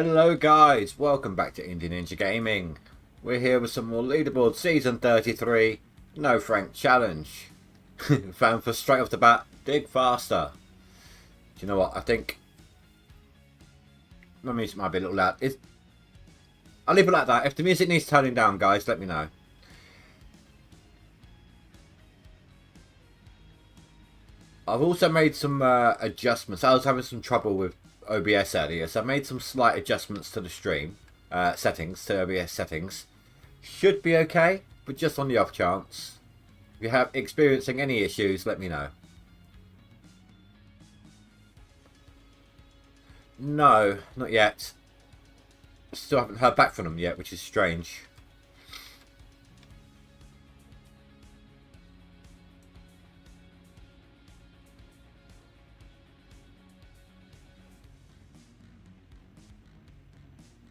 Hello guys, welcome back to Indie Ninja Gaming. We're here with some more leaderboard season 33, No Frank Challenge. Found for straight off the bat, dig faster. Do you know what, I think my music might be a little loud. I'll leave it like that. If the music needs turning down guys, let me know. I've also made some adjustments. I was having some trouble with OBS earlier, so I've made some slight adjustments to the stream settings, to OBS settings. Should be okay, but just on the off chance. If you have experiencing any issues, let me know. No, not yet. Still haven't heard back from them yet, which is strange.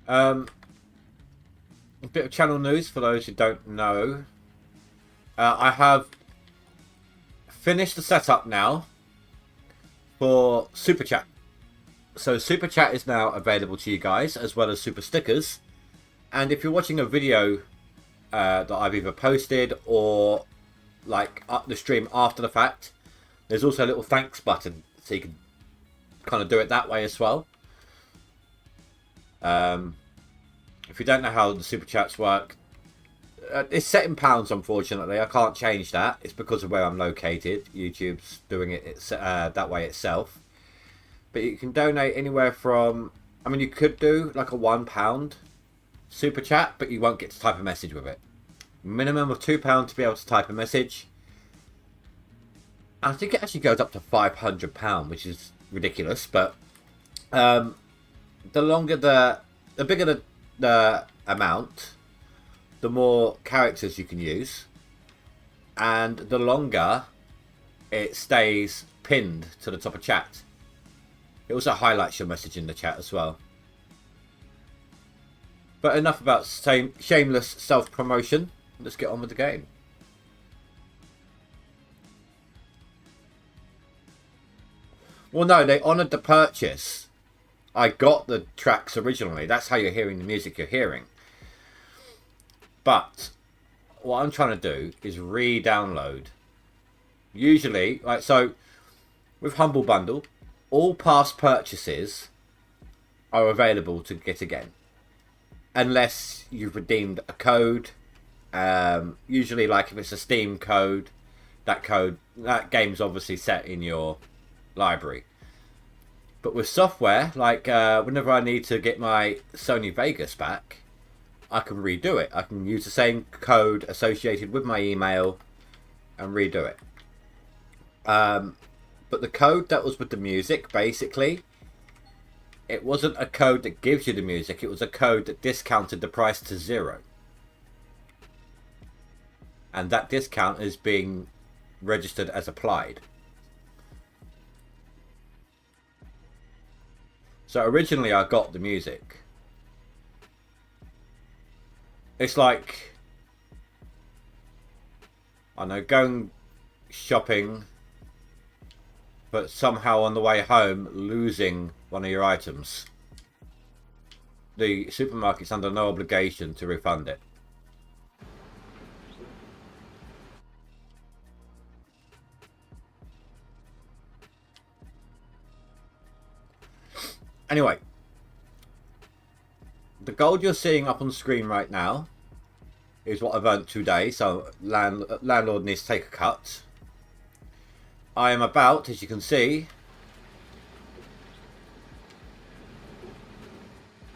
A bit of channel news for those who don't know. I have finished the setup now for Super Chat. So Super Chat is now available to you guys, as well as Super Stickers. And if you're watching a video that I've either posted or like up the stream after the fact, there's also a little thanks button, so you can kind of do it that way as well. If you don't know how the super chats work, it's set in pounds. Unfortunately, I can't change that. It's because of where I'm located. YouTube's doing it that way itself. But you can donate anywhere from, I mean, you could do like a £1 super chat, but you won't get to type a message with it. Minimum of £2 to be able to type a message. I think it actually goes up to £500, which is ridiculous. But the bigger the amount, the more characters you can use, and the longer it stays pinned to the top of chat. It also highlights your message in the chat as well. But enough about shameless self-promotion. Let's get on with the game. Well, no, they honoured the purchase. I got the tracks originally. That's how you're hearing the music you're hearing. But what I'm trying to do is re-download. Usually, like so, with Humble Bundle, all past purchases are available to get again, unless you've redeemed a code. Usually, like if it's a Steam code, that game's obviously set in your library. But with software, like whenever I need to get my Sony Vegas back, I can redo it. I can use the same code associated with my email and redo it. But the code that was with the music, basically, it wasn't a code that gives you the music. It was a code that discounted the price to 0. And that discount is being registered as applied. So originally I got the music. It's like, I don't know, going shopping, but somehow on the way home losing one of your items. The supermarket's under no obligation to refund it. Anyway, the gold you're seeing up on screen right now is what I've earned today, so landlord needs to take a cut. I am about, as you can see,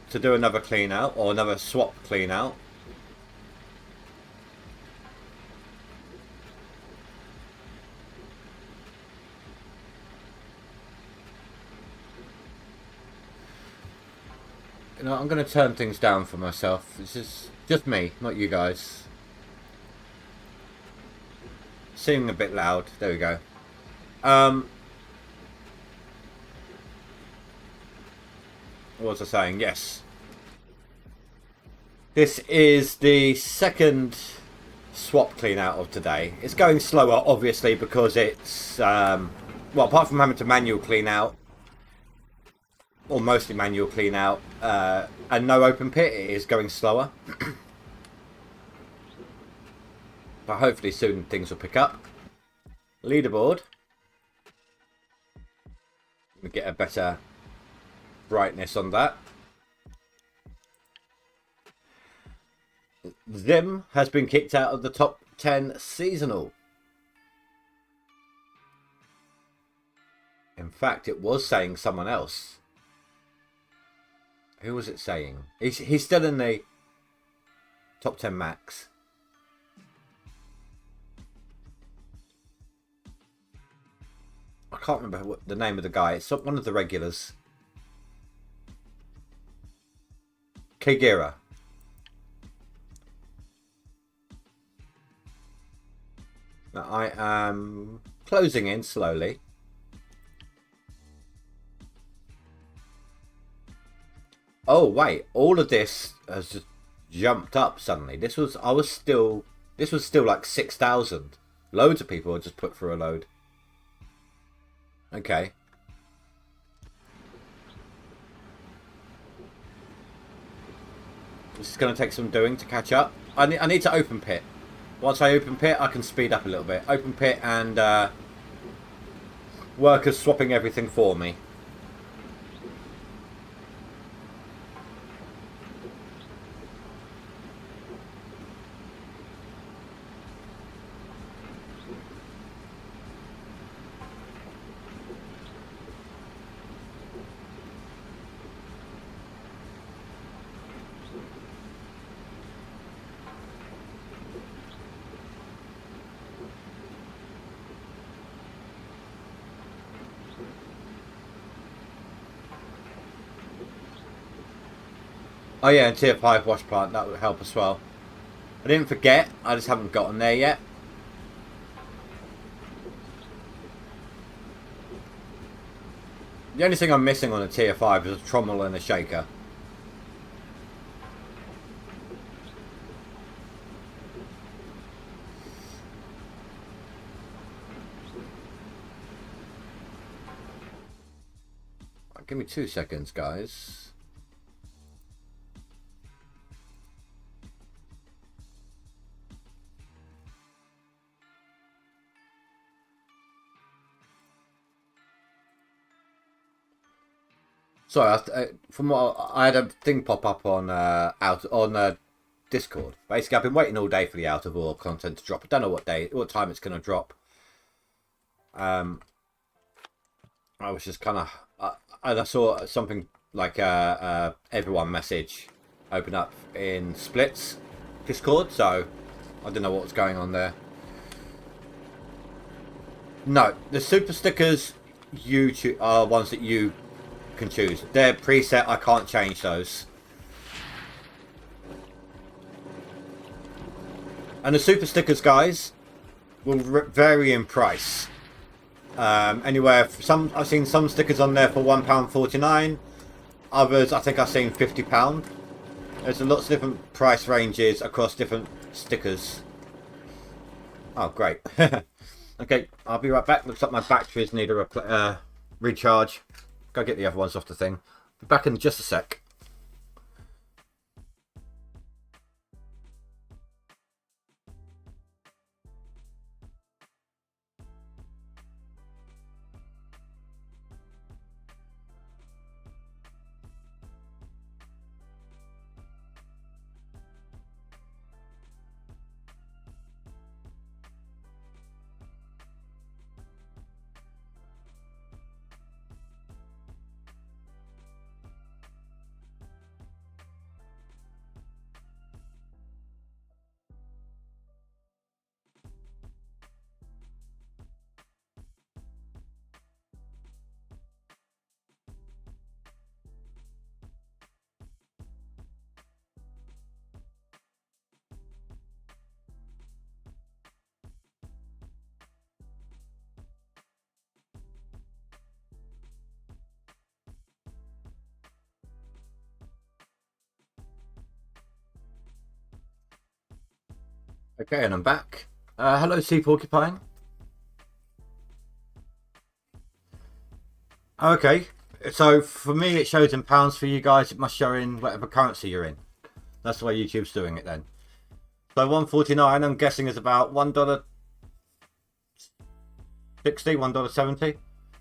to do another clean out, or another swap clean out. You know, I'm going to turn things down for myself. This is just me, not you guys. Seeming a bit loud. There we go. What was I saying? Yes. This is the second swap clean out of today. It's going slower, obviously, because it's, well, apart from having to manual clean out, or mostly manual clean out, and no open pit. It is going slower. But hopefully soon things will pick up. Leaderboard. We get a better brightness on that. Zim has been kicked out of the top 10 seasonal. In fact, it was saying someone else. Who was it saying? He's still in the top 10 max. I can't remember what the name of the guy. It's one of the regulars. Kagira. Now I am closing in slowly. Oh wait, all of this has just jumped up suddenly. This was still like 6,000. Loads of people had just put through a load. Okay. This is going to take some doing to catch up. I need to open pit. Once I open pit, I can speed up a little bit. Open pit and workers swapping everything for me. Oh yeah, and tier 5 wash plant, that would help as well. I didn't forget, I just haven't gotten there yet. The only thing I'm missing on a tier 5 is a trommel and a shaker. Give me 2 seconds, guys. Sorry, from what I had a thing pop up on Discord. Basically, I've been waiting all day for the Out of Ore content to drop. I don't know what time it's going to drop. I was just kind of, I saw something like everyone message open up in Splits Discord, so I don't know what was going on there. No, the super stickers YouTube are ones that you can choose. They're preset. I can't change those. And the super stickers, guys, will vary in price. Anywhere from some, I've seen some stickers on there for £1.49. Others, I think I've seen £50. There's lots of different price ranges across different stickers. Oh, great. Okay, I'll be right back. Looks like my batteries need a recharge. Go get the other ones off the thing. Be back in just a sec. Okay, and I'm back. Hello, Sea Porcupine. Okay, So for me, it shows in pounds. For you guys, it must show in whatever currency you're in. That's the way YouTube's doing it then. So 1.49, I'm guessing, is about $1.60, $1.70.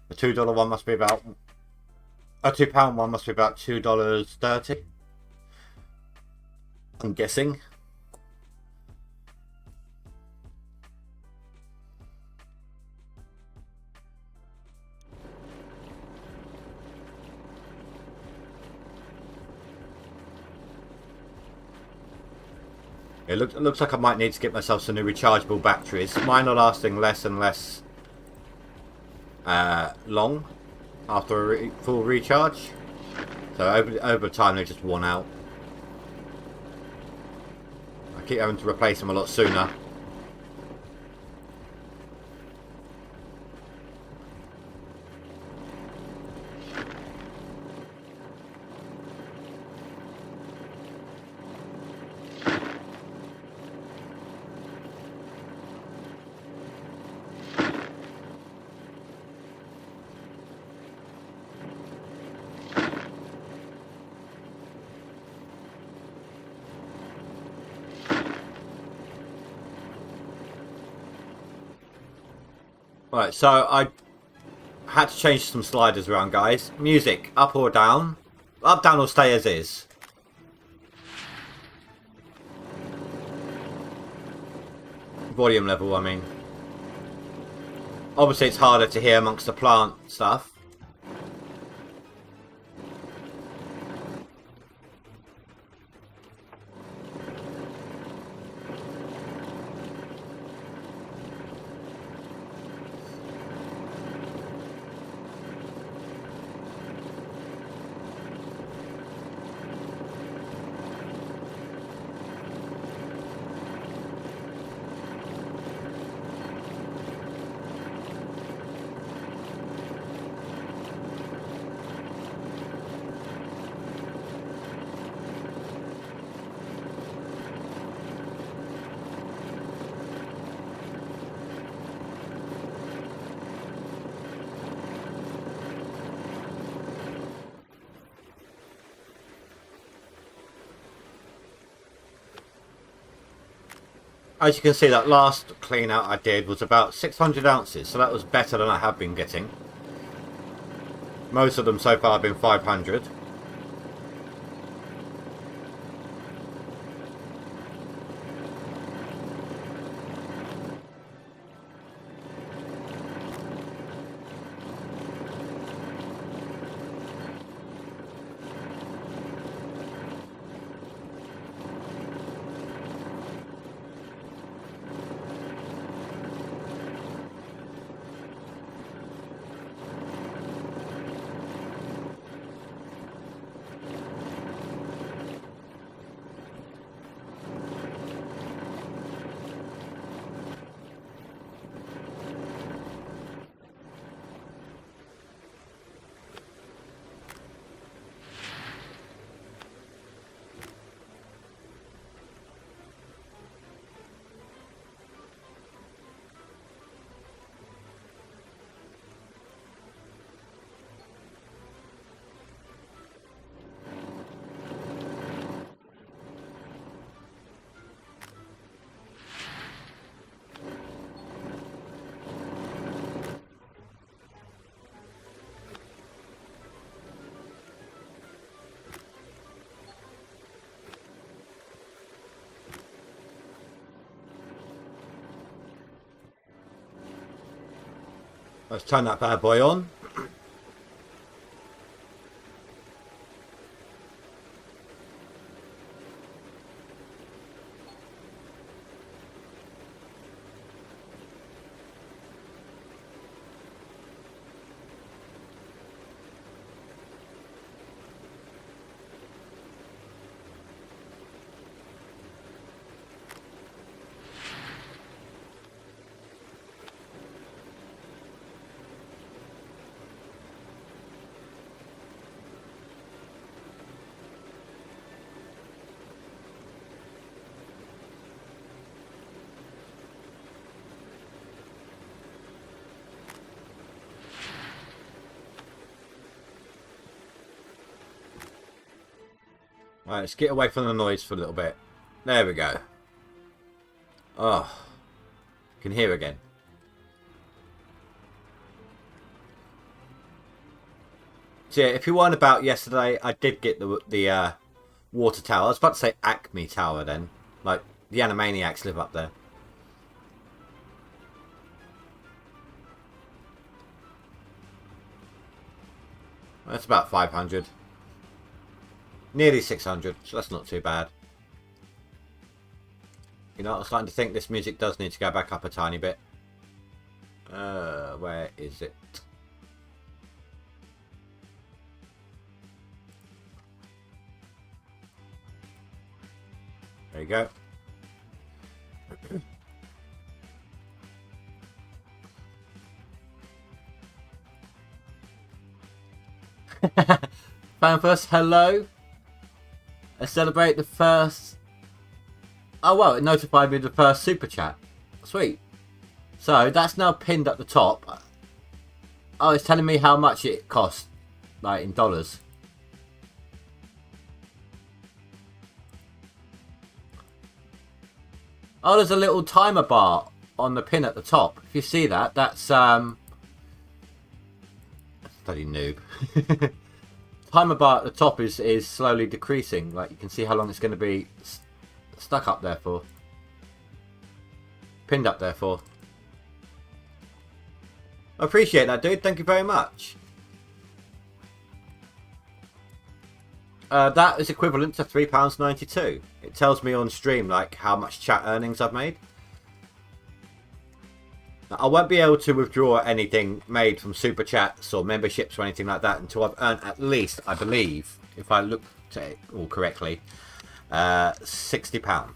The $2 one must be about, a £2 one must be about $2.30. I'm guessing. It looks like I might need to get myself some new rechargeable batteries. Mine are lasting less and less long after a full recharge. So over time they're just worn out. I keep having to replace them a lot sooner. Right, so I had to change some sliders around, guys. Music, up or down? Up, down, or stay as is? Volume level, I mean. Obviously it's harder to hear amongst the plant stuff. As you can see, that last clean out I did was about 600 ounces, so that was better than I have been getting. Most of them so far have been 500. Let's turn that bad boy on. Alright, let's get away from the noise for a little bit. There we go. Oh. Can hear again. So yeah, if you weren't about yesterday, I did get the water tower. I was about to say Acme Tower then. Like, the Animaniacs live up there. That's about 500. Nearly 600, so that's not too bad. You know, I'm starting to think this music does need to go back up a tiny bit. Where is it? There you go. Fanfuss, hello. I celebrate the first... Oh, well, it notified me of the first super chat. Sweet. So, that's now pinned at the top. Oh, it's telling me how much it cost. Like, in dollars. Oh, there's a little timer bar on the pin at the top. If you see that, that's, bloody noob. Timer bar at the top is slowly decreasing. Like, you can see how long it's going to be stuck up there for. Pinned up there for. I appreciate that, dude. Thank you very much. That is equivalent to £3.92. It tells me on stream like how much chat earnings I've made. Now, I won't be able to withdraw anything made from super chats or memberships or anything like that until I've earned at least, I believe, if I look at it all correctly, £60.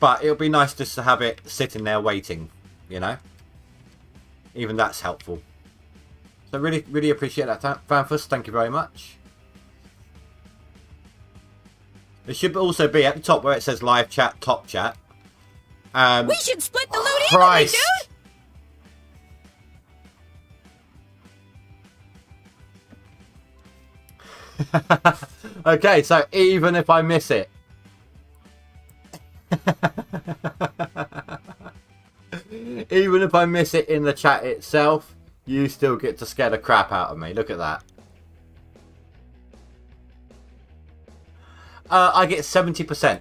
But it'll be nice just to have it sitting there waiting, you know? Even that's helpful. So really, really appreciate that, Fanfuss. Thank you very much. It should also be at the top where it says live chat, top chat. We should split the loot evenly, dude! Okay, so even if I miss it. Even if I miss it in the chat itself, you still get to scare the crap out of me. Look at that. I get 70%.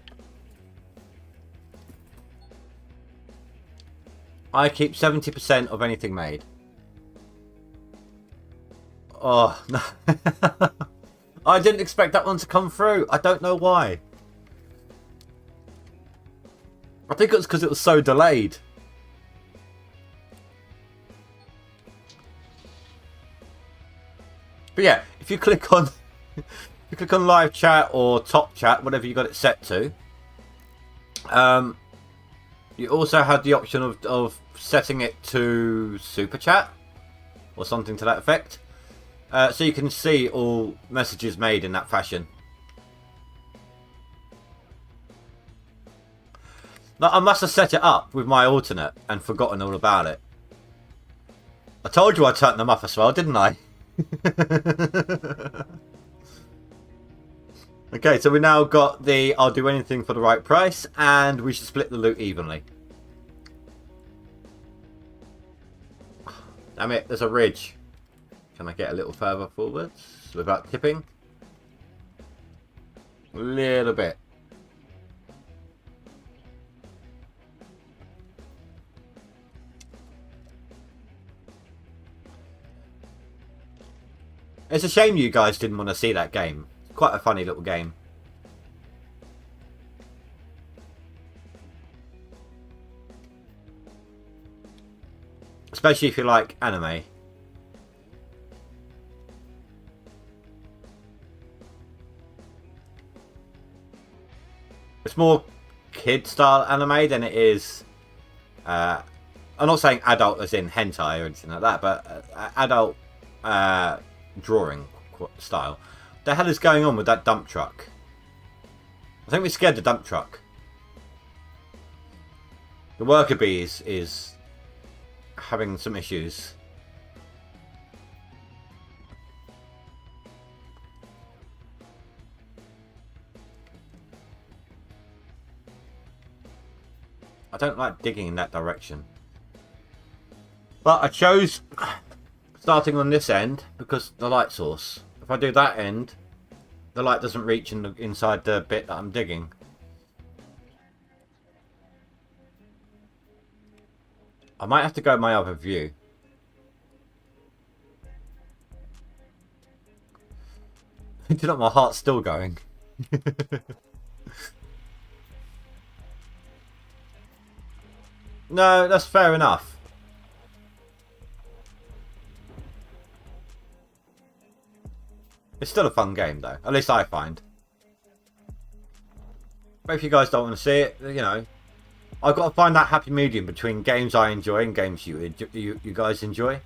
I keep 70% of anything made. Oh, no. I didn't expect that one to come through. I don't know why. I think it was because it was so delayed. But yeah, if you click on live chat or top chat, whatever you got it set to, you also have the option of setting it to super chat or something to that effect, so you can see all messages made in that fashion. Now, I must have set it up with my alternate and forgotten all about it. I told you I turned them off as well, didn't I? Okay, so we now got the I'll do anything for the right price, and we should split the loot evenly. Damn it, there's a ridge. Can I get a little further forwards without tipping? A little bit. It's a shame you guys didn't want to see that game. Quite a funny little game. Especially if you like anime. It's more kid-style anime than it is... I'm not saying adult as in hentai or anything like that, but adult drawing style. The hell is going on with that dump truck? I think we scared the dump truck. The worker bee is having some issues. I don't like digging in that direction. But I chose starting on this end because the light source. If I do that end, the light doesn't reach inside the bit that I'm digging. I might have to go my other view. Do you know, my heart's still going. No, that's fair enough. It's still a fun game though, at least I find. But if you guys don't want to see it, you know, I've got to find that happy medium between games I enjoy and games you guys enjoy.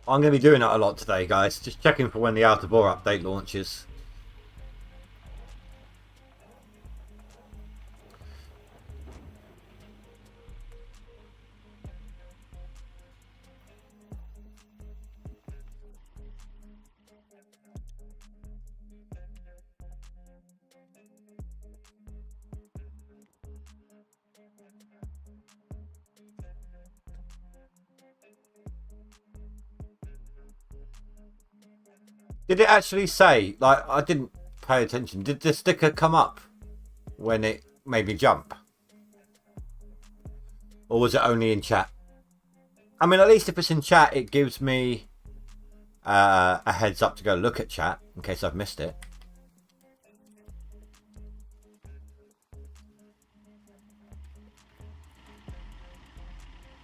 I'm going to be doing that a lot today, guys. Just checking for when the Out of Ore update launches. Did it actually say, like, I didn't pay attention, did the sticker come up when it made me jump? Or was it only in chat? I mean, at least if it's in chat, it gives me a heads up to go look at chat in case I've missed it.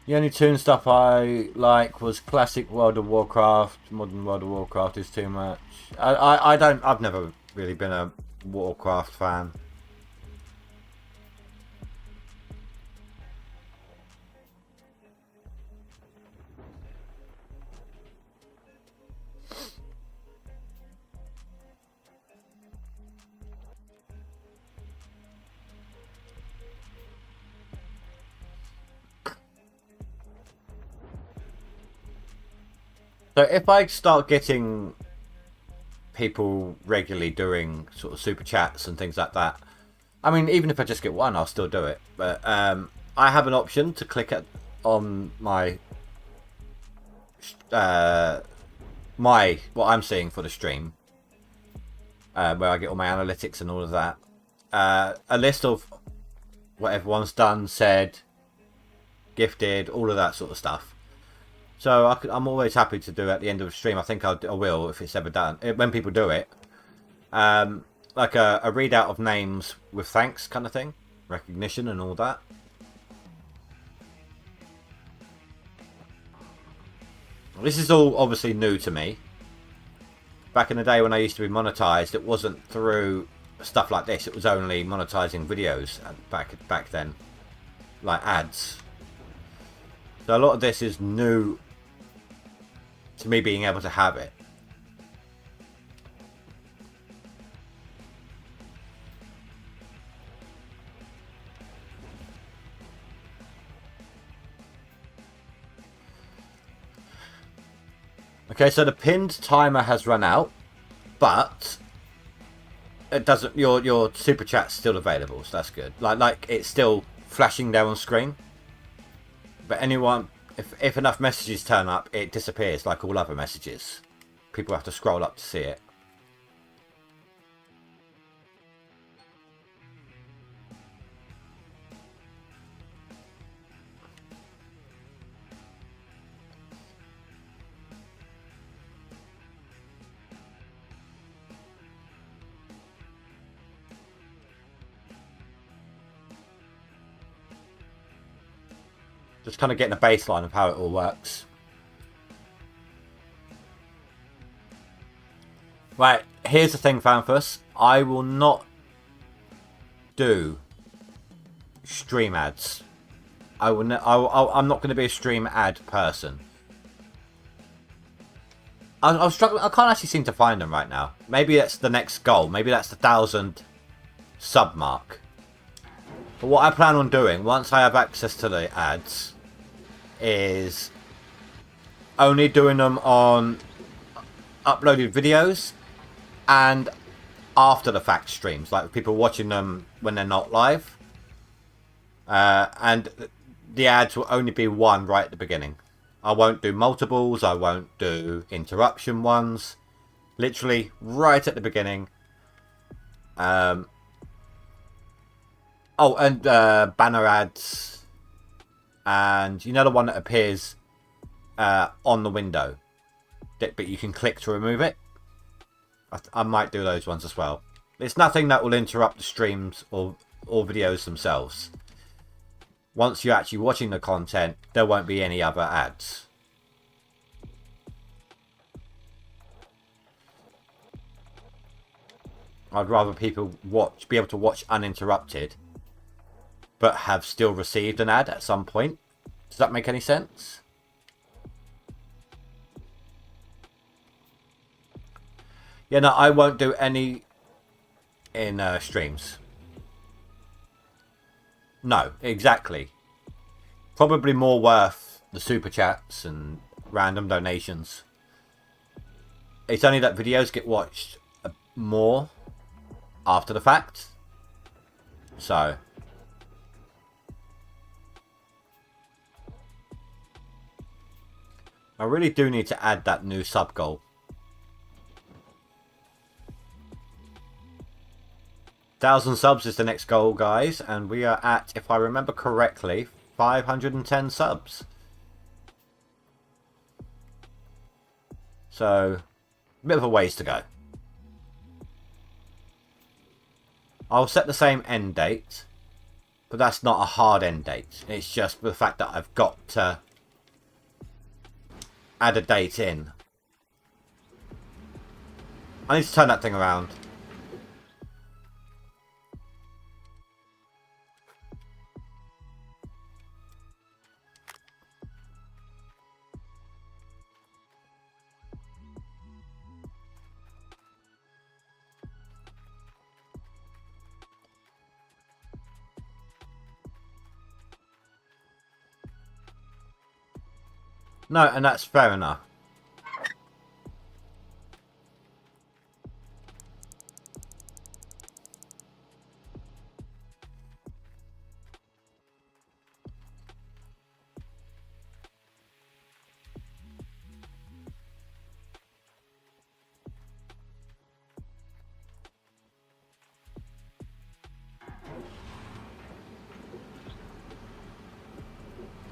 The only toon stuff I like was classic World of Warcraft. Modern World of Warcraft is too much. I've never really been a Warcraft fan. So if I start getting people regularly doing sort of super chats and things like that, I mean, even if I just get one, I'll still do it. But I have an option to click on my what I'm seeing for the stream, where I get all my analytics and all of that. A list of what everyone's done, said, gifted, all of that sort of stuff. So I'm always happy to do at the end of the stream. I think I will if it's ever done. When people do it. Like a readout of names with thanks kind of thing. Recognition and all that. This is all obviously new to me. Back in the day when I used to be monetized, it wasn't through stuff like this. It was only monetizing videos back then. Like ads. So a lot of this is new to me being able to have it. Okay, so the pinned timer has run out, but it doesn't. Your super chat's still available, so that's good. Like it's still flashing there on screen. But anyone, if enough messages turn up, it disappears like all other messages. People have to scroll up to see it. Just kind of getting a baseline of how it all works. Right, here's the thing, Fanfus. I will not do stream ads. I'm not going to be a stream ad person. I'm struggling. I can't actually seem to find them right now. Maybe that's the next goal. Maybe that's the 1,000 sub mark. But what I plan on doing, once I have access to the ads, is only doing them on uploaded videos and after the fact streams, like people watching them when they're not live. And the ads will only be one right at the beginning. I won't do multiples, I won't do interruption ones. Literally right at the beginning. Oh, and banner ads. And you know the one that appears on the window, but you can click to remove it. I might do those ones as well. It's nothing that will interrupt the streams or videos themselves. Once you're actually watching the content, there won't be any other ads. I'd rather people be able to watch uninterrupted, but have still received an ad at some point. Does that make any sense? Yeah, no, I won't do any in streams. No, exactly. Probably more worth the super chats and random donations. It's only that videos get watched more after the fact. So I really do need to add that new sub goal. 1,000 subs is the next goal, guys, and we are at, if I remember correctly, 510 subs. So, a bit of a ways to go. I'll set the same end date, but that's not a hard end date. It's just the fact that I've got to add a date in. I need to turn that thing around. No, and that's fair enough.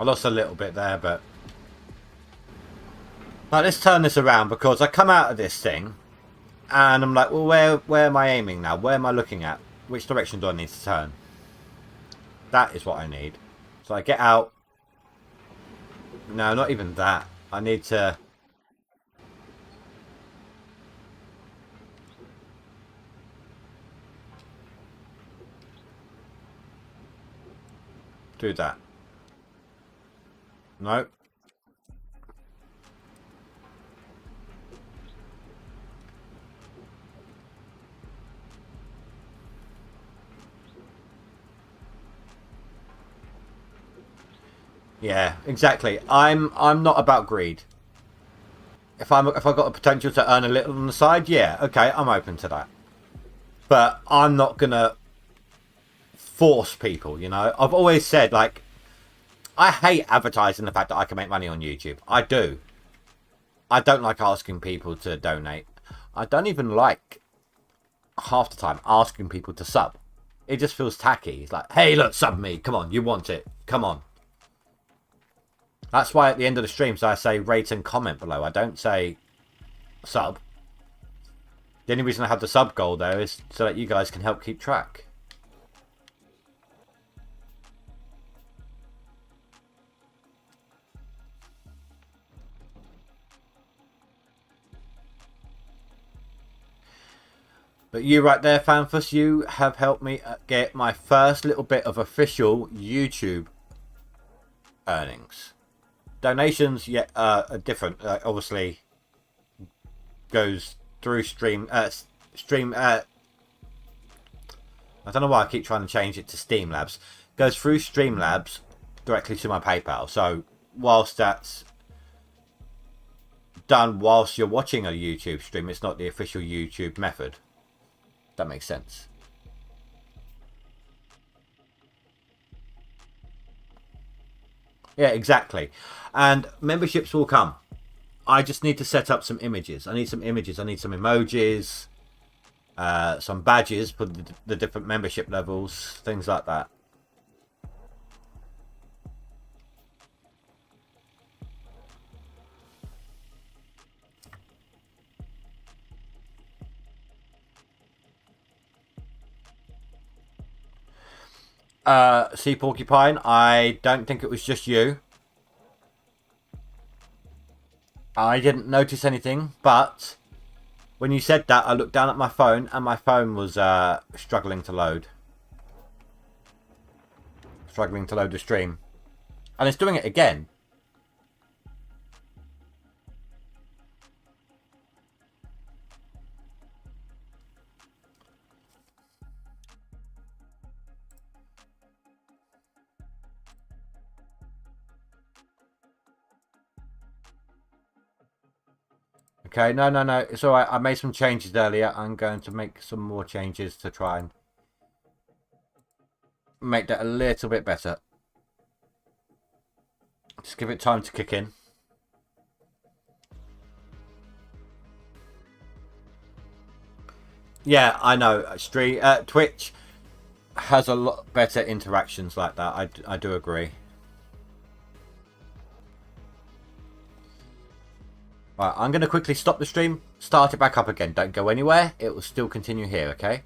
I lost a little bit there, but... Right, let's turn this around, because I come out of this thing and I'm like, well, where am I aiming now? Where am I looking at? Which direction do I need to turn? That is what I need. So I get out. No, not even that. I need to... do that. No. Yeah, exactly. I'm not about greed. If I've got the potential to earn a little on the side, yeah, okay, I'm open to that. But I'm not gonna force people, you know. I've always said, like, I hate advertising the fact that I can make money on YouTube. I do. I don't like asking people to donate. I don't even like, half the time, asking people to sub. It just feels tacky. It's like, hey, look, sub me. Come on, you want it. Come on. That's why at the end of the streams I say rate and comment below. I don't say sub. The only reason I have the sub goal there is so that you guys can help keep track. But you right there, Fanfuss, you have helped me get my first little bit of official YouTube earnings. Donations, yeah, are different. Obviously, goes through stream. I don't know why I keep trying to change it to Steam Labs. goes through Streamlabs directly to my PayPal. So whilst that's done whilst you're watching a YouTube stream, it's not the official YouTube method. That makes sense. Yeah, exactly. And memberships will come. I just need to set up some images. I need some images. I need some emojis, some badges for the different membership levels, things like that. Sea Porcupine, I don't think it was just you. I didn't notice anything, but when you said that, I looked down at my phone and my phone was struggling to load. Struggling to load the stream. And it's doing it again. Okay, no. It's alright. I made some changes earlier. I'm going to make some more changes to try and make that a little bit better. Just give it time to kick in. Yeah, I know. Twitch has a lot better interactions like that. I do agree. Right, I'm going to quickly stop the stream, start it back up again. Don't go anywhere. It will still continue here, okay?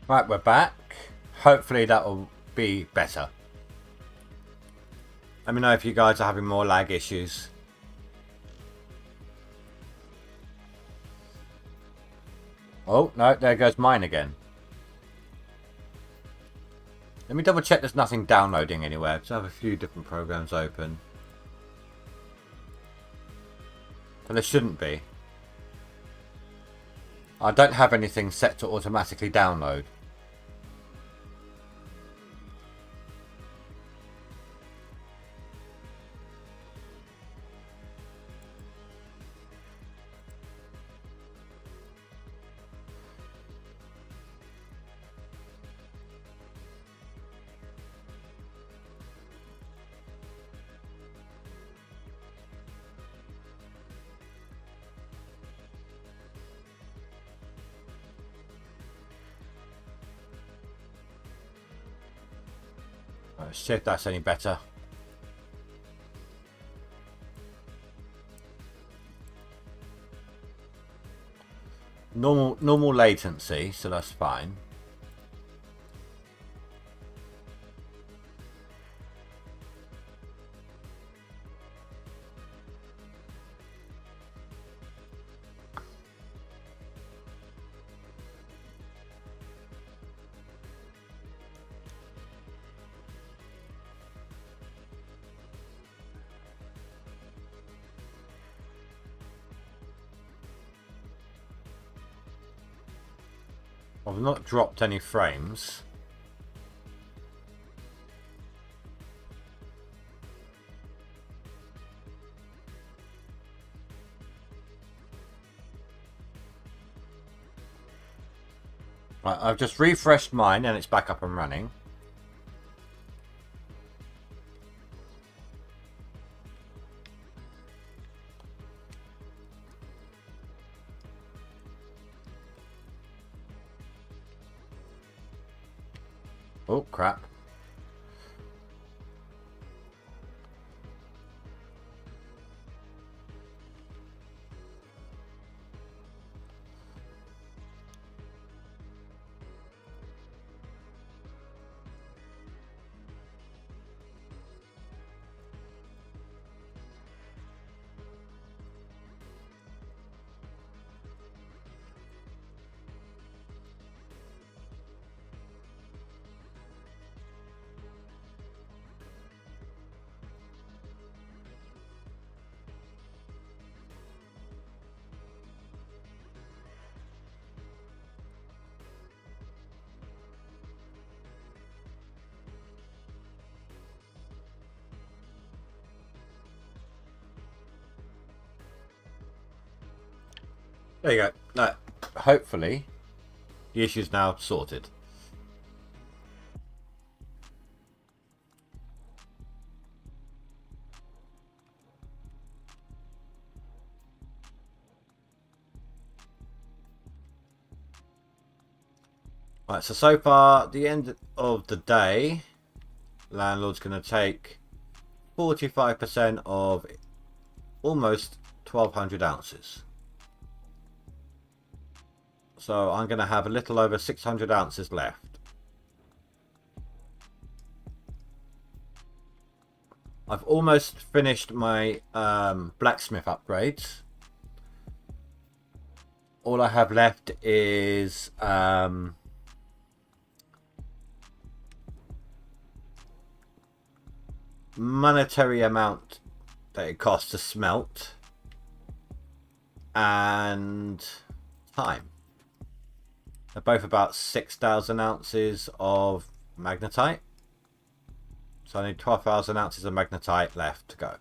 Right, we're back. Hopefully that will be better. Let me know if you guys are having more lag issues. Oh, no, there goes mine again. Let me double check there's nothing downloading anywhere, because I have a few different programs open. But there shouldn't be. I don't have anything set to automatically download. Let's see if that's any better. Normal latency, so that's fine. I've not dropped any frames. Right, I've just refreshed mine and it's back up and running. Oh, crap. There you go. No, hopefully, the issue's now sorted. Right, so far, the end of the day, landlord's going to take 45% of almost 1,200 ounces. So I'm going to have a little over 600 ounces left. I've almost finished my blacksmith upgrades. All I have left is monetary amount that it costs to smelt and time. They're both about 6,000 ounces of magnetite. So I need 12,000 ounces of magnetite left to go.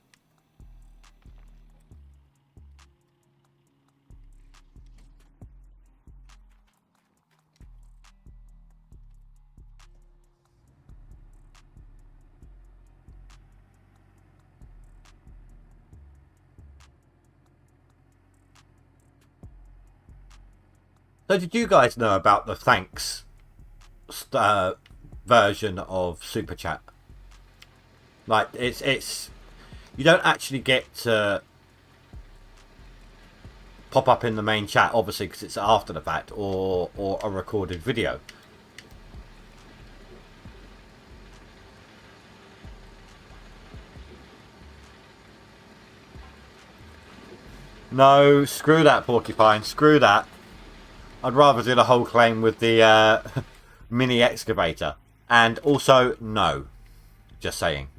So did you guys know about the thanks version of Super Chat? Like it's you don't actually get to pop up in the main chat, obviously, because it's after the fact or a recorded video. No, screw that, Porcupine. Screw that. I'd rather do the whole claim with the mini excavator. And also, no. Just saying.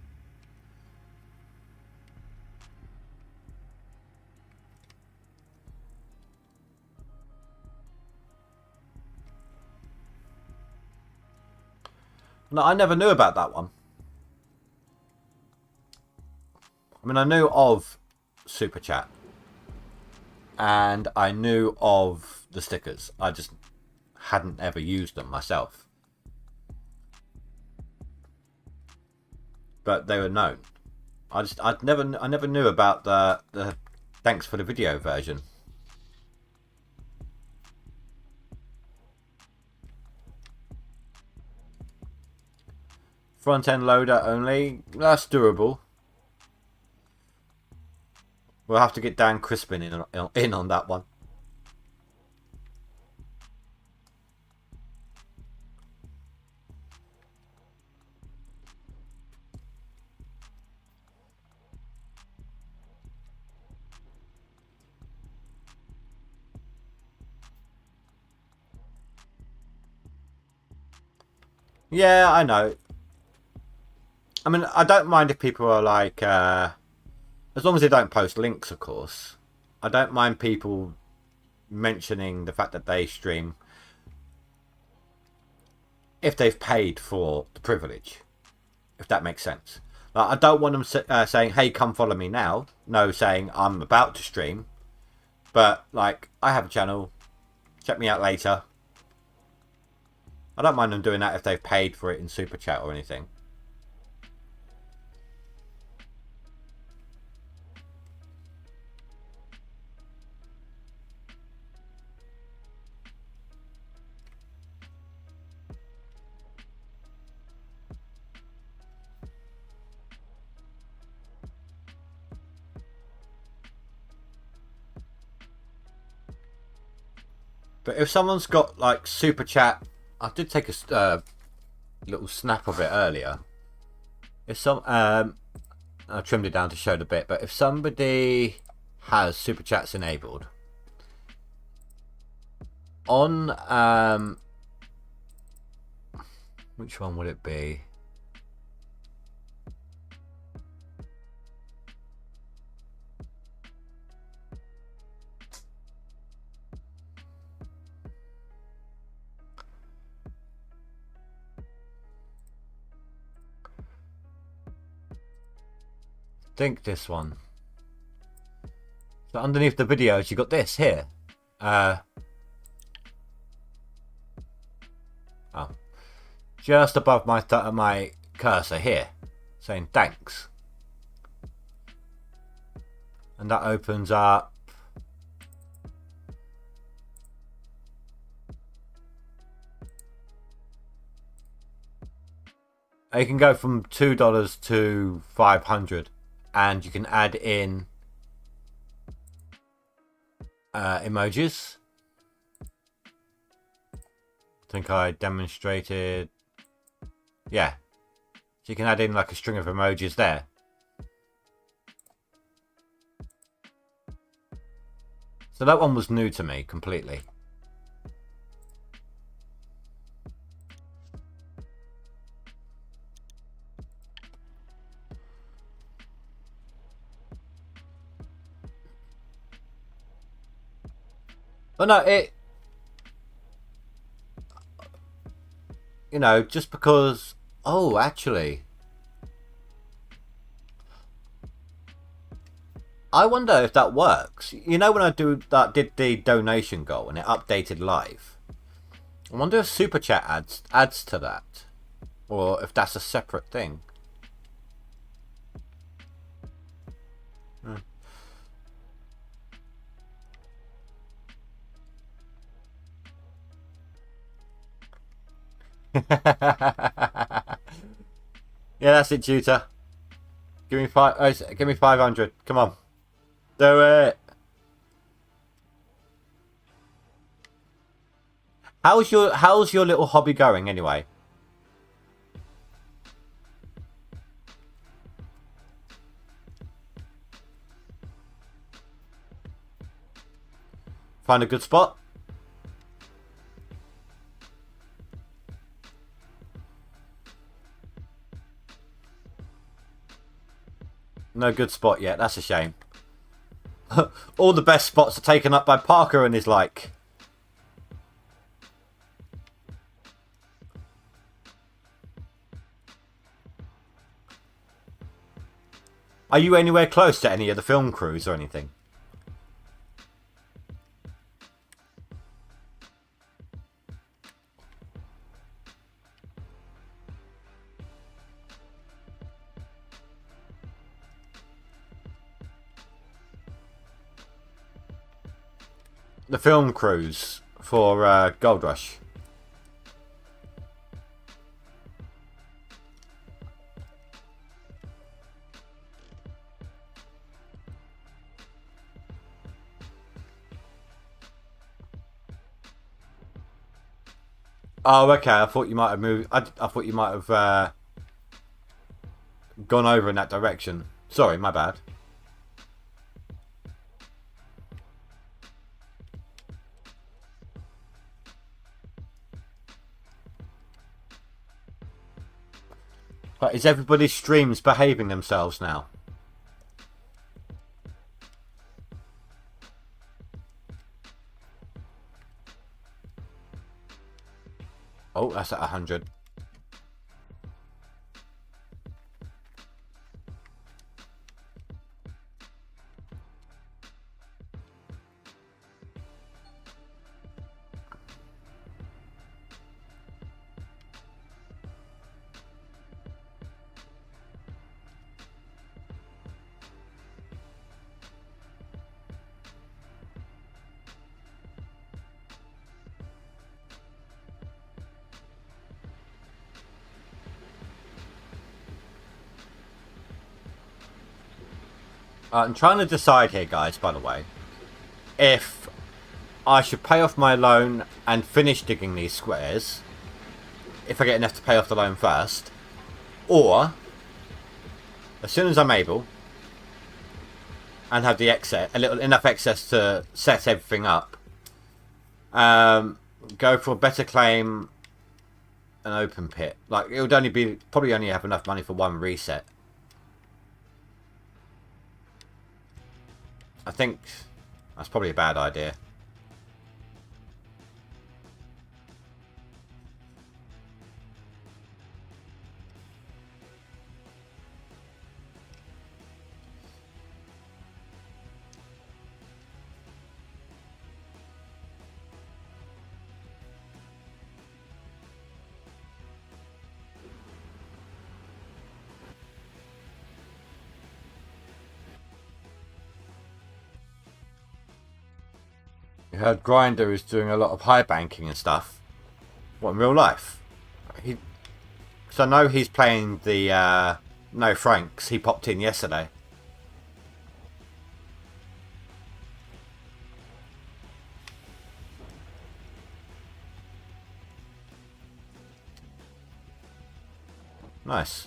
No, I never knew about that one. I mean, I knew of Super Chat. And I knew of the stickers. I just hadn't ever used them myself. But they were known. I never knew about the thanks for the video version. Front end loader only. That's doable. We'll have to get Dan Crispin in on that one. Yeah, I know. I mean, I don't mind if people are like, as long as they don't post links, of course. I don't mind people mentioning the fact that they stream if they've paid for the privilege, if that makes sense. Like, I don't want them saying, hey, come follow me now. No, saying I'm about to stream. But, like, I have a channel. Check me out later. I don't mind them doing that if they've paid for it in Super Chat or anything. But if someone's got like super chat, I did take a little snap of it earlier. If some, I trimmed it down to show the bit. But if somebody has super chats enabled on, which one would it be? Think this one. So underneath the videos, you got this here. Oh, just above my cursor here, saying thanks, and that opens up. You can go from $2 to 500. And you can add in emojis. I think I demonstrated. Yeah. So you can add in like a string of emojis there. So that one was new to me completely. But no, you know, just because, oh, actually, I wonder if that works. You know, when I did the donation goal and it updated live, I wonder if Super Chat adds to that, or if that's a separate thing. Yeah, that's it, Tutor. Give me 500. Come on, do it. How's your little hobby going anyway? Find a good spot. No good spot yet. That's a shame. All the best spots are taken up by Parker and his like. Are you anywhere close to any of the film crews or anything? The film crews for Gold Rush. Oh, okay. I thought you might have moved. I thought you might have gone over in that direction. Sorry, my bad. But is everybody's streams behaving themselves now? Oh, that's at 100. I'm trying to decide here, guys, by the way, if I should pay off my loan and finish digging these squares, if I get enough to pay off the loan first, or as soon as I'm able and have the excess, enough excess to set everything up, go for a better claim, an open pit. Like, it would probably only have enough money for one reset. I think that's probably a bad idea. You heard Grinder is doing a lot of high banking and stuff. What, in real life? So I know he's playing the No Franks. He popped in yesterday. Nice.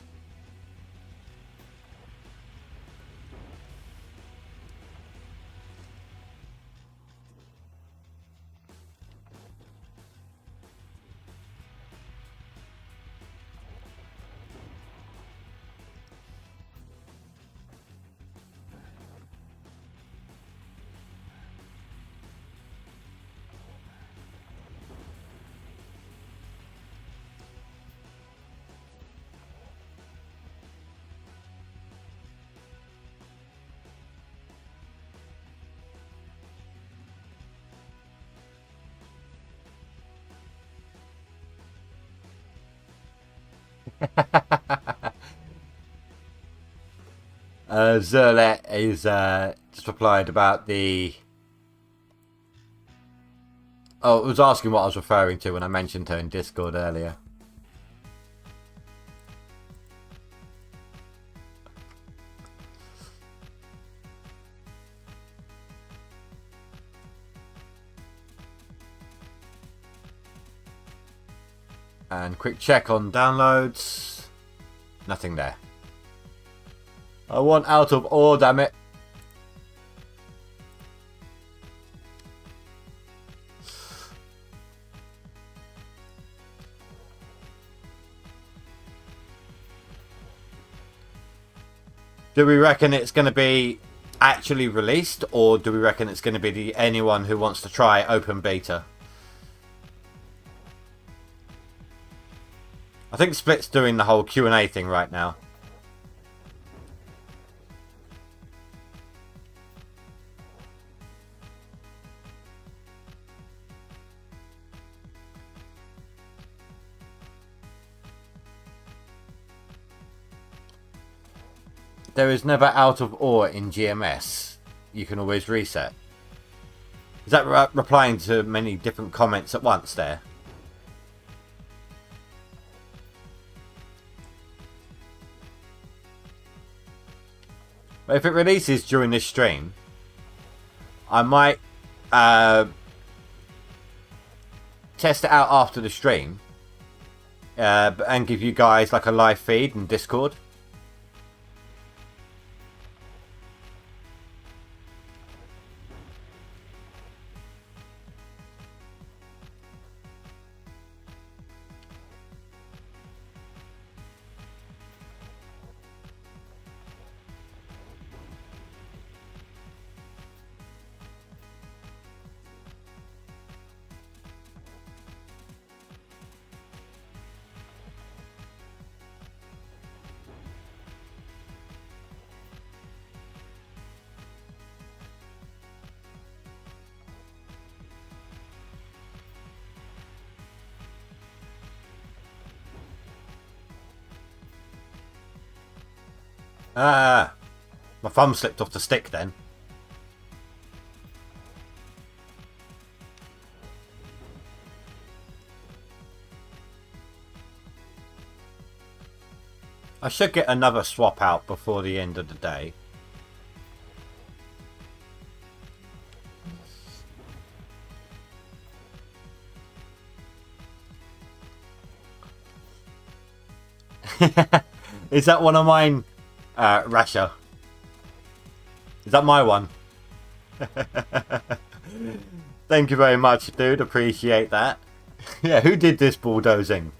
Zerlet is just replied about the... Oh, it was asking what I was referring to when I mentioned her in Discord earlier. And quick check on downloads. Nothing there. I want out of ore, damn it. Do we reckon it's going to be actually released, or do we reckon it's going to be anyone who wants to try open beta? I think Split's doing the whole Q&A thing right now. There is never out of ore in GMS. You can always reset. Is that replying to many different comments at once there? But if it releases during this stream, I might test it out after the stream and give you guys like a live feed in Discord. My thumb slipped off the stick then. I should get another swap out before the end of the day. Is that one of mine, Rasha? Is that my one? Thank you very much, dude. Appreciate that. Yeah, who did this bulldozing?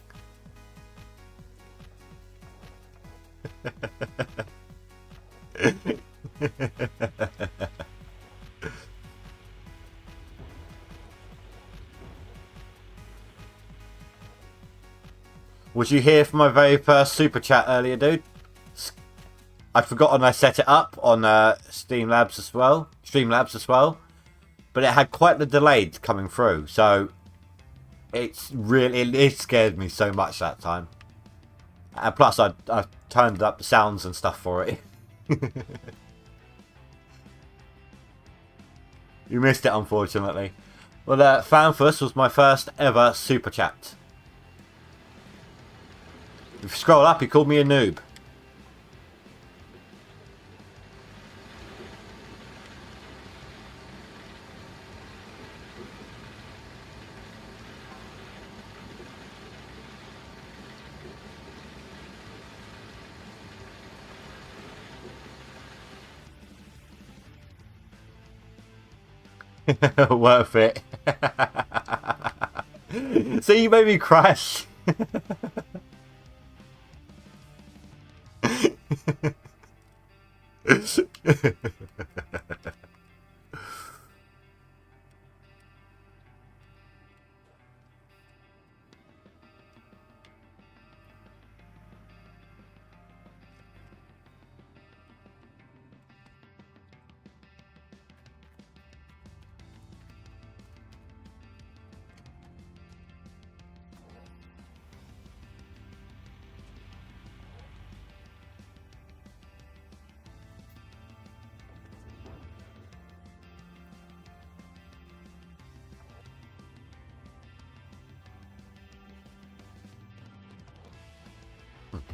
Was you here for my very first super chat earlier, dude? I'd forgotten I set it up on Streamlabs as well. But it had quite the delay coming through, so it scared me so much that time. And plus, I turned up the sounds and stuff for it. You missed it, unfortunately. Well, Fanfus was my first ever super chat. If you scroll up, he called me a noob. Worth it. So you made me crash.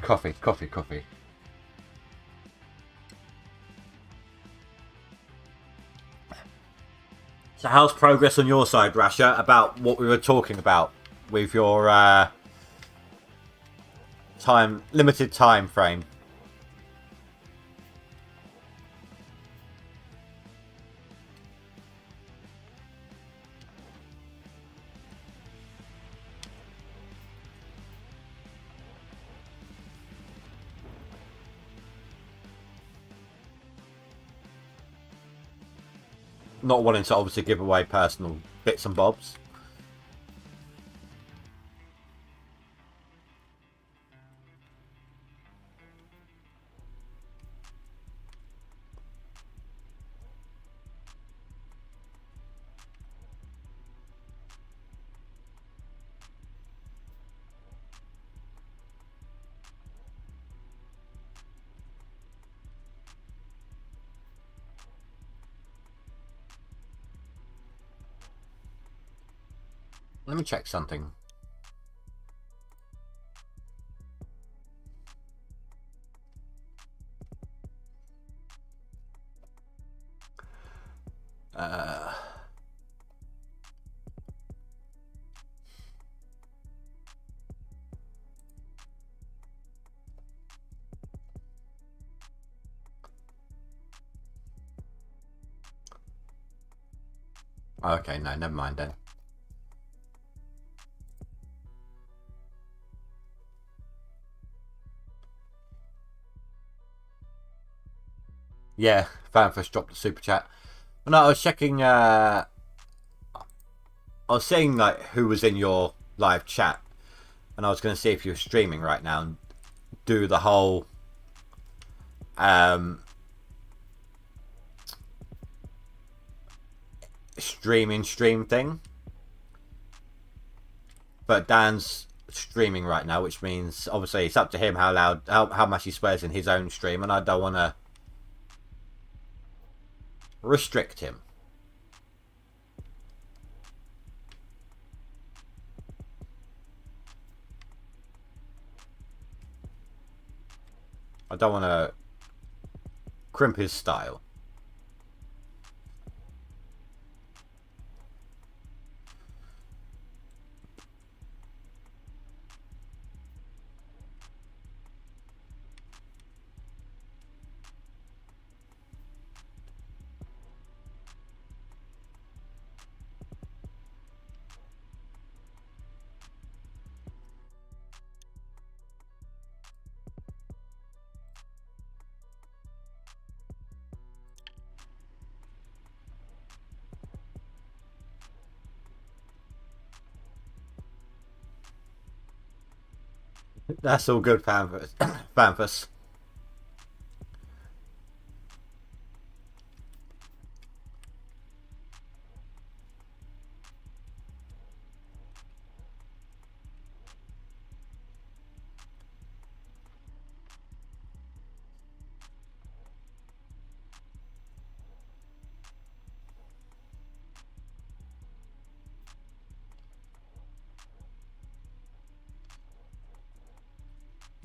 Coffee. So how's progress on your side, Rasha, about what we were talking about with your limited time frame? Not wanting to obviously give away personal bits and bobs. Let me check something. Okay, no, never mind then. Yeah, Fanfish dropped a super chat. Well, no, I was checking. I was seeing like who was in your live chat, and I was going to see if you were streaming right now and do the whole stream thing. But Dan's streaming right now, which means obviously it's up to him how loud, how much he swears in his own stream, and I don't want to restrict him. I don't want to crimp his style. That's all good, Fanfus.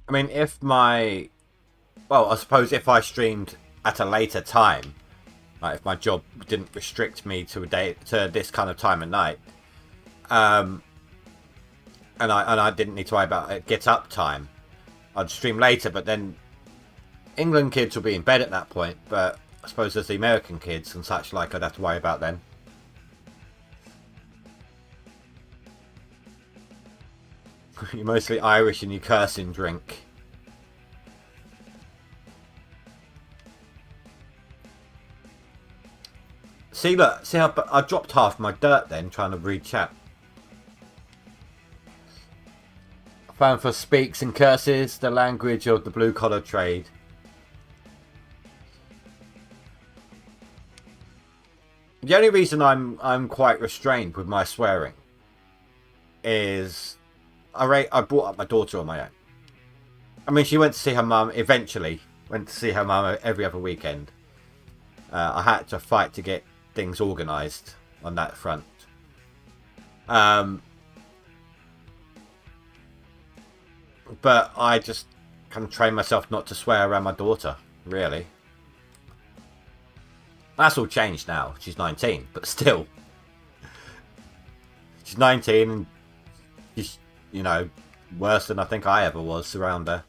I mean, well, I suppose if I streamed at a later time, like if my job didn't restrict me to this kind of time of night, and I didn't need to worry about get up time, I'd stream later. But then England kids will be in bed at that point. But I suppose there's the American kids and such like I'd have to worry about then. You're mostly Irish and you curse and drink. See, look, see how I dropped half my dirt then trying to read chat. Fanfus speaks and curses the language of the blue collar trade. The only reason I'm quite restrained with my swearing is I brought up my daughter on my own. I mean, she went to see her mum. Eventually, went to see her mum every other weekend. I had to fight to get things organised on that front. But I just kind of train myself not to swear around my daughter. Really, that's all changed now. She's 19, but still, she's 19 and she's, you know, worse than I think I ever was around her.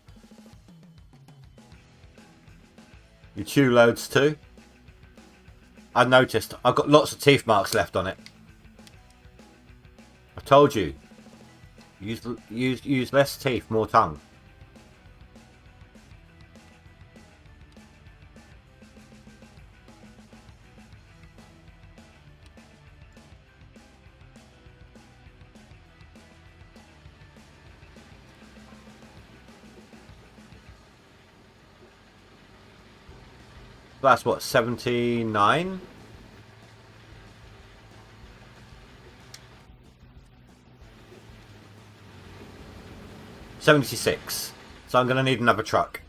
You chew loads too? I noticed. I've got lots of teeth marks left on it. I told you. Use less teeth, more tongue. That's what, 79? $76. So I'm going to need another truck.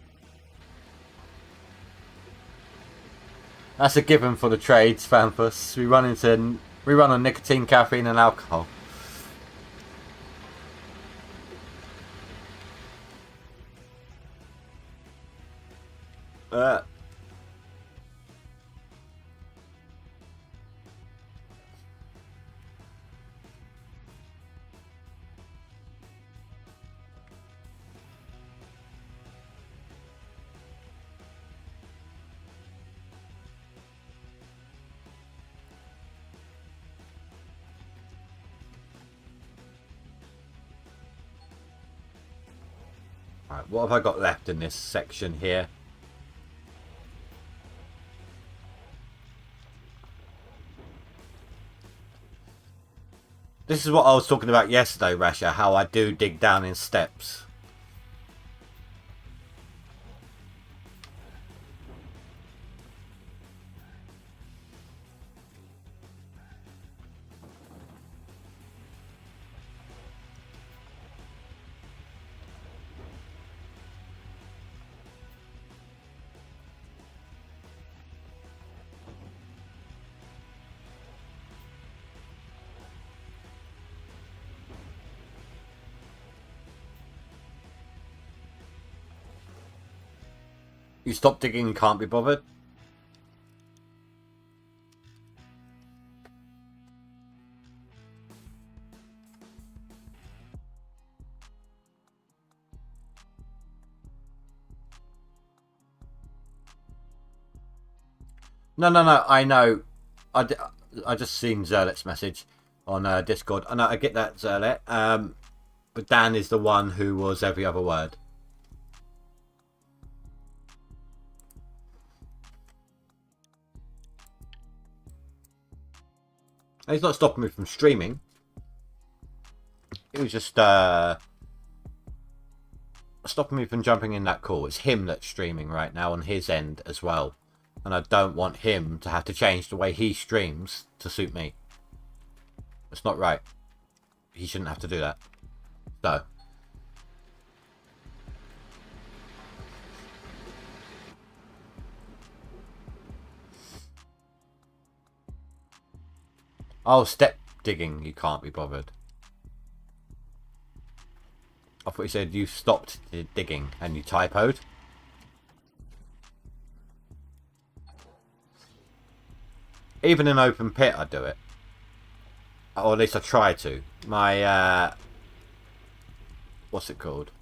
That's a given for the trades, Fanfus. We run on nicotine, caffeine and alcohol. Right, what have I got left in this section here? This is what I was talking about yesterday, Rasha, how I do dig down in steps. You stop digging and can't be bothered? No, I know. I just seen Zerlet's message on Discord. I know, I get that, Zerlet. But Dan is the one who was every other word. He's not stopping me from streaming. It was just stopping me from jumping in that call. It's him that's streaming right now on his end as well. And I don't want him to have to change the way he streams to suit me. It's not right. He shouldn't have to do that. So. Oh, step digging. You can't be bothered. I thought you said you stopped digging and you typoed. Even in open pit, I do it. Or at least I try to. My, what's it called?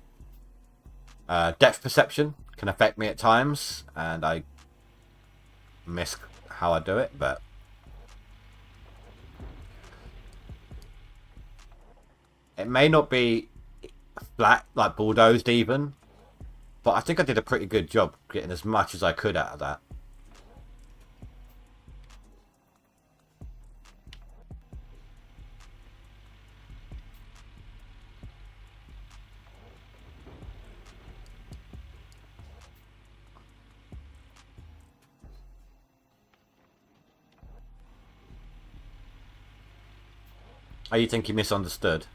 Depth perception can affect me at times. And I miss how I do it, but... It may not be flat, like bulldozed even, but I think I did a pretty good job getting as much as I could out of that. Oh, you think you misunderstood?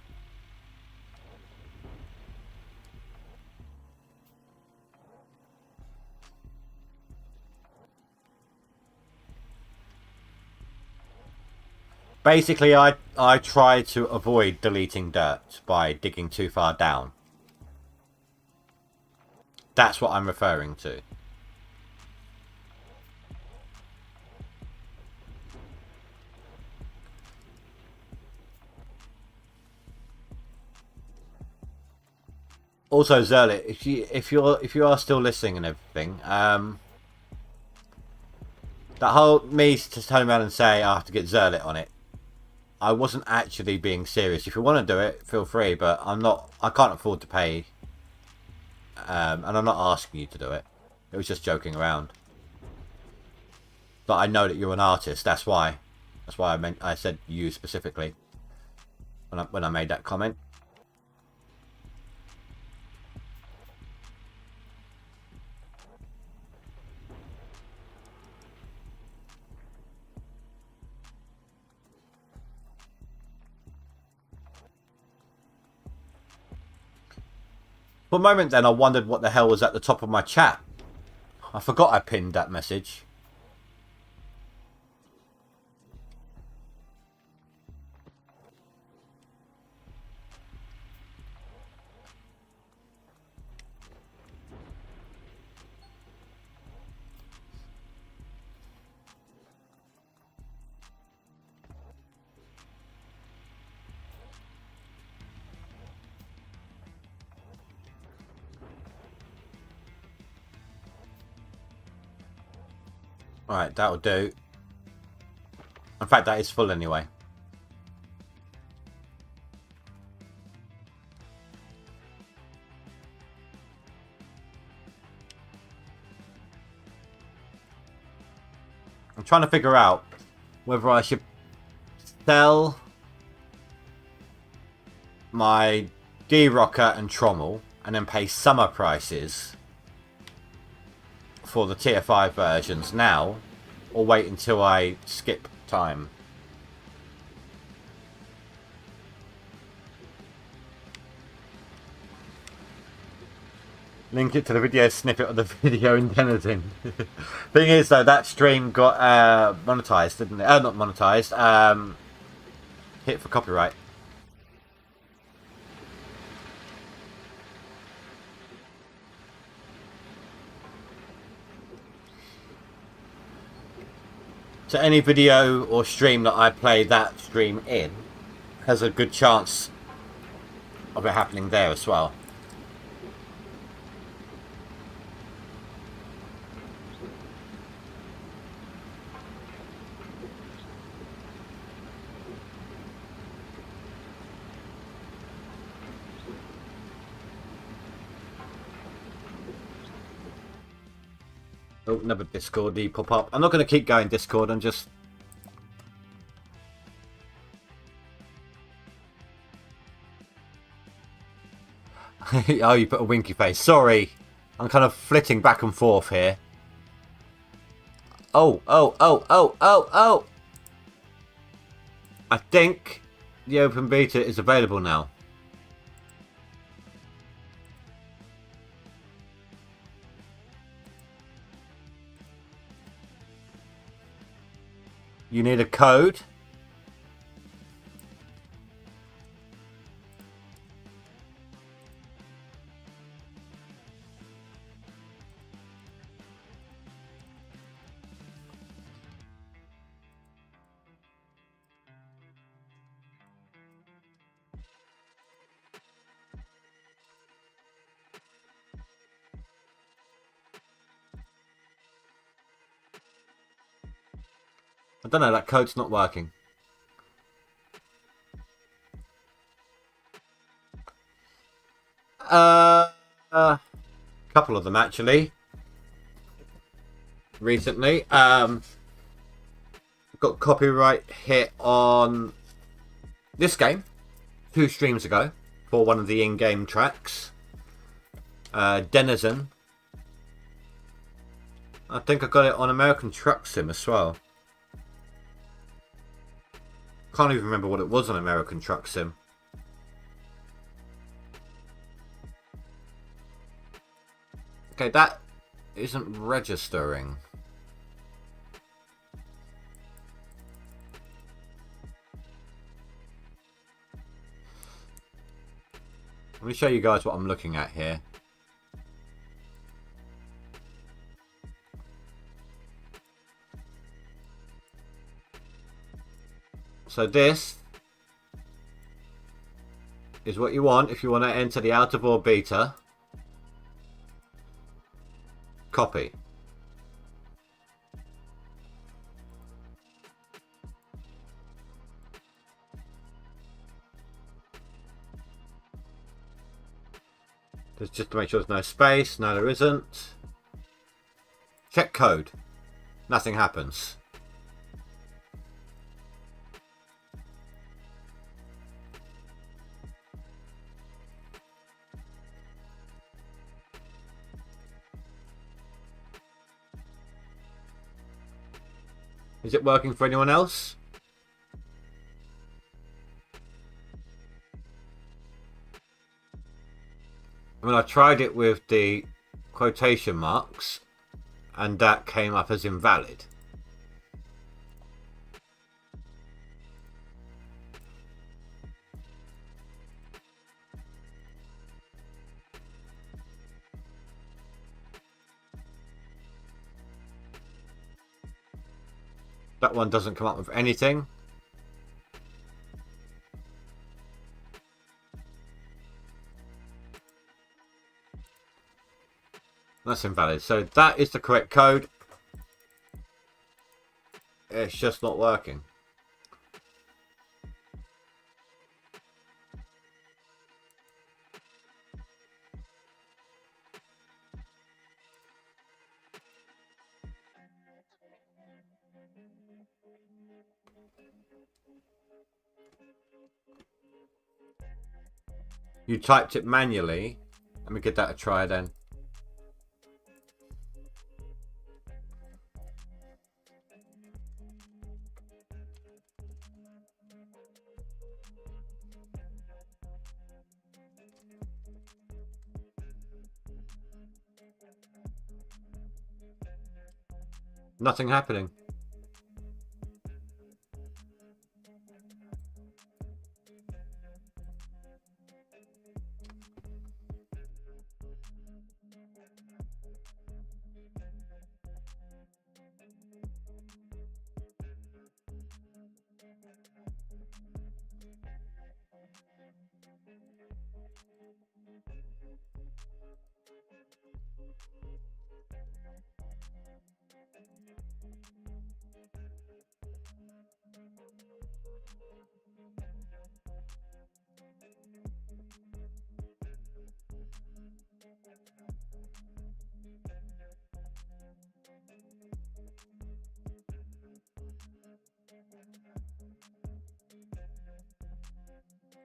Basically, I try to avoid deleting dirt by digging too far down. That's what I'm referring to. Also, Zerlit, if you are still listening and everything, that whole me to turn around and say I have to get Zerlit on it, I wasn't actually being serious. If you want to do it, feel free, but I can't afford to pay, and I'm not asking you to do it. It was just joking around. But I know that you're an artist. That's why I said you specifically when I made that comment. For a moment then, I wondered what the hell was at the top of my chat. I forgot I pinned that message. Alright, that'll do. In fact, that is full anyway. I'm trying to figure out whether I should sell my D-Rocker and Trommel and then pay summer prices for the tier 5 versions now, or wait until I skip time. Link it to the video snippet of the video in Denizin. Thing is though, that stream got monetized, didn't it? Not monetized, hit for copyright. So any video or stream that I play that stream in has a good chance of it happening there as well. Oh, another Discord pop up. I'm not going to keep going Discord, I'm just... Oh, you put a winky face. Sorry. I'm kind of flitting back and forth here. Oh. I think the open beta is available now. You need a code. I don't know, that code's not working. Couple of them actually. Recently, got copyright hit on this game 2 streams ago for one of the in-game tracks. Denizen. I think I got it on American Truck Sim as well. Can't even remember what it was on American Truck Sim. Okay, that isn't registering. Let me show you guys what I'm looking at here. So this is what you want if you want to enter the out of board beta. Copy. Just to make sure there's no space. No, there isn't. Check code. Nothing happens. Is it working for anyone else? I mean, I tried it with the quotation marks and that came up as invalid. That one doesn't come up with anything. That's invalid. So that is the correct code. It's just not working. You typed it manually. Let me give that a try then. Nothing happening.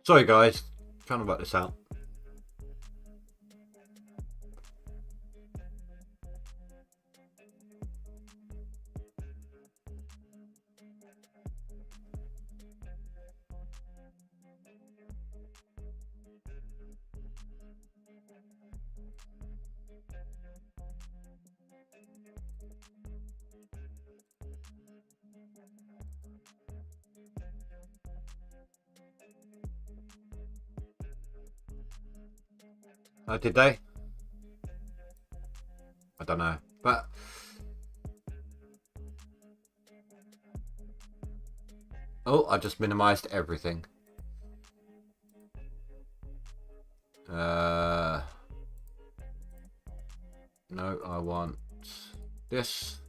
Sorry guys, trying to work this out. Did they? I don't know. But oh, I just minimized everything. No, I want this.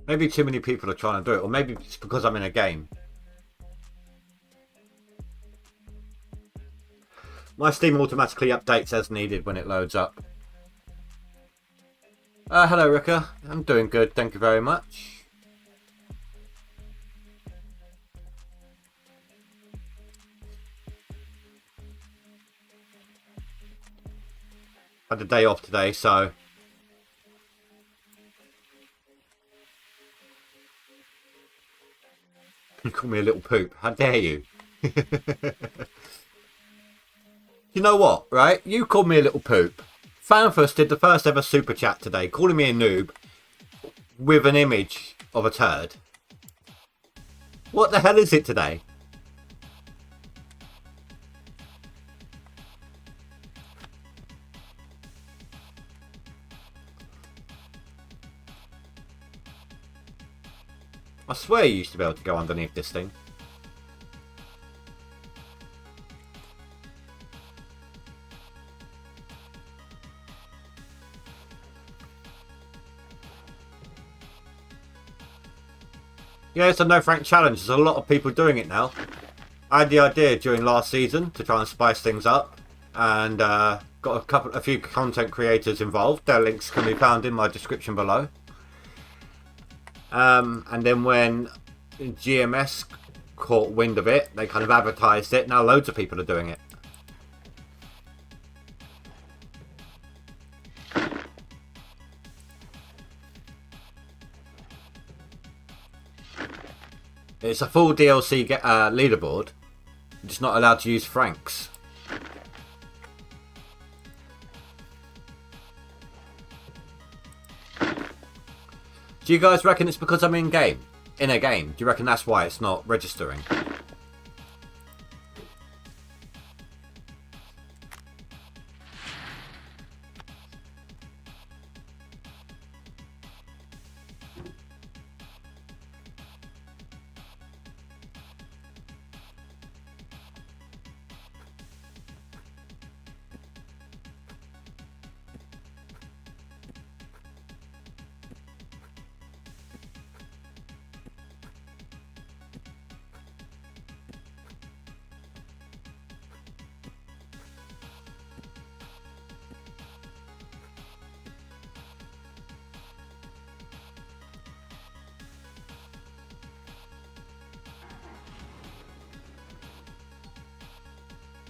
Maybe too many people are trying to do it, or maybe it's because I'm in a game. My Steam automatically updates as needed when it loads up. Hello, Rika. I'm doing good, thank you very much. Had a day off today, so you call me a little poop. How dare you? You know what, right? You called me a little poop. Fanfuss did the first ever super chat today, calling me a noob with an image of a turd. What the hell is it today? I swear you used to be able to go underneath this thing. Yeah, it's a No Frank challenge. There's a lot of people doing it now. I had the idea during last season to try and spice things up, and got a few content creators involved. Their links can be found in my description below. And then when GMS caught wind of it, they kind of advertised it. Now loads of people are doing it. It's a full DLC leaderboard. You're just not allowed to use Franks. Do you guys reckon it's because I'm in a game? Do you reckon that's why it's not registering?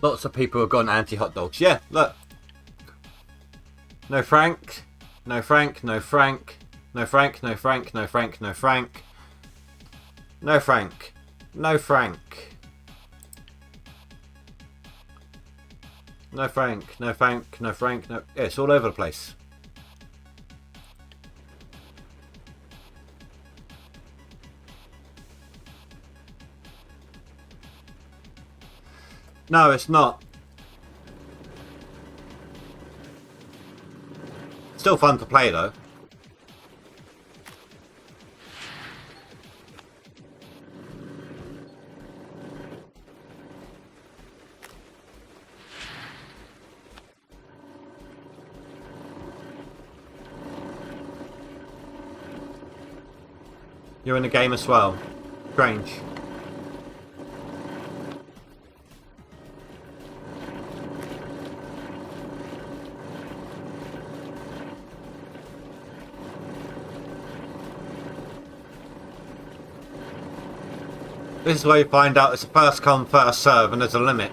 Lots of people have gone anti-hot dogs. Yeah, look. No Frank. No Frank. No Frank. No Frank. No Frank. No Frank. No Frank. No Frank. No Frank. No Frank. No Frank. No Frank. No. Yeah, it's all over the place. No, it's not. Still fun to play though. You're in the game as well. Strange. This is where you find out it's a first come, first serve, and there's a limit.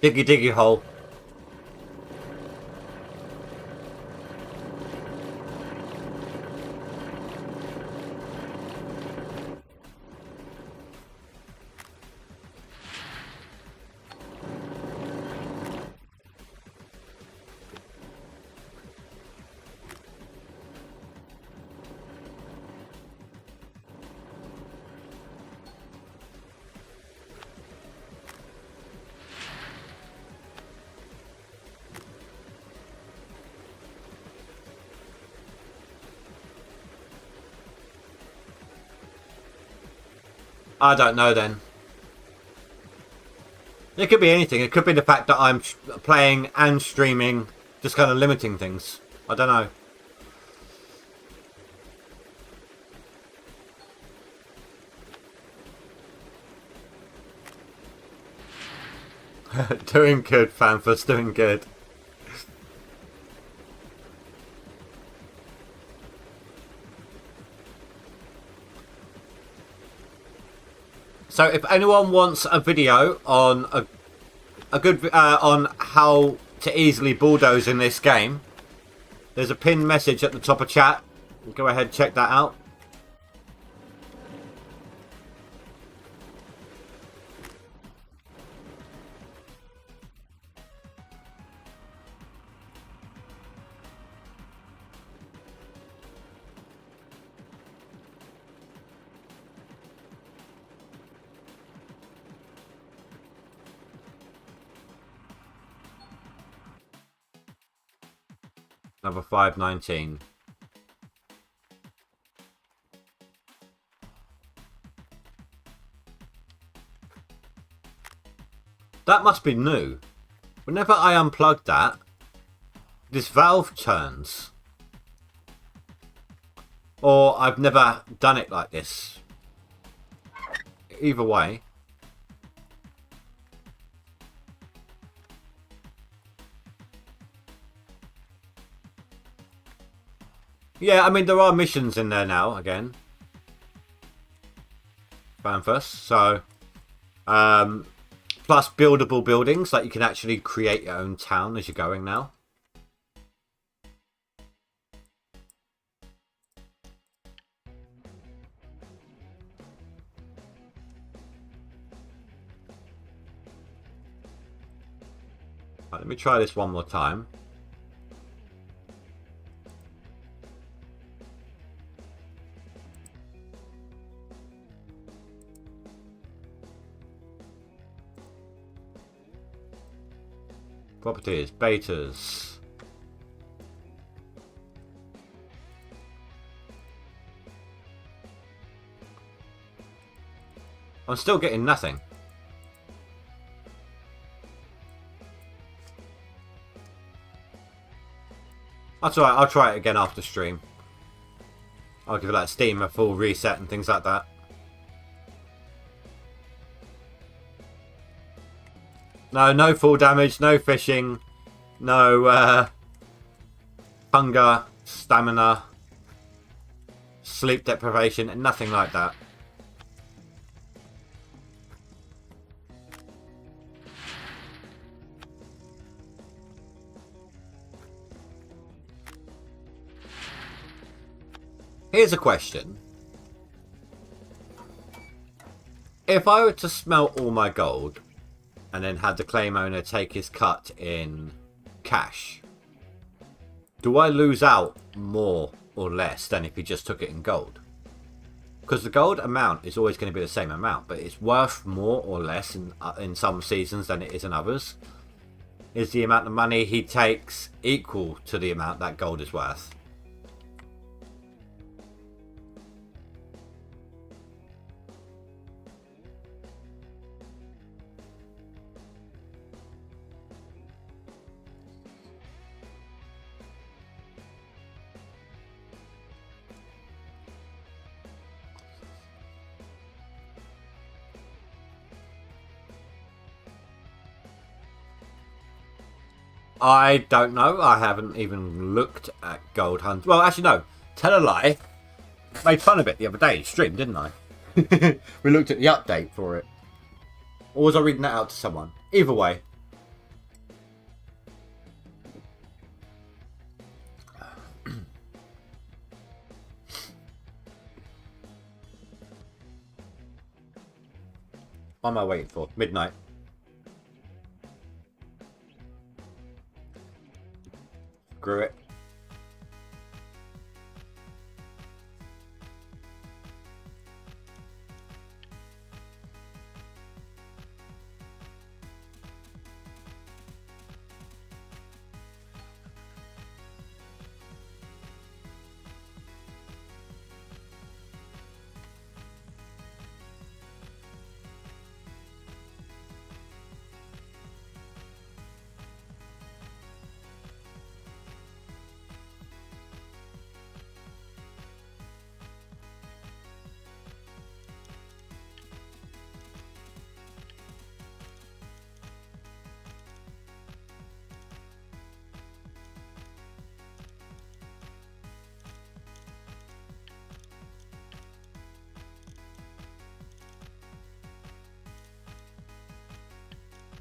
Diggy diggy hole. I don't know then. It could be anything. It could be the fact that I'm playing and streaming, just kind of limiting things. I don't know. Doing good, Fanfus, doing good. So if anyone wants a video on a good on how to easily bulldoze in this game, there's a pinned message at the top of chat. Go ahead, check that out. Number 519. That must be new. Whenever I unplug that, this valve turns. Or I've never done it like this. Either way. Yeah, I mean, there are missions in there now, again. Fanfus. So, plus buildable buildings, like you can actually create your own town as you're going now. Right, let me try this one more time. Properties, betas. I'm still getting nothing. That's alright, I'll try it again after stream. I'll give that Steam a full reset and things like that. No full damage, no fishing, no hunger, stamina, sleep deprivation, and nothing like that. Here's a question. If I were to smelt all my gold and then had the claim owner take his cut in cash, do I lose out more or less than if he just took it in gold? Because the gold amount is always going to be the same amount, but it's worth more or less in some seasons than it is in others. Is the amount of money he takes equal to the amount that gold is worth? I don't know. I haven't even looked at Gold Hunt. Well, actually, no. Tell a lie. Made fun of it the other day. Stream, didn't I? We looked at the update for it. Or was I reading that out to someone? Either way. What am I waiting for? Midnight. Screw it.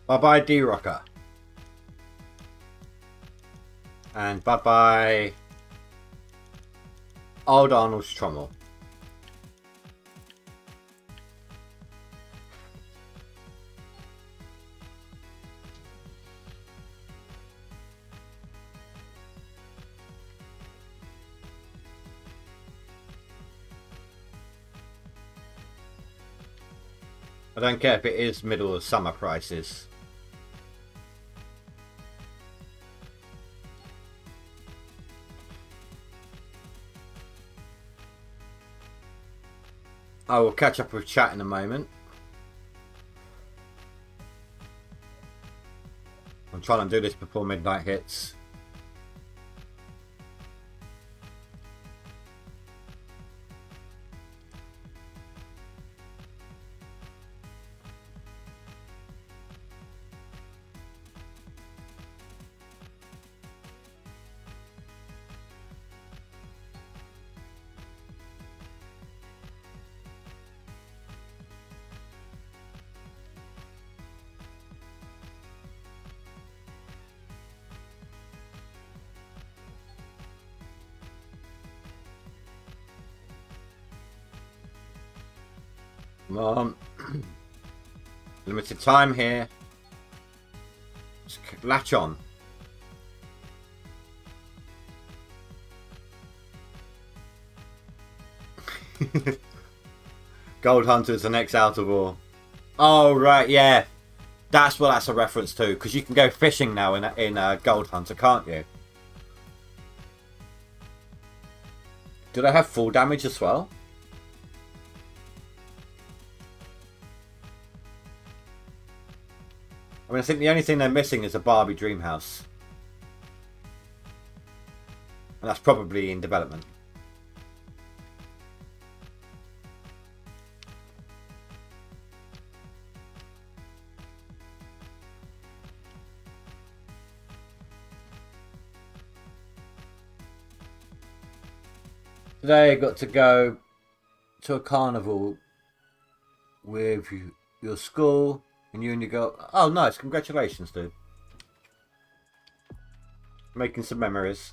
Bye-bye, D-Rocker. And bye-bye, Old Arnold Strommel. I don't care if it is middle of summer prices. I will catch up with chat in a moment. I'm trying to do this before midnight hits. Come on. Limited time here. Just latch on. Gold Hunter is the next Outer War. Oh, right, yeah. That's what that's a reference to. Because you can go fishing now in Gold Hunter, can't you? Do they have full damage as well? I mean, I think the only thing they're missing is a Barbie Dreamhouse. And that's probably in development. Today I got to go to a carnival with your school. And you and your girl. Oh, nice. Congratulations, dude. Making some memories.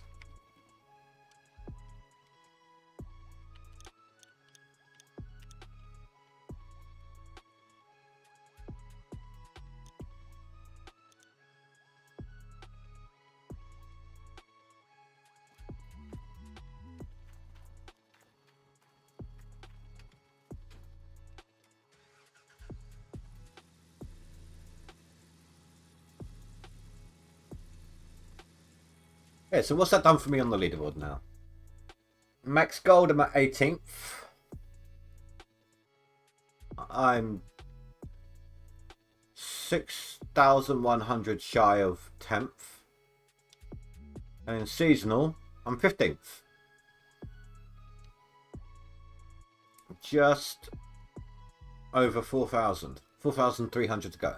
Yeah, so what's that done for me on the leaderboard now? Max Gold, I'm at 18th. I'm 6,100 shy of 10th. And in Seasonal, I'm 15th. Just over 4,000. 4,300 to go.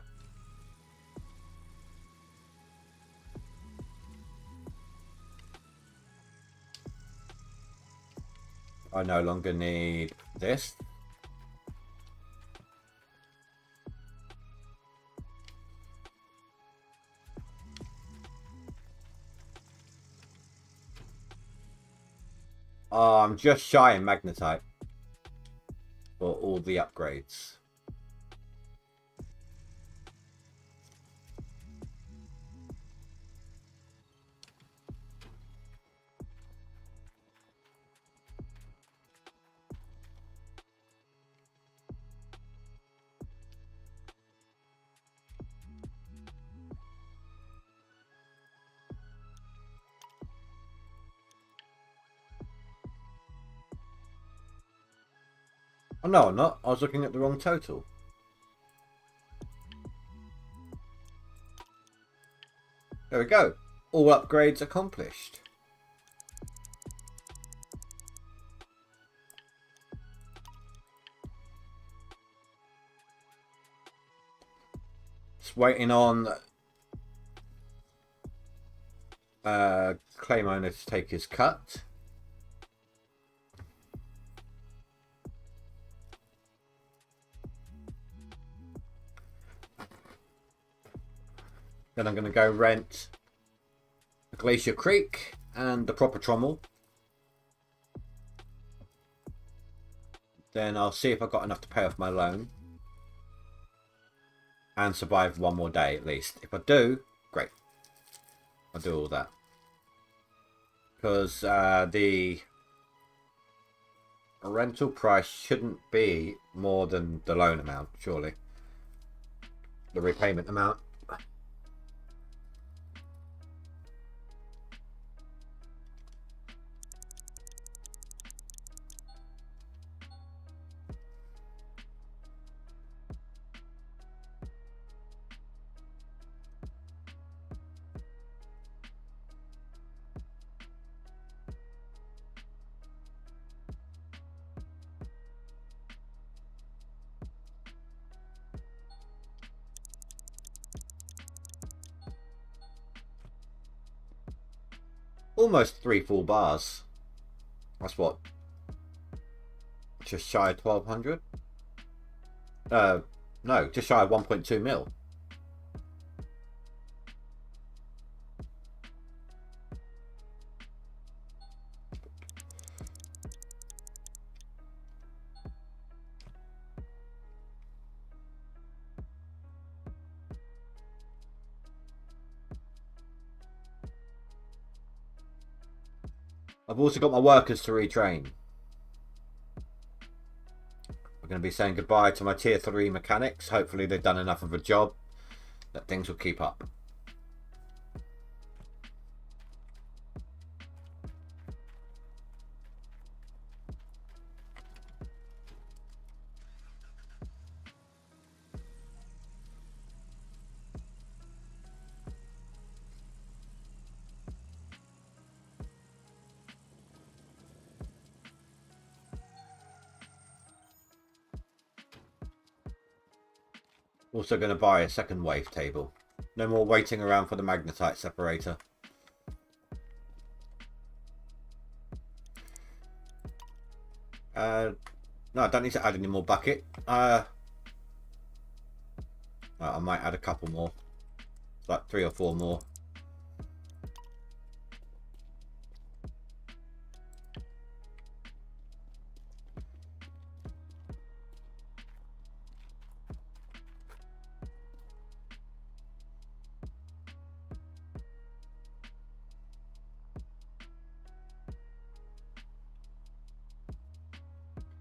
I no longer need this. I'm just shy in Magnetite for all the upgrades. Oh no, I'm not. I was looking at the wrong total. There we go. All upgrades accomplished. Just waiting on claim owner to take his cut. Then I'm going to go rent Glacier Creek and the proper trommel. Then I'll see if I've got enough to pay off my loan and survive one more day at least. If I do, great. I'll do all that. Because the rental price shouldn't be more than the loan amount, surely. The repayment amount. Almost 3 full bars. That's what? Just shy of 1200? No, just shy of 1.2 mil. I've also got my workers to retrain. We're going to be saying goodbye to my tier 3 mechanics. Hopefully they've done enough of a job that things will keep up. Also going to buy a second wave table. No more waiting around for the magnetite separator. No, I don't need to add any more bucket. I might add a couple more. Like 3 or 4 more.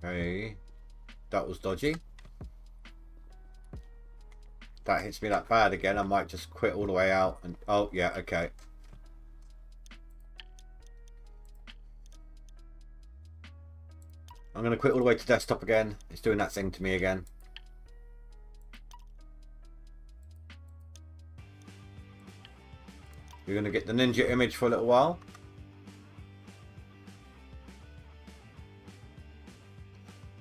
Okay, that was dodgy. That hits me that bad again. I might just quit all the way out and oh yeah, okay. I'm gonna quit all the way to desktop again. It's doing that thing to me again. You're gonna get the ninja image for a little while.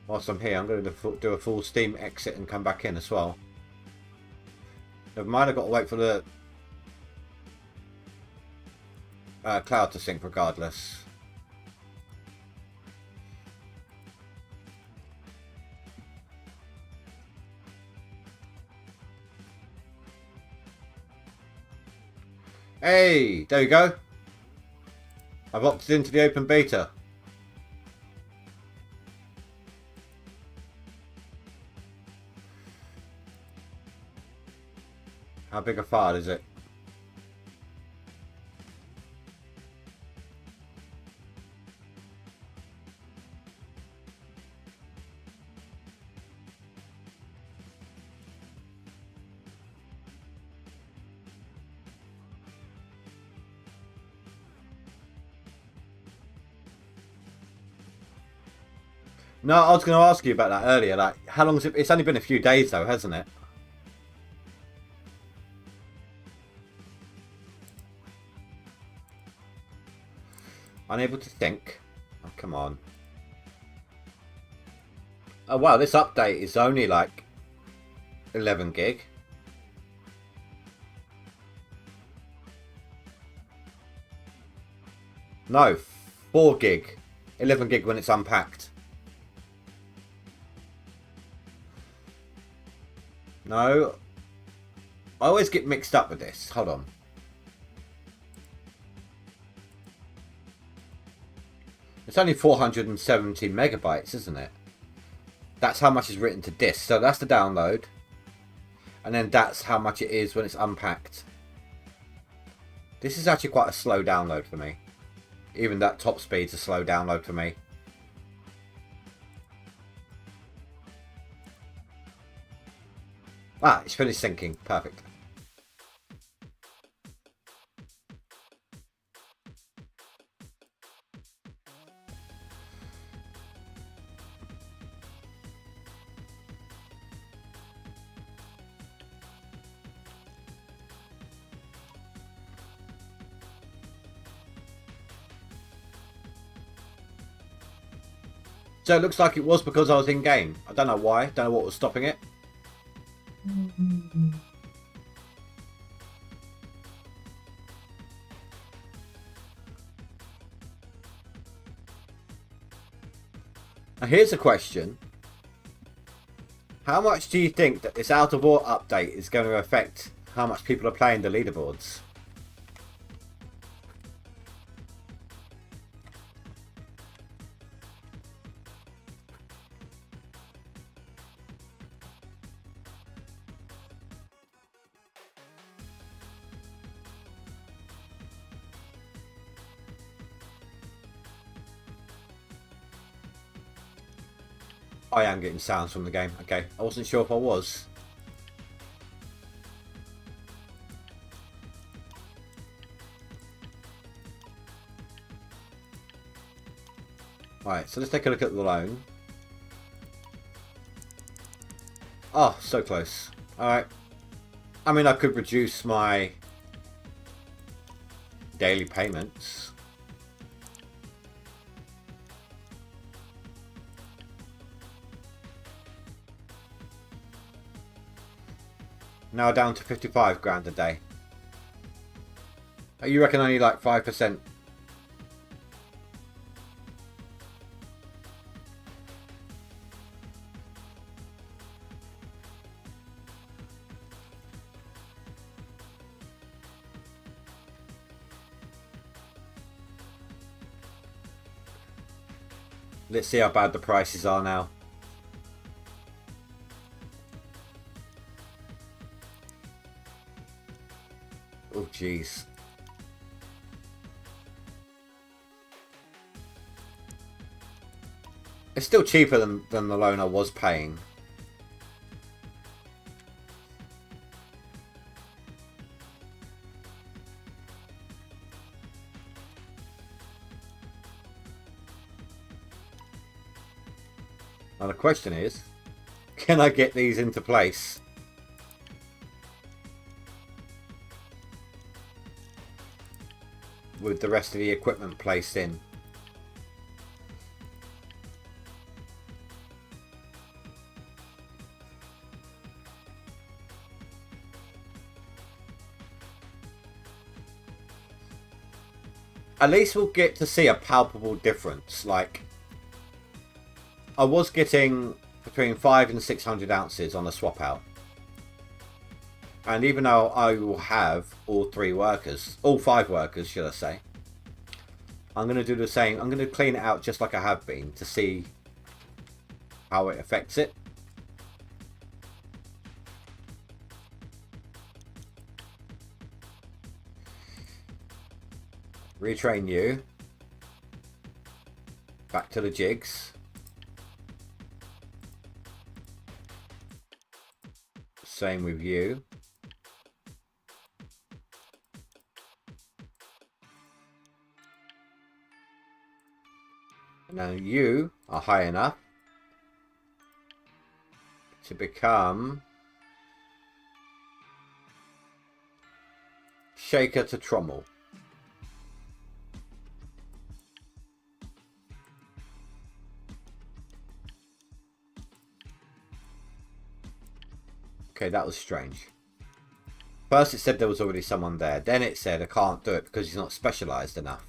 Whilst I'm here, I'm going to do a full Steam exit and come back in as well. Never mind, I've got to wait for the cloud to sync regardless. Hey, there you go. I've opted into the open beta. How big a fart is it? No, I was going to ask you about that earlier. Like, how long has it? It's only been a few days though, hasn't it? Unable to think. Oh, come on. Oh wow, this update is only like 11 gig. No, 4 gig. 11 gig when it's unpacked. No. I always get mixed up with this. Hold on. It's only 470 megabytes, isn't it? That's how much is written to disk. So that's the download. And then that's how much it is when it's unpacked. This is actually quite a slow download for me. Even that top speed's a slow download for me. Ah, it's finished syncing. Perfect. So it looks like it was because I was in game. I don't know why. Don't know what was stopping it. Now here's a question. How much do you think that this Out of War update is going to affect how much people are playing the leaderboards? I am getting sounds from the game. Okay, I wasn't sure if I was. Alright, so let's take a look at the loan. Oh, so close. Alright. I mean, I could reduce my daily payments. Now down to 55 grand a day. You reckon only like 5%? Let's see how bad the prices are now. Oh, jeez. It's still cheaper than the loan I was paying. Now the question is, can I get these into place? With the rest of the equipment placed in. At least we'll get to see a palpable difference. Like, I was getting between 500 and 600 ounces on the swap out. And even though I will have all 3 workers, all 5 workers, should I say, I'm going to do the same. I'm going to clean it out just like I have been to see how it affects it. Retrain you. Back to the jigs. Same with you. Now you are high enough to become Shaker to Trommel. Okay, that was strange. First it said there was already someone there. Then it said I can't do it because he's not specialised enough.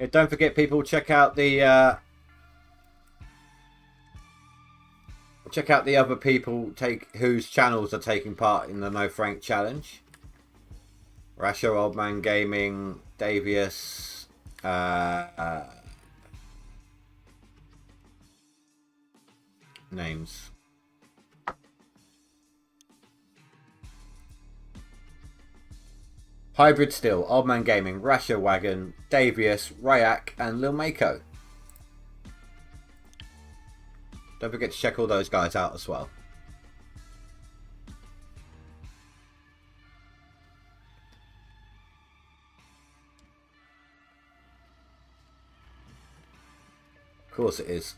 Yeah, don't forget, people, check out the other people whose channels are taking part in the No Frank challenge. Rasho, Old Man Gaming, Davius, names. Hybrid Steel, Old Man Gaming, Rasho Wagon, Davius, Ryak, and Lil Mako. Don't forget to check all those guys out as well. Of course it is.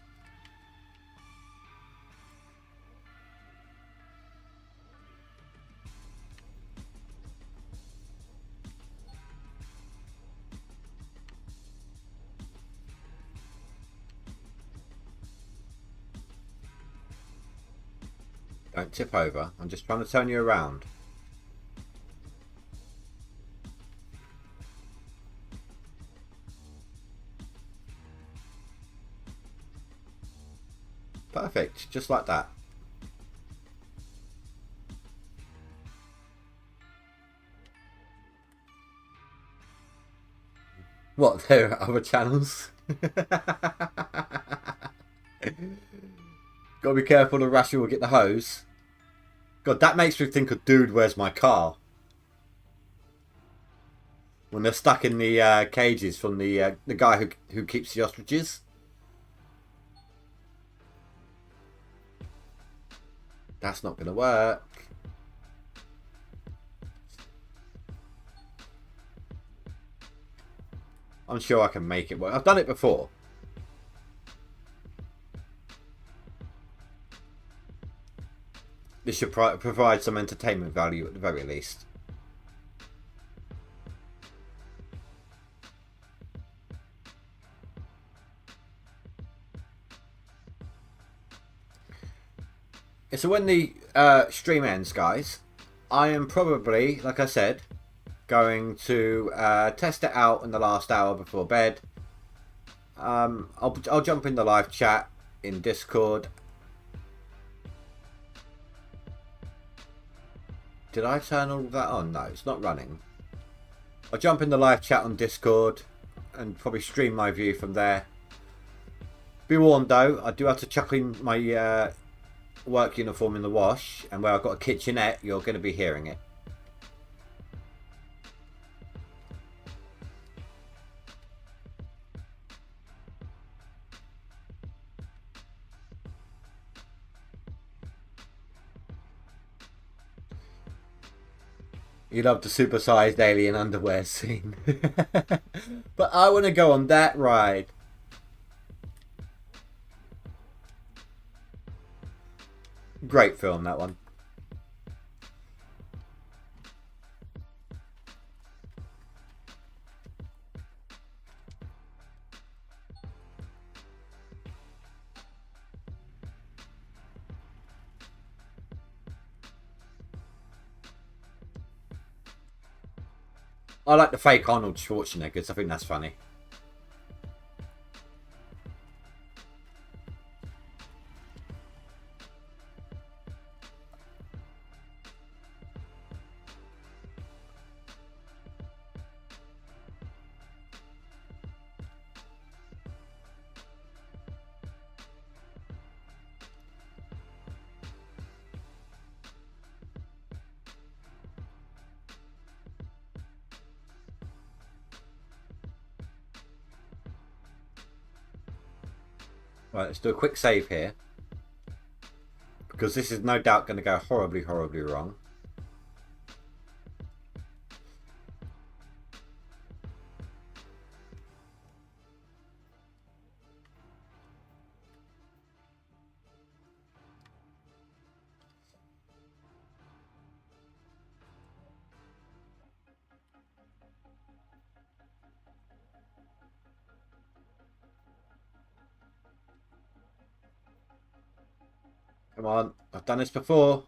Don't tip over. I'm just trying to turn you around. Perfect. Just like that. What? There are other channels? Gotta be careful, the Rasher will get the hose. God, that makes me think of Dude, Where's My Car? When they're stuck in the cages from the guy who keeps the ostriches. That's not going to work. I'm sure I can make it work. I've done it before. This should provide some entertainment value at the very least. So when the stream ends, guys, I am probably, like I said, going to test it out in the last hour before bed. I'll jump in the live chat in Discord. Did I turn all of that on? No, it's not running. I'll jump in the live chat on Discord and probably stream my view from there. Be warned though, I do have to chuck in my work uniform in the wash, and where I've got a kitchenette, you're going to be hearing it. You love the supersized alien underwear scene. But I want to go on that ride. Great film, that one. I like the fake Arnold Schwarzeneggers. I think that's funny. Right, let's do a quick save here. Because this is no doubt going to go horribly, horribly wrong. Come on, I've done this before.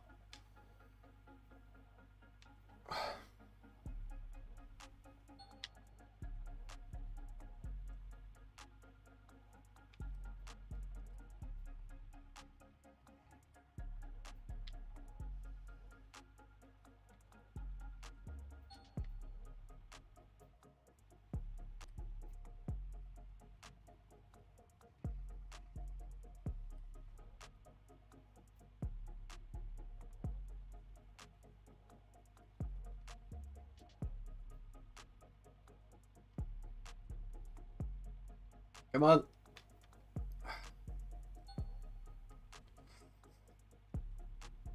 Come on.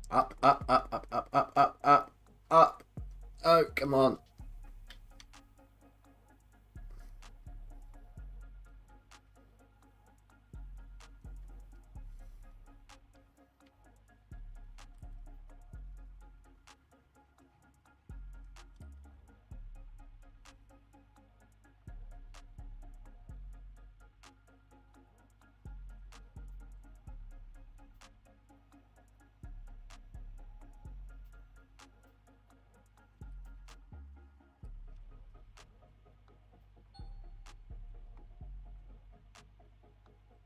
Up, up, up, up, up, up, up, up, up. Oh, come on.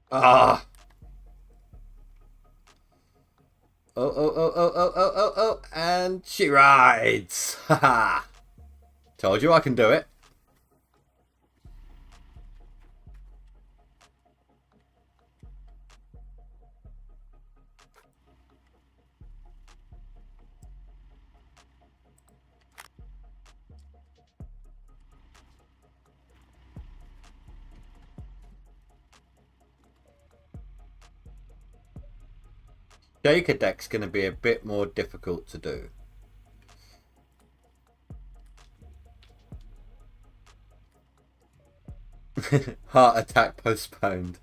Ah. Oh, oh, oh, oh, oh, oh, oh, oh. And she rides. Haha. Told you I can do it. Shaker deck's going to be a bit more difficult to do. Heart attack postponed.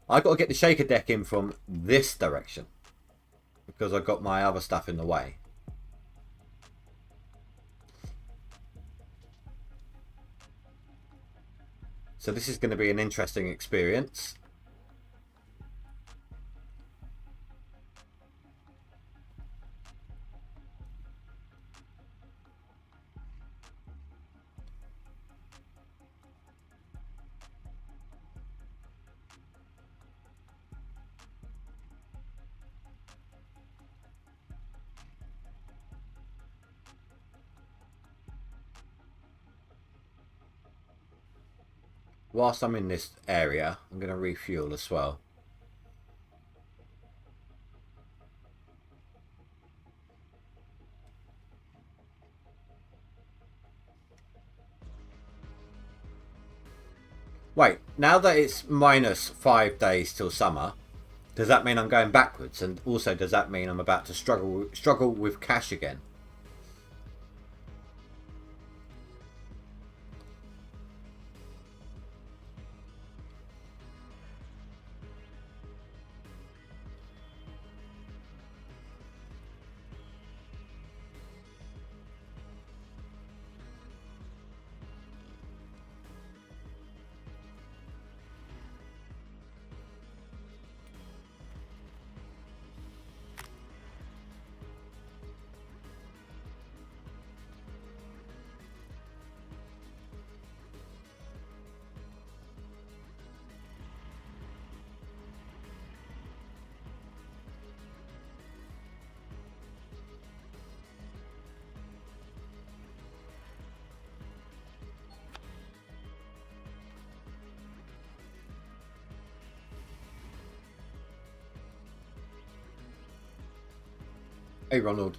I got to get the shaker deck in from this direction because I've got my other stuff in the way. So this is going to be an interesting experience. Whilst I'm in this area, I'm going to refuel as well. Wait, now that it's minus 5 days till summer, does that mean I'm going backwards? And also, does that mean I'm about to struggle with cash again? Hey, Ronald.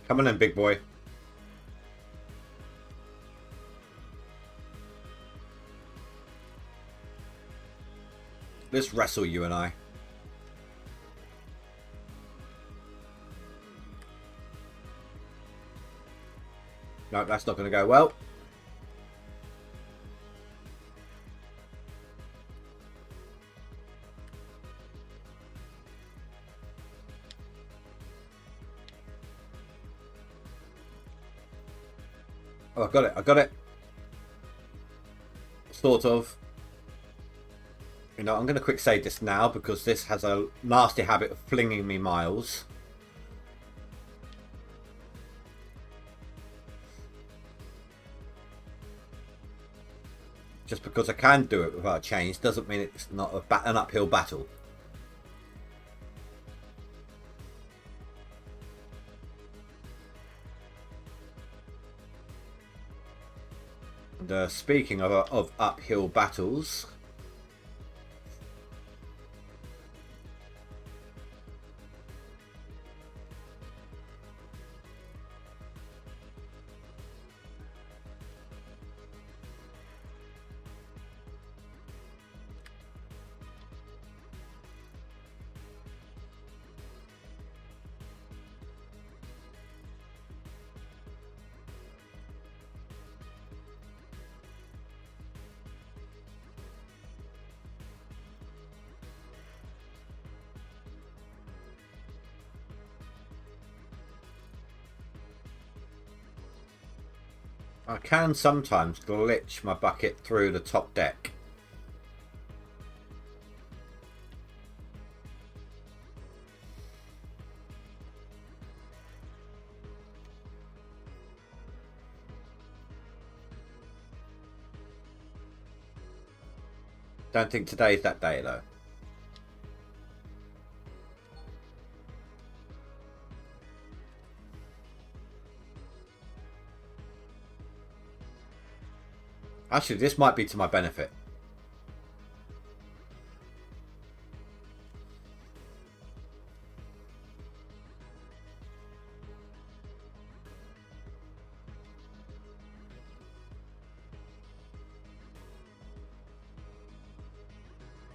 Come on in, big boy. Let's wrestle, you and I. No, that's not going to go well. Oh, I got it. I got it. Sort of. You know, I'm going to quick save this now because this has a nasty habit of flinging me miles. Just because I can do it without change doesn't mean it's not an uphill battle. And speaking of uphill battles... I can sometimes glitch my bucket through the top deck. Don't think today's that day though. Actually, this might be to my benefit.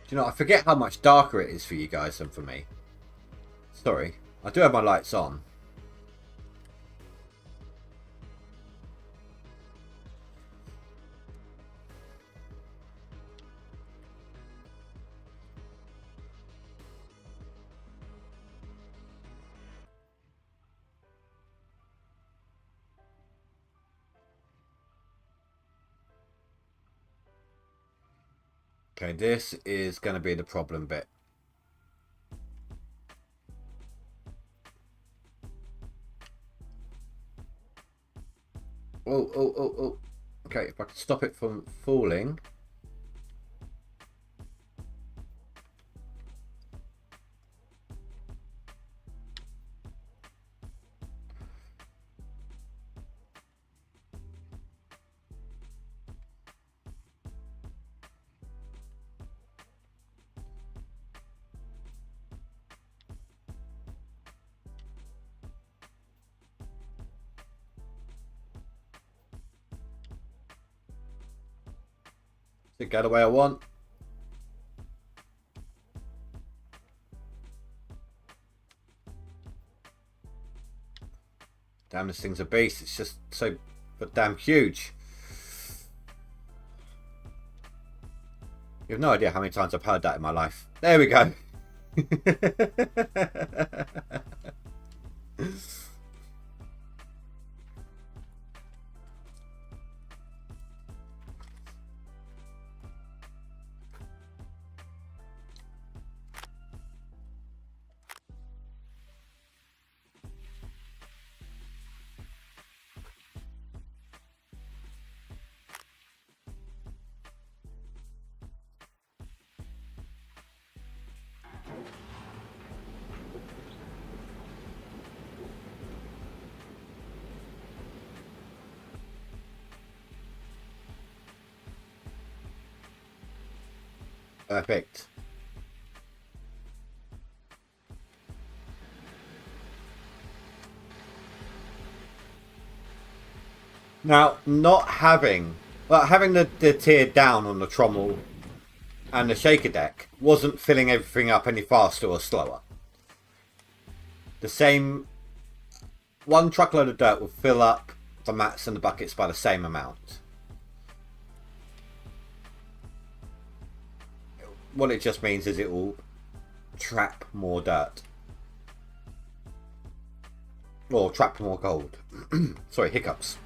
Do you know, I forget how much darker it is for you guys than for me. Sorry. I do have my lights on. Okay, this is going to be the problem bit. Oh. Okay, if I can stop it from falling. Did it go the way I want? Damn, this thing's a beast. It's just so damn huge. You have no idea how many times I've heard that in my life. There we go. Perfect. Now, not having... Well, having the tier down on the trommel and the shaker deck wasn't filling everything up any faster or slower. The same... One truckload of dirt will fill up the mats and the buckets by the same amount. What it just means is it will trap more dirt. Or trap more gold. Sorry, hiccups.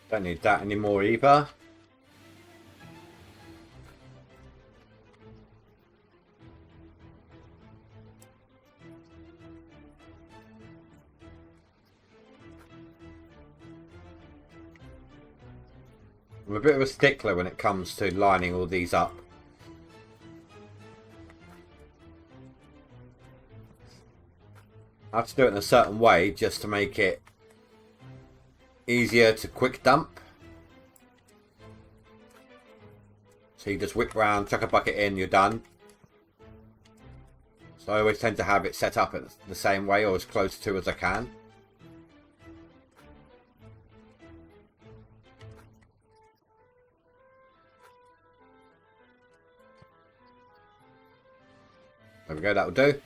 Don't need that anymore either. I'm a bit of a stickler when it comes to lining all these up. I have to do it in a certain way just to make it easier to quick dump. So you just whip round, chuck a bucket in, you're done. So I always tend to have it set up at the same way or as close to as I can. There we go, that'll do.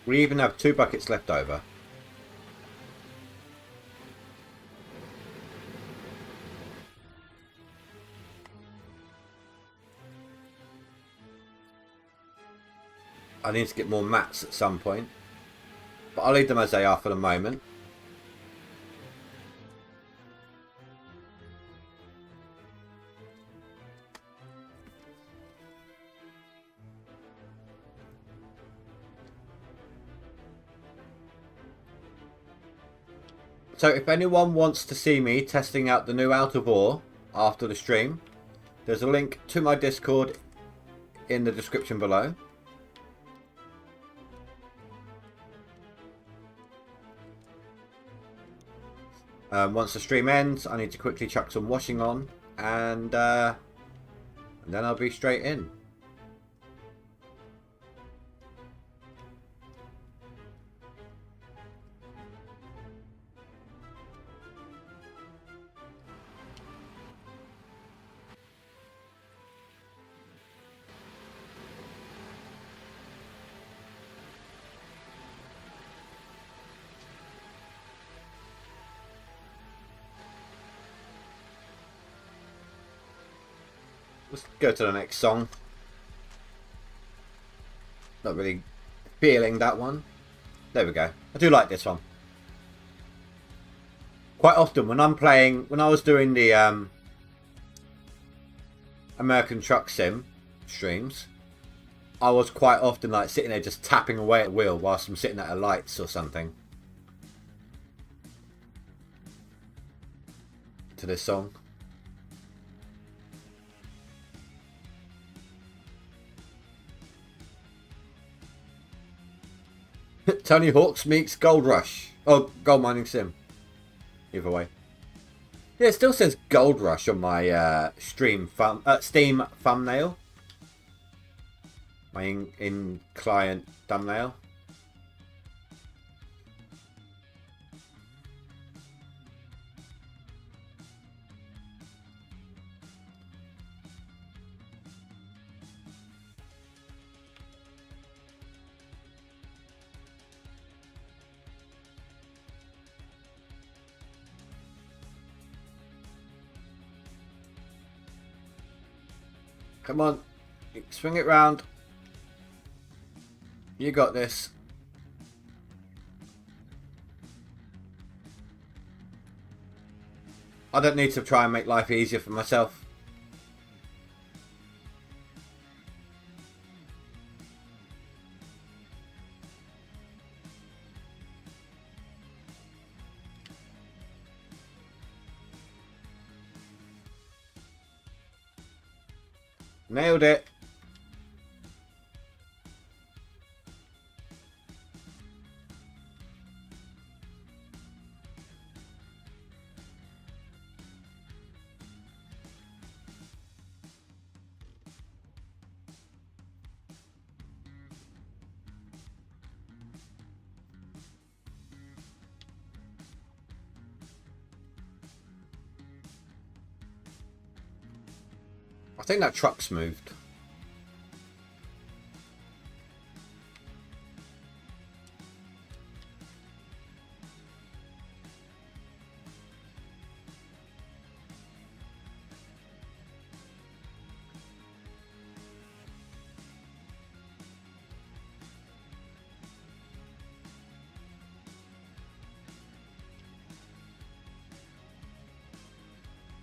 We even have 2 buckets left over. I need to get more mats at some point. But I'll leave them as they are for the moment. So if anyone wants to see me testing out the new Out of Ore after the stream, there's a link to my Discord in the description below. Once the stream ends, I need to quickly chuck some washing on, and then I'll be straight in. Let's go to the next song. Not really feeling that one. There we go. I do like this one. Quite often when I'm playing, when I was doing the American Truck Sim streams, I was quite often like sitting there just tapping away at the wheel whilst I'm sitting at a lights or something. To this song. Tony Hawk's meets Gold Rush. Oh, Gold Mining Sim. Either way. Yeah, it still says Gold Rush on my Steam thumbnail. My in-client thumbnail. Come on. Swing it round. You got this. I don't need to try and make life easier for myself. Nailed it. I think that truck's moved.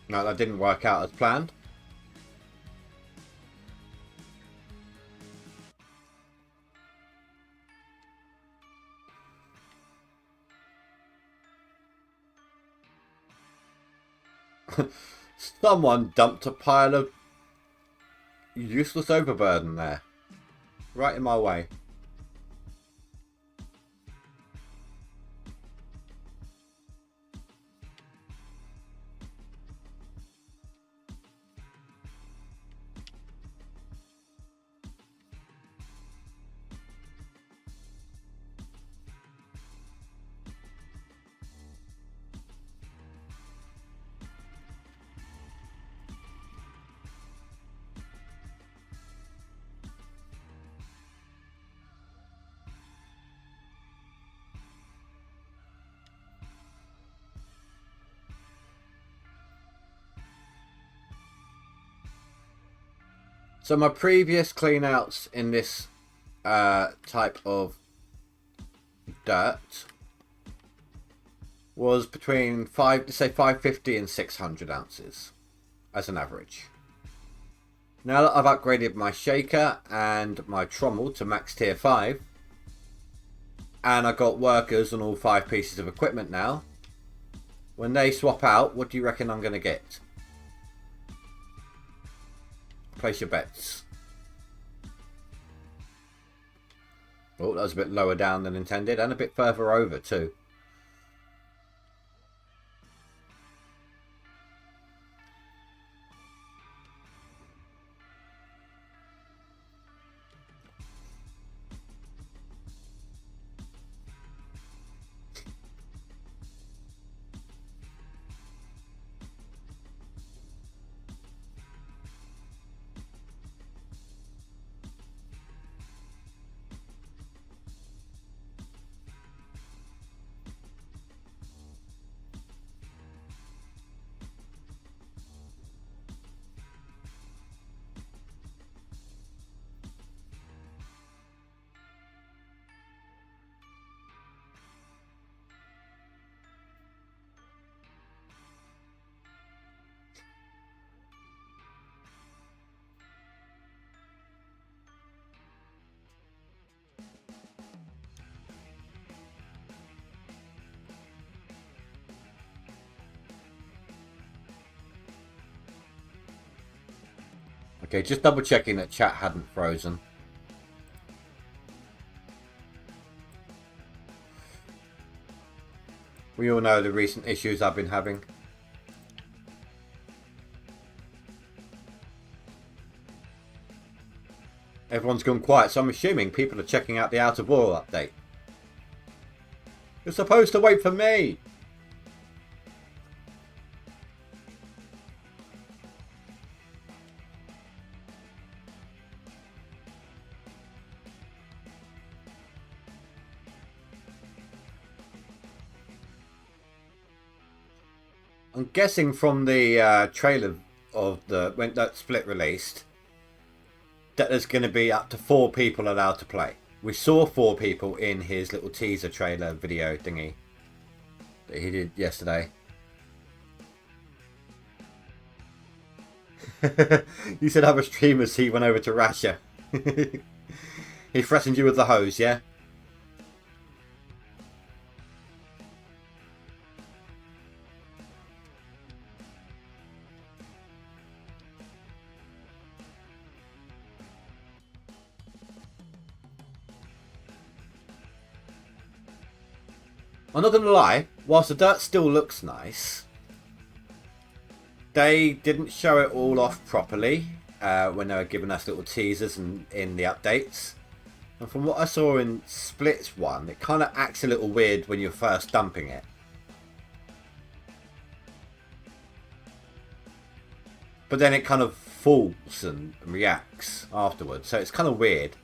No, that didn't work out as planned. Someone dumped a pile of useless overburden there. Right in my way. So my previous cleanouts in this type of dirt was between 550 and 600 ounces as an average. Now that I've upgraded my shaker and my trommel to max tier 5, and I've got workers on all 5 pieces of equipment now, when they swap out, what do you reckon I'm going to get? Place your bets. Oh, that was a bit lower down than intended, and a bit further over too. Okay, just double checking that chat hadn't frozen. We all know the recent issues I've been having. Everyone's gone quiet, so I'm assuming people are checking out the Out of War update. You're supposed to wait for me! I'm guessing from the trailer of when that Split released that there's going to be up to 4 people allowed to play. We saw 4 people in his little teaser trailer video thingy that he did yesterday. You said other streamers, he went over to Russia. He threatened you with the hose, yeah? I'm not going to lie, whilst the dirt still looks nice, they didn't show it all off properly when they were giving us little teasers and in the updates. And from what I saw in Split's one, it kind of acts a little weird when you're first dumping it. But then it kind of falls and reacts afterwards, so it's kind of weird.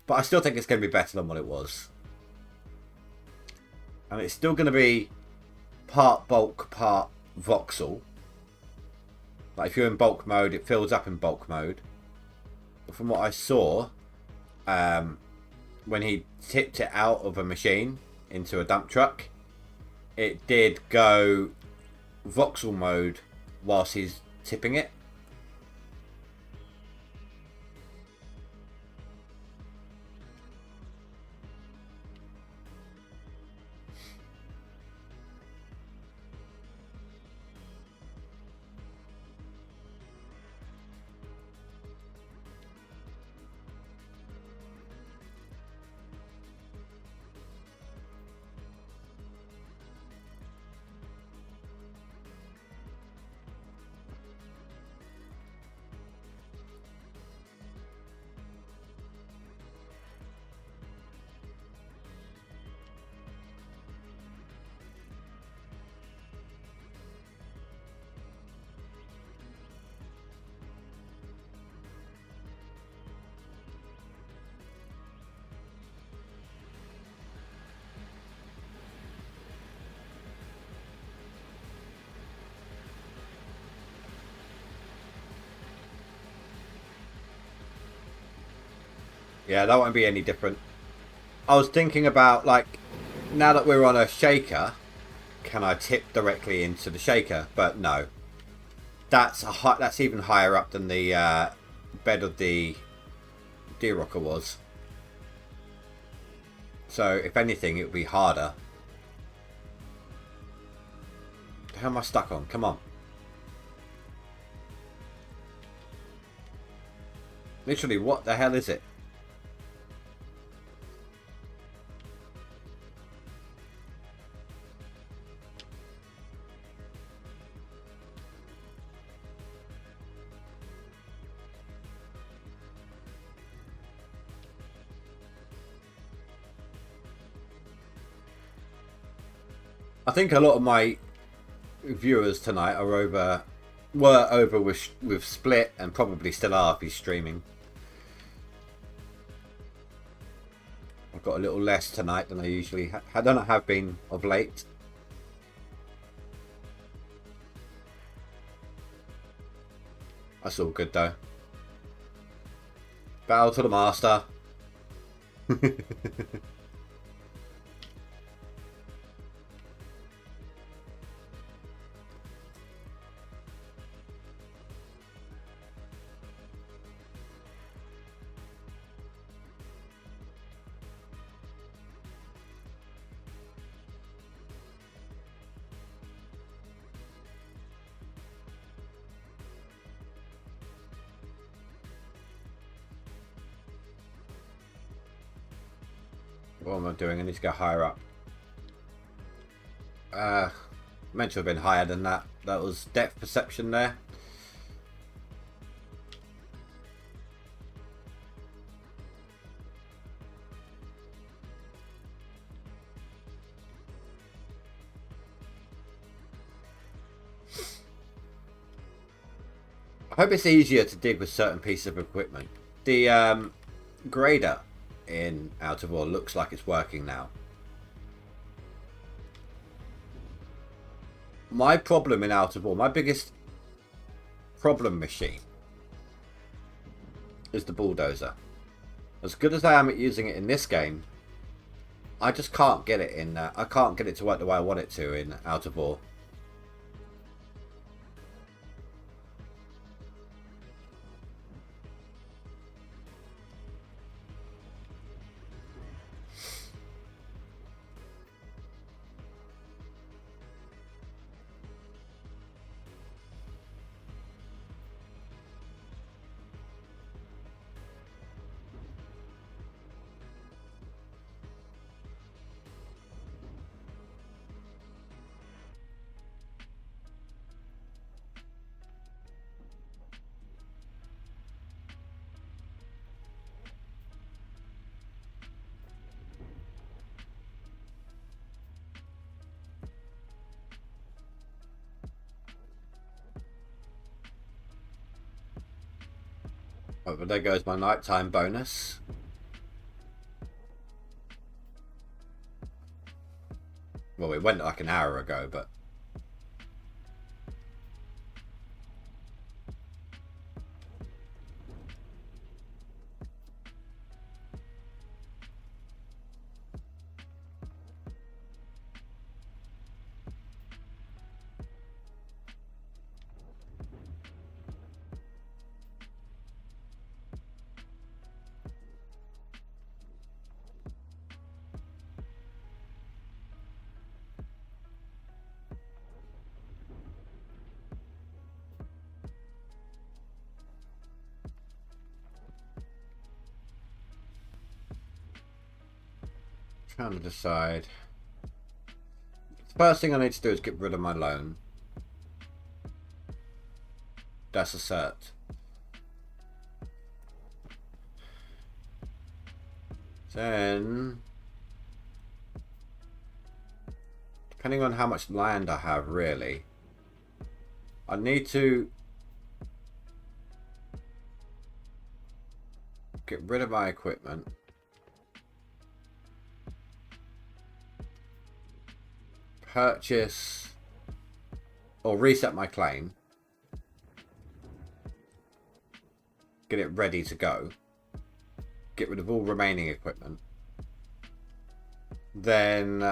But I still think it's going to be better than what it was. And it's still going to be part bulk, part voxel. Like if you're in bulk mode, it fills up in bulk mode. But from what I saw, when he tipped it out of a machine into a dump truck, it did go voxel mode whilst he's tipping it. Yeah, that won't be any different. I was thinking about, like, now that we're on a shaker, can I tip directly into the shaker? But no. That's even higher up than the bed of the D-Rocker was. So, if anything, it would be harder. How am I stuck on? Come on. Literally, what the hell is it? I think a lot of my viewers tonight were over with Split and probably still are if he's streaming. I've got a little less tonight than I usually have been of late. That's all good though. Battle to the master. What am I doing? I need to go higher up. Meant to have been higher than that. That was depth perception there. I hope it's easier to dig with certain pieces of equipment. The grader in Out of War looks like it's working now. My problem in Out of War, my biggest problem machine is the bulldozer. As good as I am at using it in this game, I just can't get it in. I can't get it to work the way I want it to in Out of War. Oh, but there goes my nighttime bonus. Well, it went like an hour ago, but... trying to decide. The first thing I need to do is get rid of my loan. That's a cert. Then, depending on how much land I have, really, I need to get rid of my equipment. Purchase or reset my claim. Get it ready to go. Get rid of all remaining equipment. Then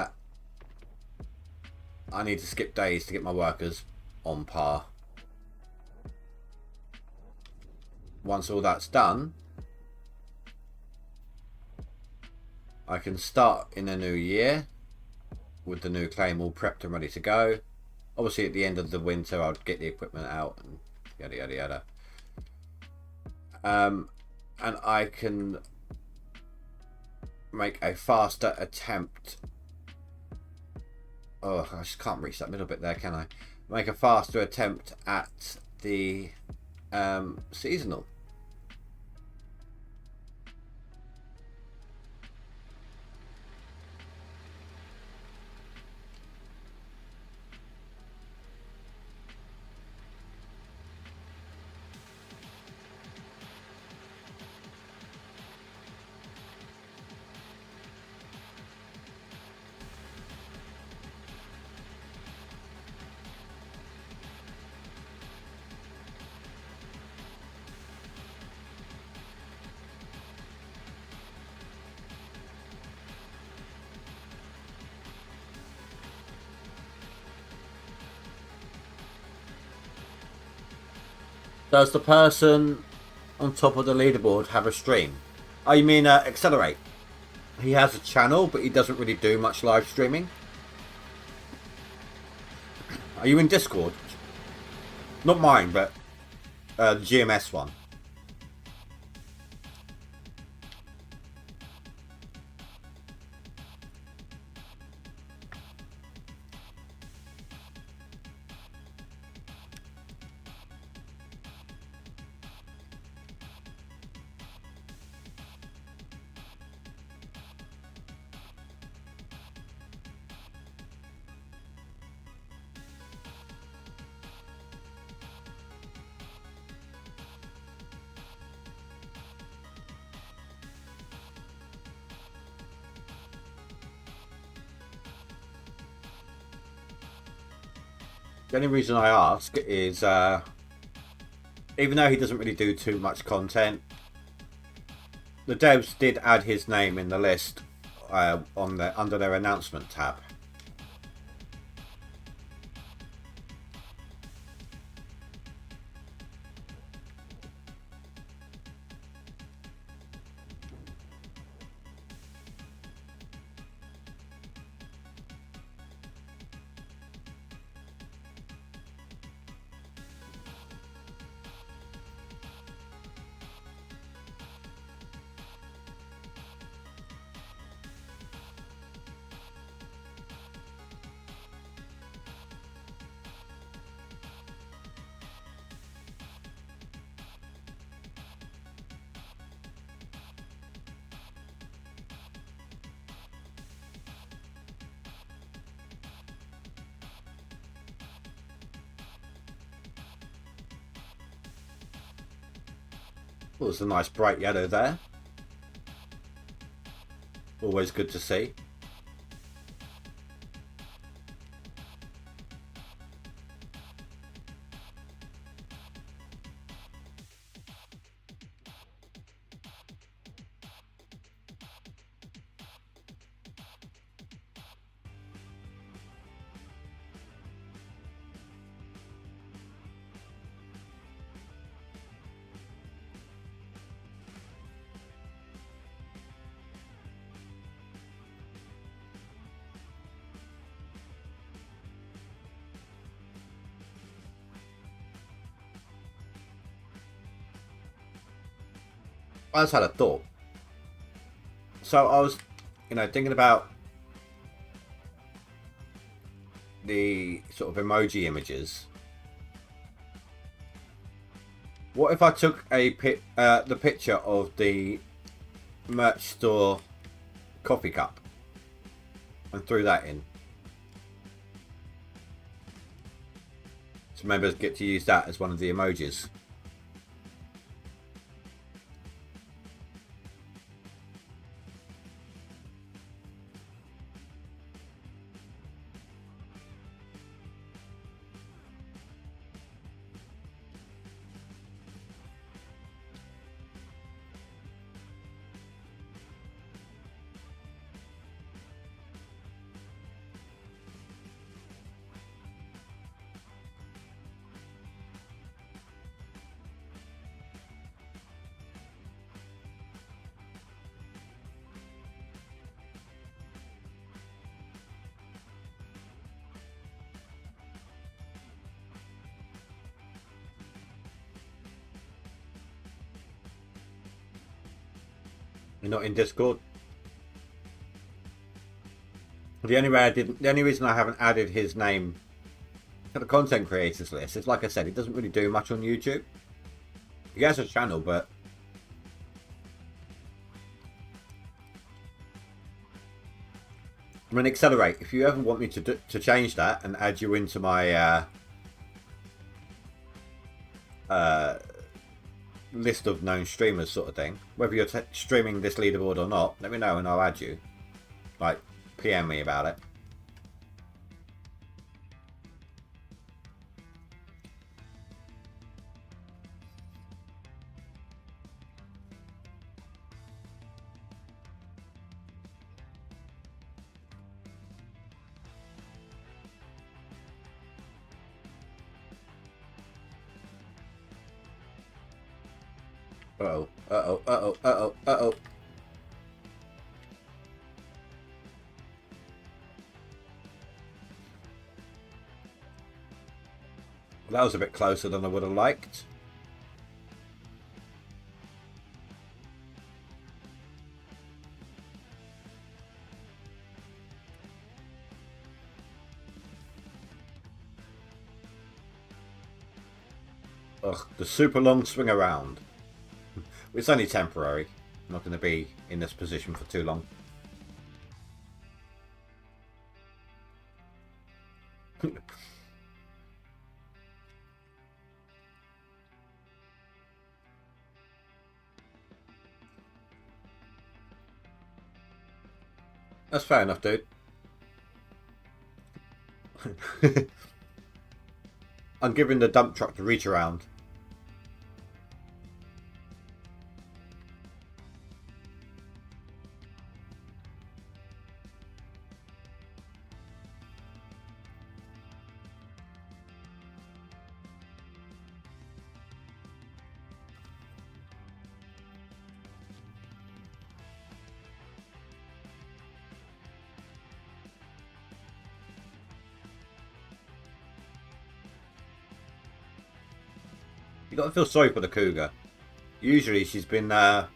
I need to skip days to get my workers on par. Once all that's done, I can start in a new year with the new claim all prepped and ready to go. Obviously at the end of the winter I'll get the equipment out and yada yada yada. And I can make a faster attempt. Oh, I just can't reach that middle bit there, can I? Make a faster attempt at the seasonal. Does the person on top of the leaderboard have a stream? Oh, you mean Accelerate? He has a channel, but he doesn't really do much live streaming. Are you in Discord? Not mine, but the GMS one. The only reason I ask is, even though he doesn't really do too much content, the devs did add his name in the list on the under their announcement tab. Well, there's a nice bright yellow there. Always good to see. I just had a thought. So I was, thinking about the sort of emoji images. What if I took the picture of the merch store coffee cup and threw that in? So members get to use that as one of the emojis. You're not in Discord? The only reason I haven't added his name to the content creators list is, like I said, he doesn't really do much on YouTube. He has a channel, but I mean, Accelerate, if you ever want me to change that and add you into my list of known streamers sort of thing, whether you're streaming this leaderboard or not, let me know and I'll add you. Like, PM me about it. Uh-oh, uh-oh, uh-oh, uh-oh, uh-oh. That was a bit closer than I would have liked. Ugh, the super long swing around. It's only temporary. I'm not going to be in this position for too long. That's fair enough, dude. I'm giving the dump truck to reach around. You got to feel sorry for the cougar. Usually she's been well,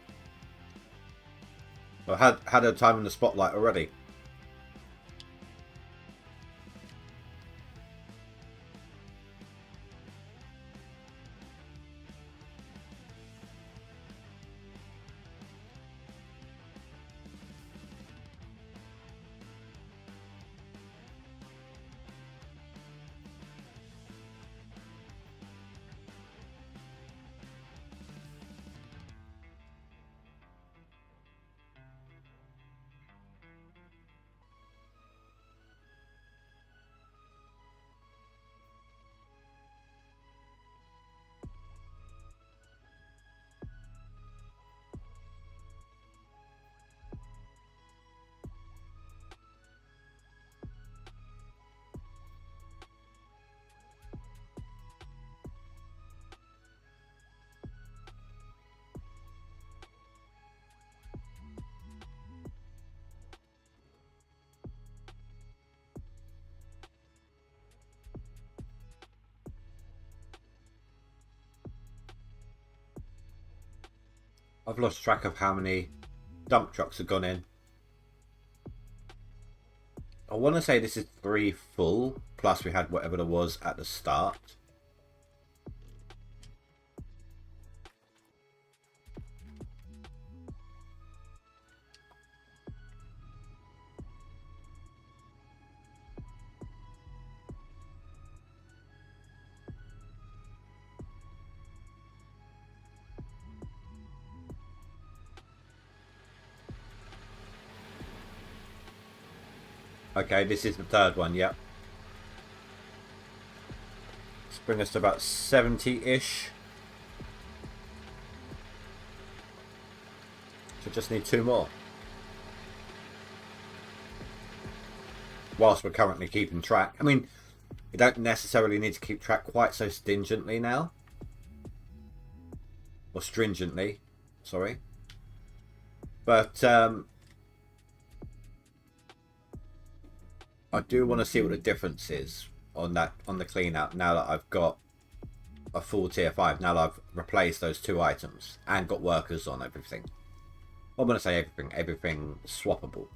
had her time in the spotlight already. I've lost track of how many dump trucks have gone in. I want to say this is 3 full, plus we had whatever there was at the start. Okay, this is the 3rd one, yep. Let's bring us to about 70-ish. So just need 2 more. Whilst we're currently keeping track. I mean, you don't necessarily need to keep track quite so stingently now. Or stringently, sorry. But, I do want to see what the difference is on the clean out now that I've got a full tier 5. Now that I've replaced those 2 items and got workers on everything. Well, I'm going to say everything swappable.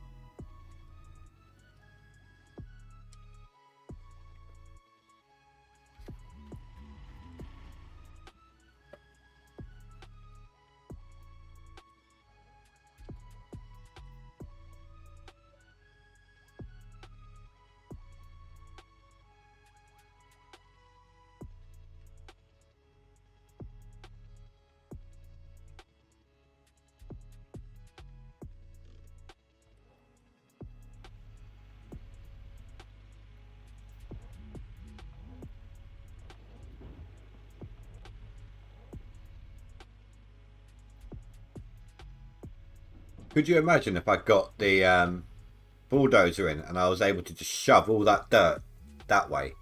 Could you imagine if I got the bulldozer in and I was able to just shove all that dirt that way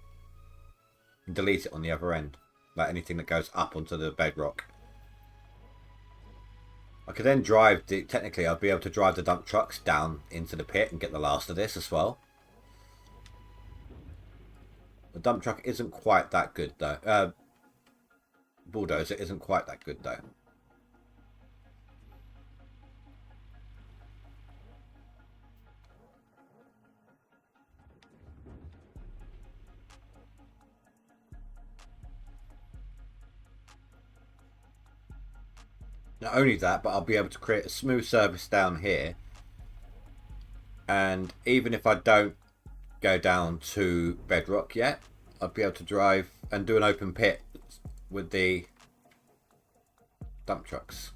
and delete it on the other end, like anything that goes up onto the bedrock? I could then drive technically I'd be able to drive the dump trucks down into the pit and get the last of this as well. The dump truck isn't quite that good though. Bulldozer isn't quite that good though. Not only that, but I'll be able to create a smooth surface down here. And even if I don't go down to bedrock yet, I'll be able to drive and do an open pit with the dump trucks.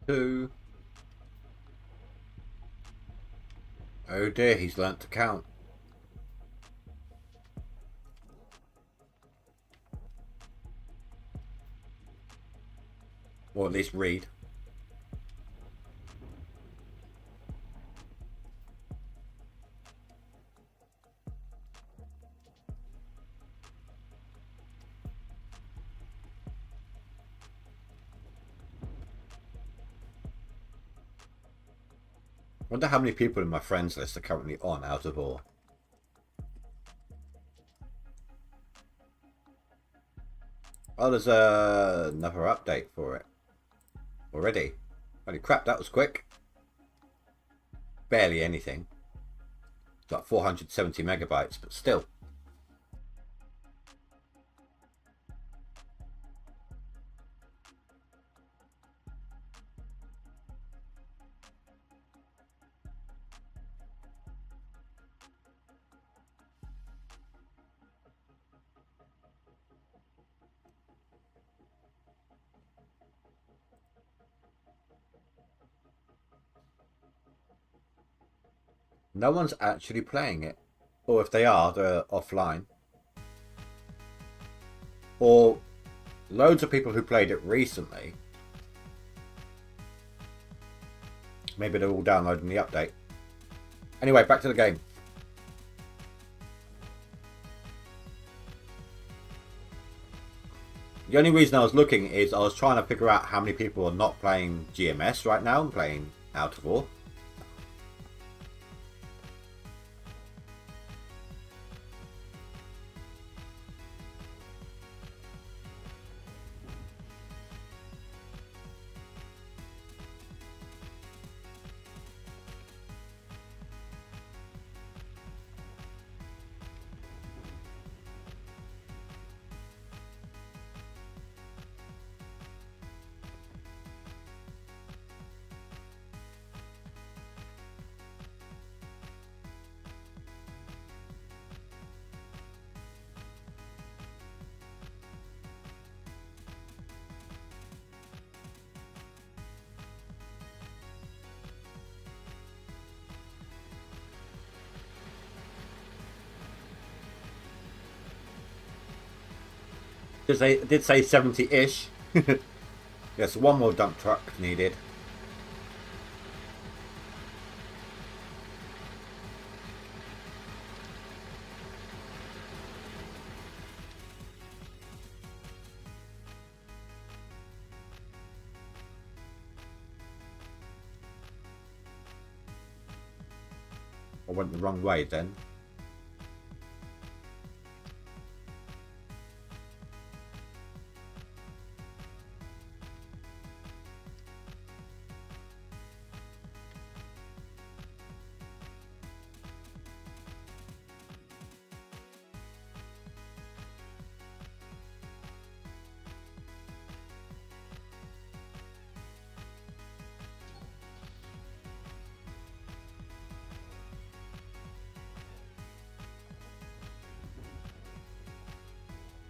2. Oh dear, he's learnt to count. Or at least read. I wonder how many people in my friends list are currently on Out of Ore. Oh, there's another update for it already. Holy crap, that was quick. Barely anything. It's like 470 megabytes, but still. No one's actually playing it. Or if they are, they're offline. Or loads of people who played it recently. Maybe they're all downloading the update. Anyway, back to the game. The only reason I was looking is I was trying to figure out how many people are not playing GMS right now and playing Out of Ore. Because they did say 70-ish. Yes, one more dump truck needed. I went the wrong way then.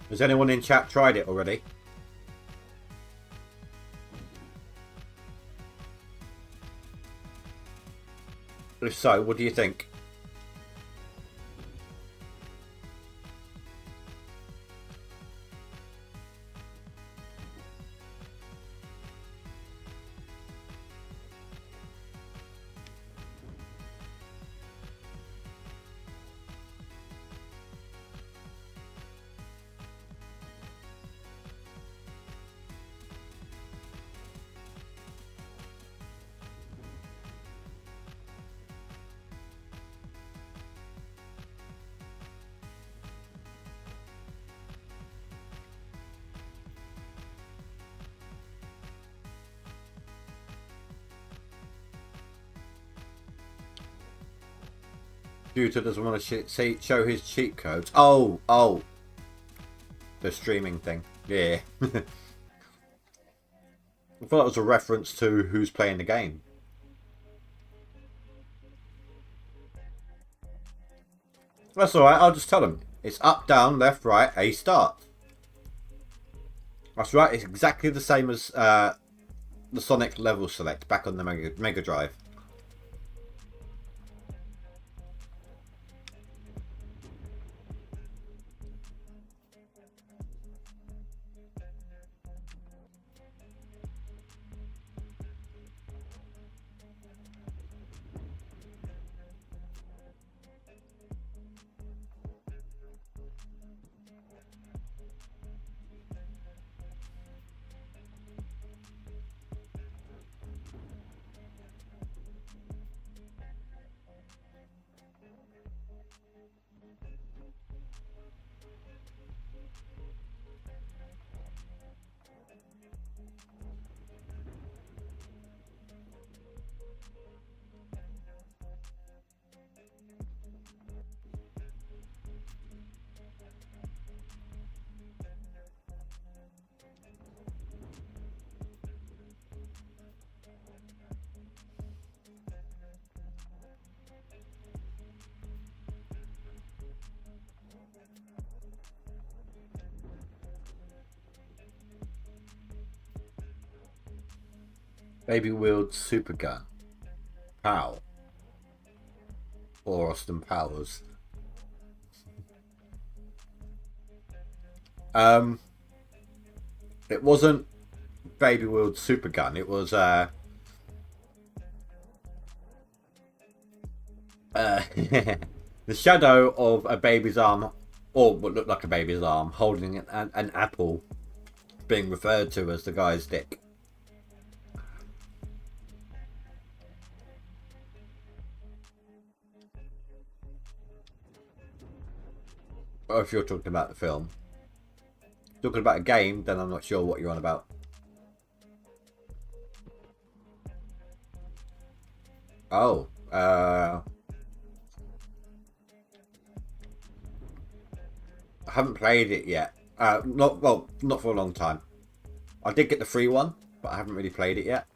Has anyone in chat tried it already? If so, what do you think? Computer doesn't want to show his cheat codes. Oh, the streaming thing. Yeah. I thought it was a reference to who's playing the game. That's alright, I'll just tell them. It's up, down, left, right, A, start. That's right, it's exactly the same as the Sonic Level Select back on the Mega Drive. Baby wheeled super gun. Pow. Or Austin Powers. It wasn't baby wheeled super gun. It was the shadow of a baby's arm, or what looked like a baby's arm, holding an apple, being referred to as the guy's dick. Or if you're talking about the film. Talking about a game, then I'm not sure what you're on about. Oh, I haven't played it yet. Not for a long time. I did get the free one, but I haven't really played it yet.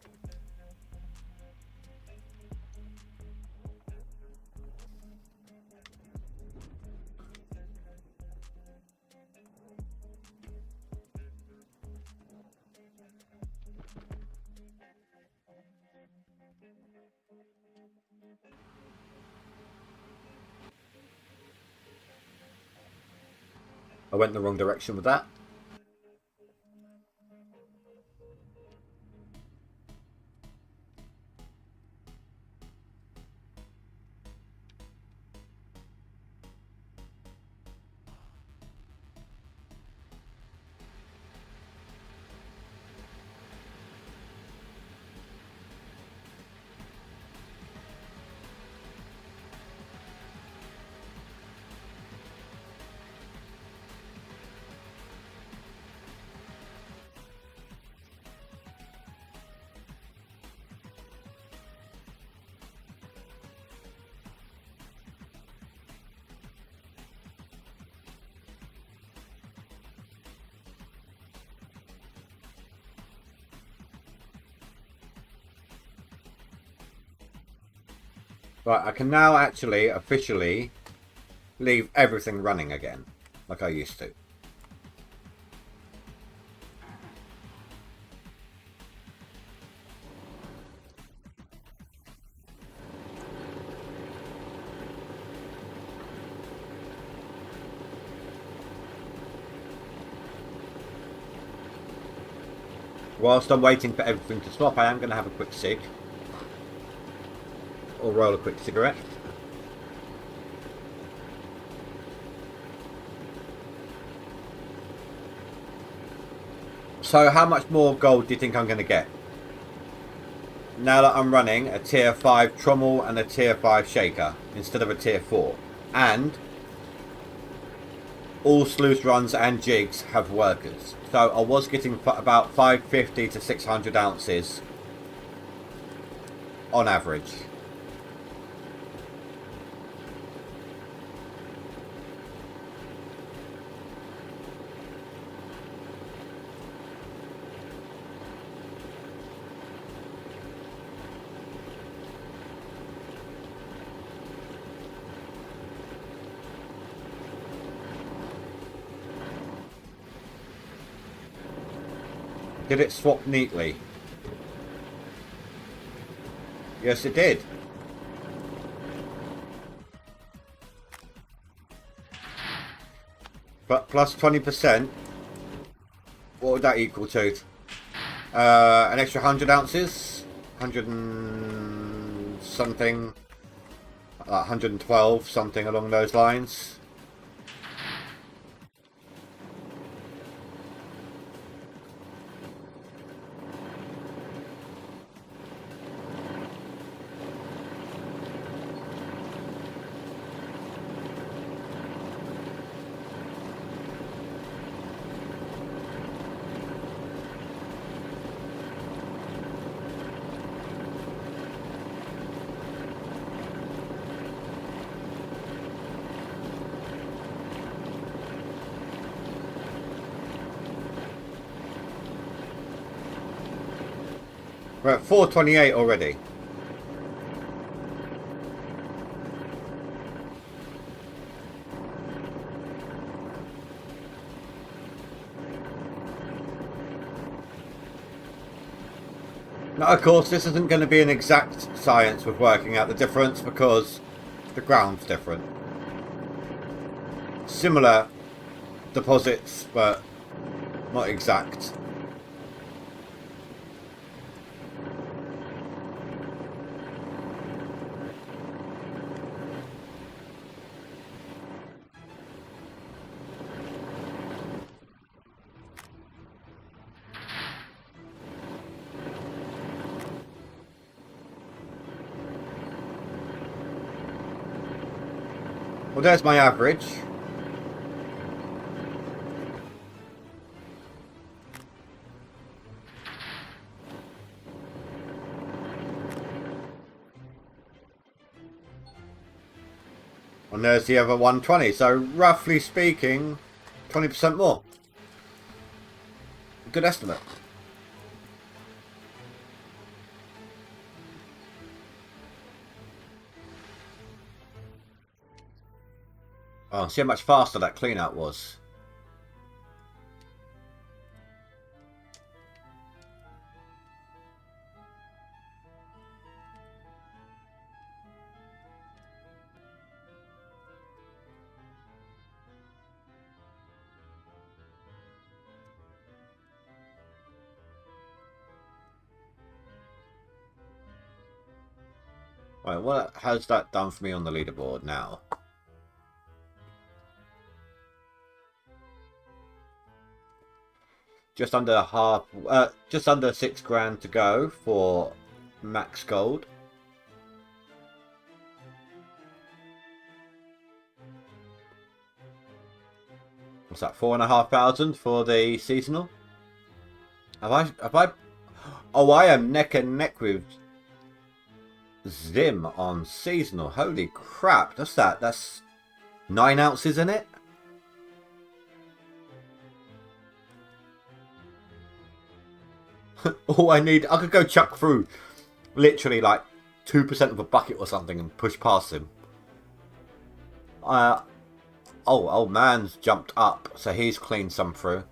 I went the wrong direction with that. Right, I can now actually officially leave everything running again, like I used to. Whilst I'm waiting for everything to stop, I am going to have a quick cig. Or roll a quick cigarette. So how much more gold do you think I'm going to get? Now that I'm running a tier 5 trommel and a tier 5 shaker instead of a tier 4. And all sluice runs and jigs have workers. So I was getting about 550 to 600 ounces on average. Did it swap neatly? Yes, it did. But plus 20%. What would that equal to? An extra 100 ounces? 100 and something. 112, something along those lines. We're at 428 already. Now, of course, this isn't going to be an exact science with working out the difference because the ground's different. Similar deposits, but not exact. Well, there's my average. And there's the other 120. So, roughly speaking, 20% more. Good estimate. Oh, see how much faster that clean out was. Right, what has that done for me on the leaderboard now? Just under just under £6,000 to go for max gold. What's that? 4,500 for the seasonal. Have I? Oh, I am neck and neck with Zim on seasonal. Holy crap! That's that. That's 9 ounces in it. All I need, I could go chuck through literally like 2% of a bucket or something and push past him. Oh, old man's jumped up, so he's cleaned some through.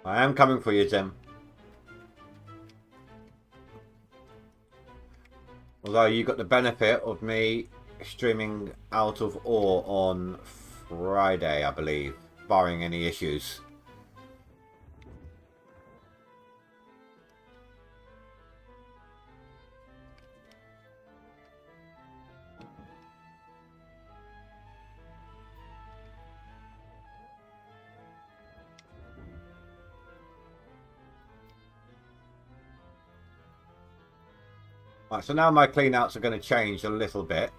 I am coming for you, Jim. Although you got the benefit of me streaming out of ore on Friday, I believe, barring any issues. Right, so now my cleanouts are going to change a little bit.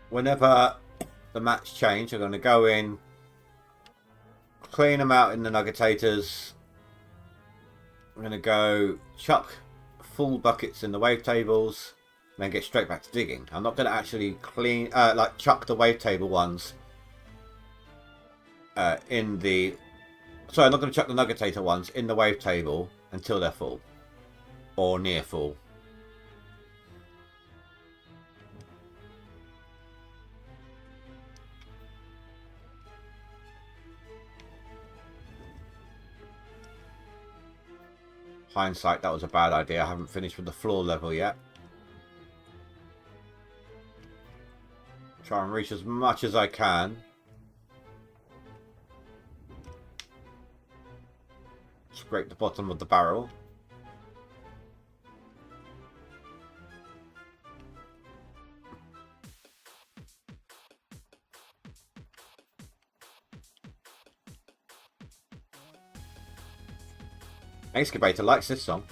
Whenever the match change, I'm going to go in, clean them out in the nuggetators. I'm going to go chuck full buckets in the wavetables, and then get straight back to digging. I'm not going to actually clean, like chuck the wavetable ones in the... Sorry, I'm not going to chuck the nuggetator ones in the wavetable until they're full. or near full. Hindsight, that was a bad idea. I haven't finished with the floor level yet. Try and reach as much as I can. Scrape the bottom of the barrel. Excavator likes this song.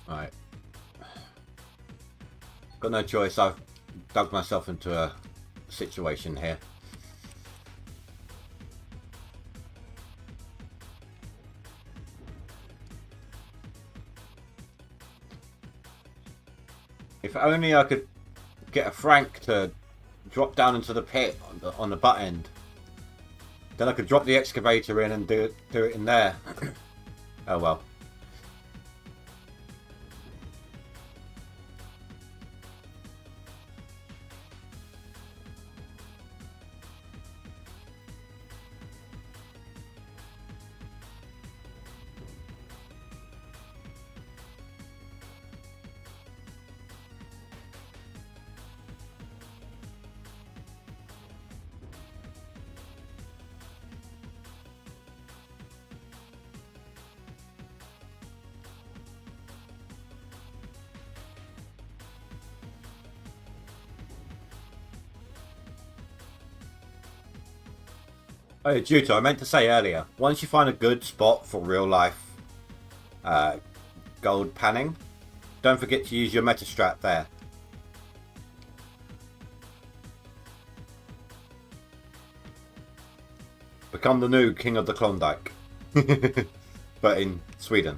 Right. Got no choice. I've dug myself into a situation here. If only I could get a Frank to drop down into the pit on the butt end. Then I could drop the excavator in and do it in there. Oh well. Oh, Juto, I meant to say earlier, once you find a good spot for real life gold panning, don't forget to use your Metastrat there. Become the new king of the Klondike. But in Sweden.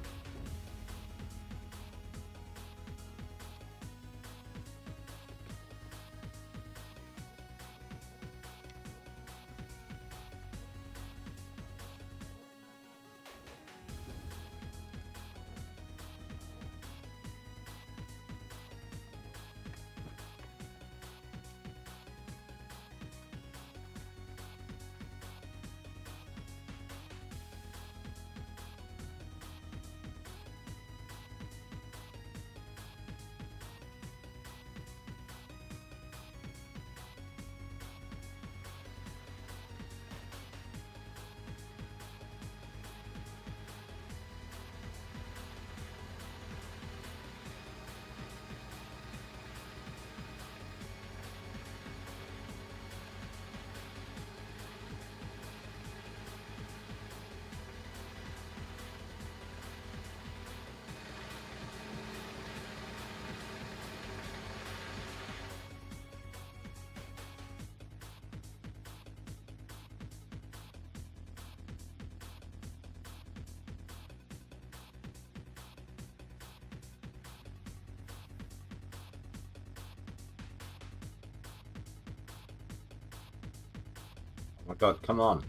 Oh my god, come on.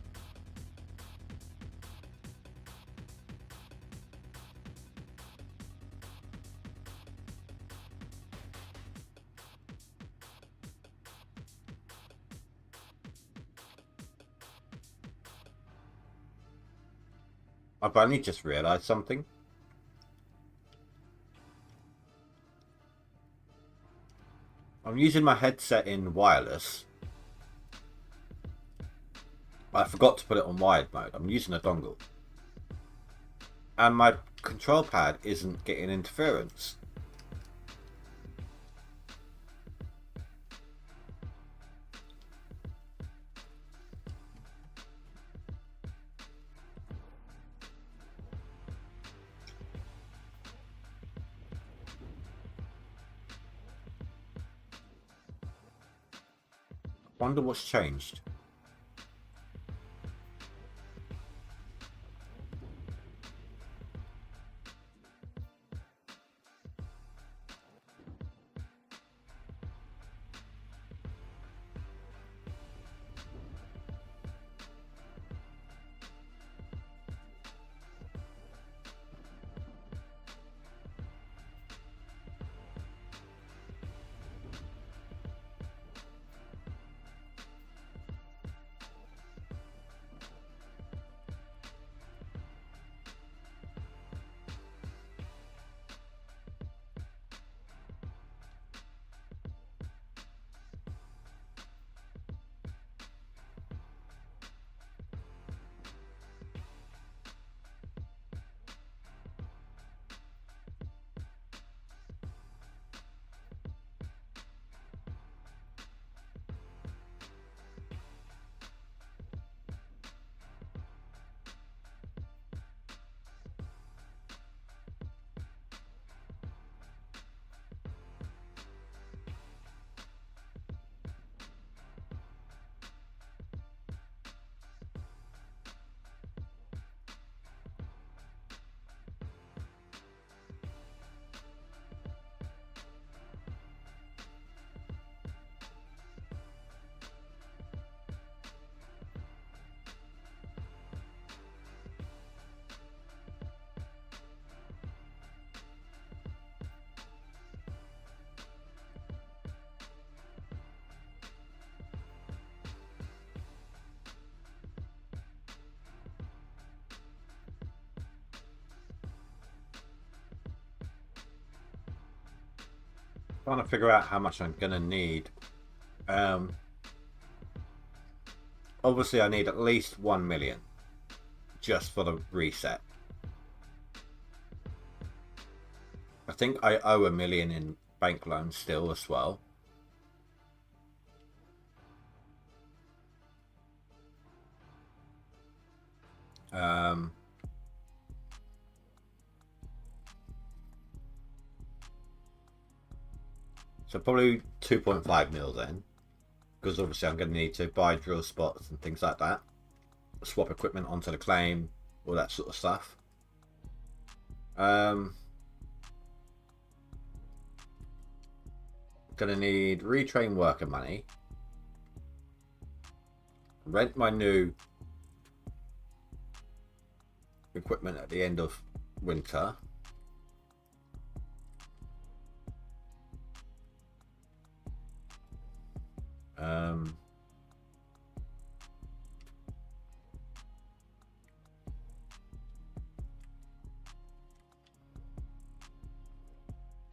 I've only just realised something. I'm using my headset in wireless. I forgot to put it on wired mode. I'm using a dongle. And my control pad isn't getting interference. Wonder what's changed. Trying to figure out how much I'm gonna need. Obviously I need at least 1 million just for the reset. I think I owe 1 million in bank loans still as well. So probably 2.5 mil then, because obviously I'm going to need to buy drill spots and things like that, swap equipment onto the claim, all that sort of stuff. Going to need retrain worker money, rent my new equipment at the end of winter.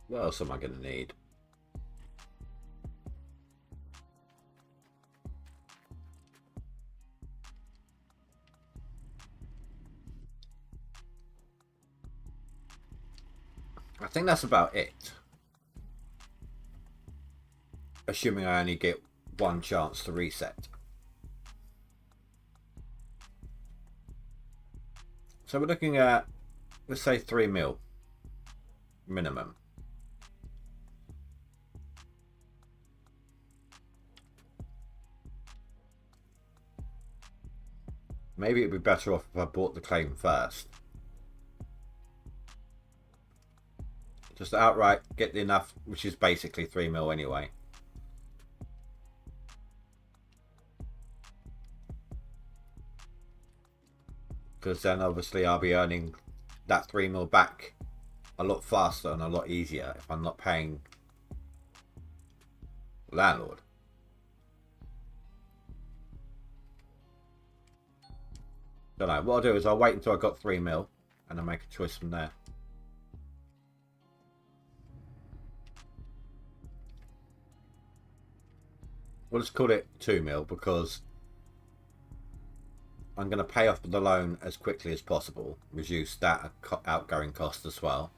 What else am I going to need? I think that's about it. Assuming I only get one chance to reset. So we're looking at, let's say 3 mil minimum. Maybe it'd be better off if I bought the claim first. Just outright get enough, which is basically 3 mil anyway. Because then obviously I'll be earning that 3 mil back a lot faster and a lot easier if I'm not paying landlord. Don't know. What I'll do is I'll wait until I got 3 mil and I'll make a choice from there. We'll just call it 2 mil because I'm going to pay off the loan as quickly as possible, reduce that outgoing cost as well.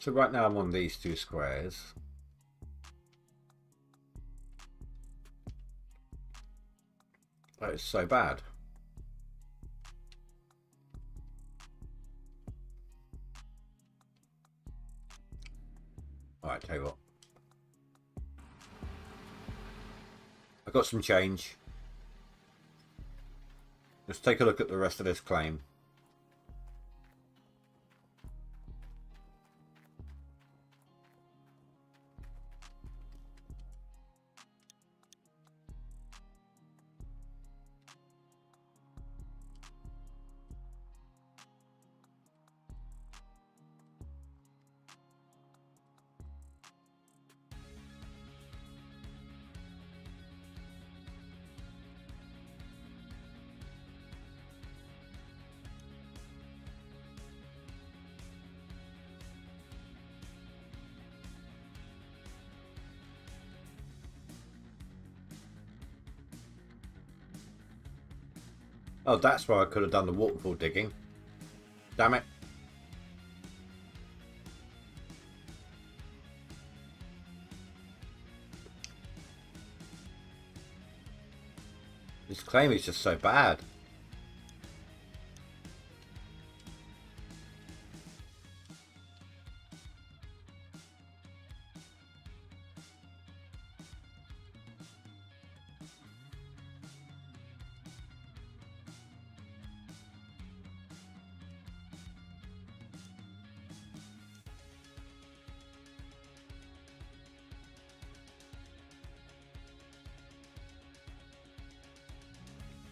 So right now I'm on these two squares. That is so bad. Alright, tell you what. I got some change. Let's take a look at the rest of this claim. Oh, that's where I could have done the waterfall digging. Damn it. This claim is just so bad.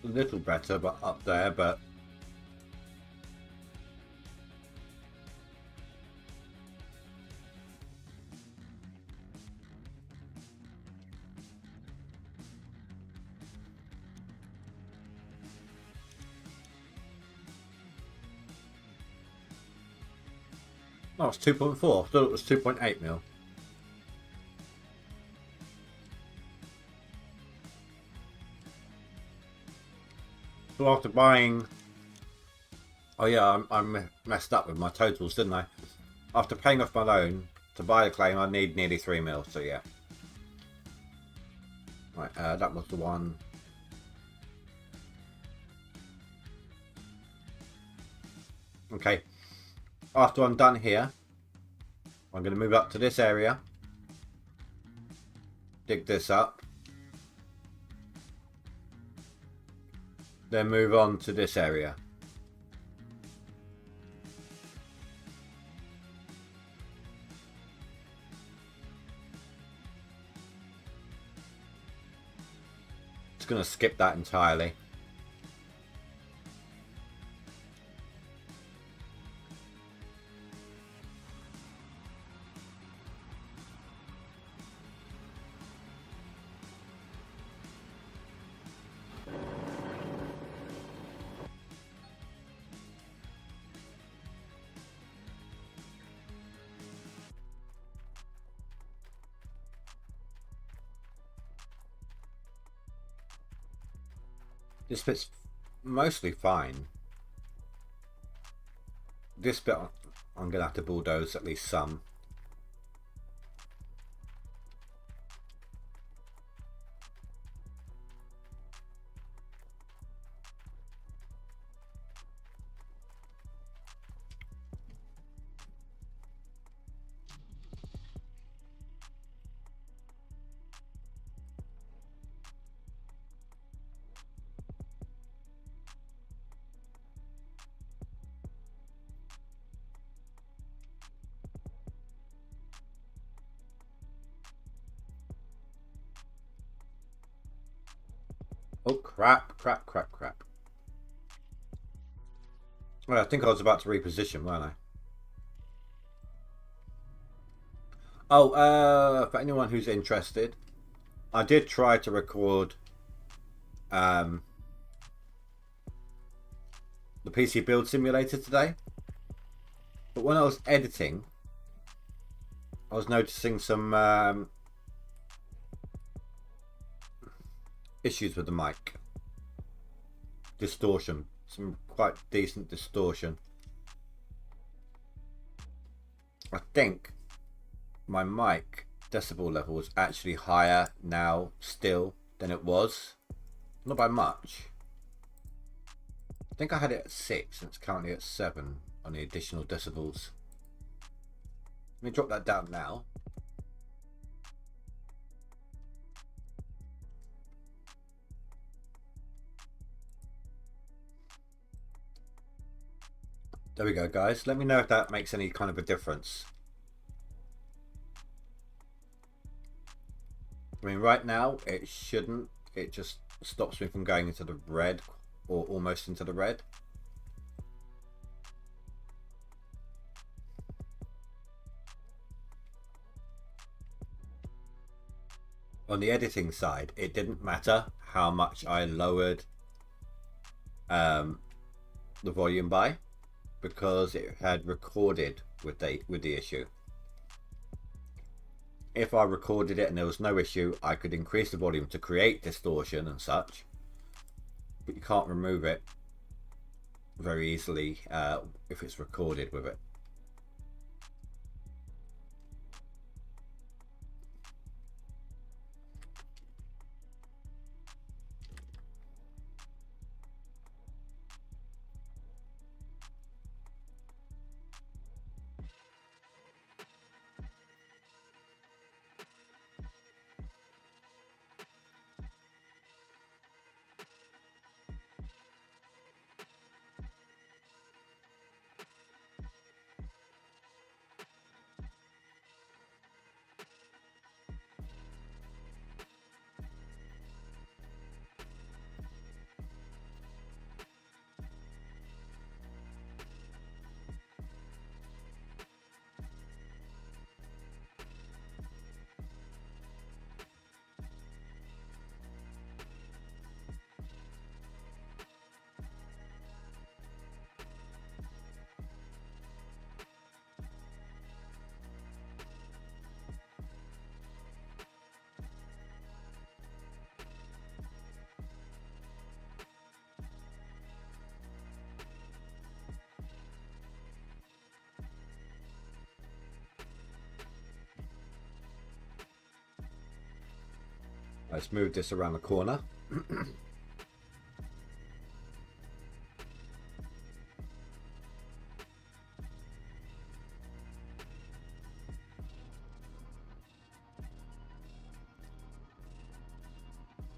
A little better, but up there, but oh, it's 2.4. I thought it was 2.8 mil. So after buying, oh yeah, I messed up with my totals, didn't I? After paying off my loan to buy the claim, I need nearly 3 mil. So yeah, right, that was the one. Okay, after I'm done here, I'm going to move up to this area, dig this up, then move on to this area. It's going to skip that entirely. This bit's mostly fine. This bit I'm going to have to bulldoze at least some. Oh, crap. Well, I think I was about to reposition, weren't I? Oh, for anyone who's interested, I did try to record the PC build simulator today, but when I was editing, I was noticing some issues with the mic. Distortion. Some quite decent distortion. I think my mic decibel level is actually higher now still than it was. Not by much. I think I had it at 6 and it's currently at 7 on the additional decibels. Let me drop that down now. There we go, guys. Let me know if that makes any kind of a difference. I mean, right now it shouldn't. It just stops me from going into the red or almost into the red. On the editing side, it didn't matter how much I lowered the volume by, because it had recorded with the issue. If I recorded it and there was no issue, I could increase the volume to create distortion and such, but you can't remove it very easily if it's recorded with it. Let's move this around the corner.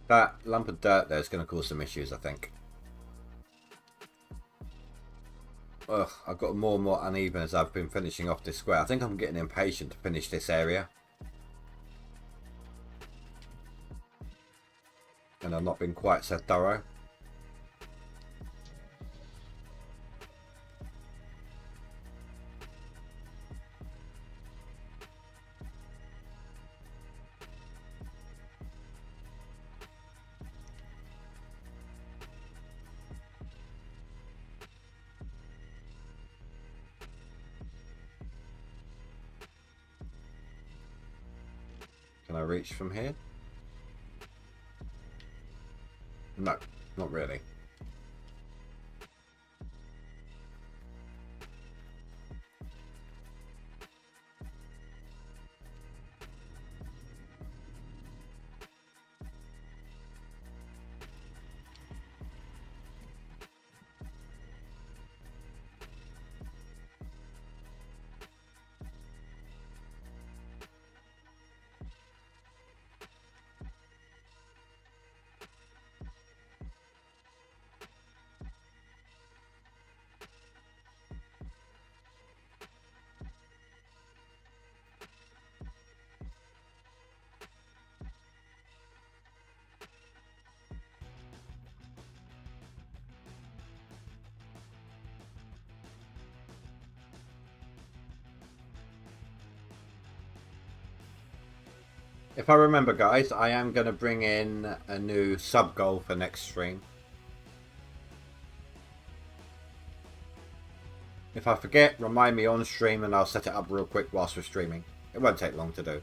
That lump of dirt there is going to cause some issues, I think. Ugh, I've got more and more uneven as I've been finishing off this square. I think I'm getting impatient to finish this area. And I've not been quite so thorough. Can I reach from here? No, not really. If I remember, guys, I am going to bring in a new sub goal for next stream. If I forget, remind me on stream and I'll set it up real quick whilst we're streaming. It won't take long to do.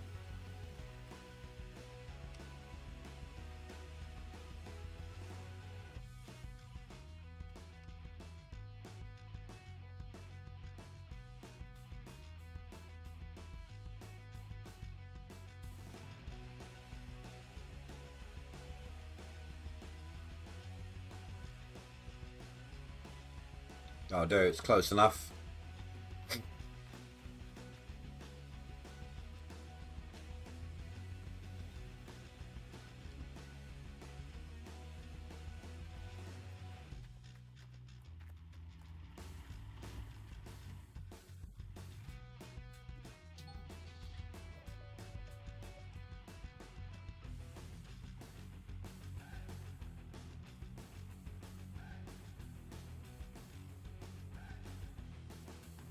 I'll do. It's close enough.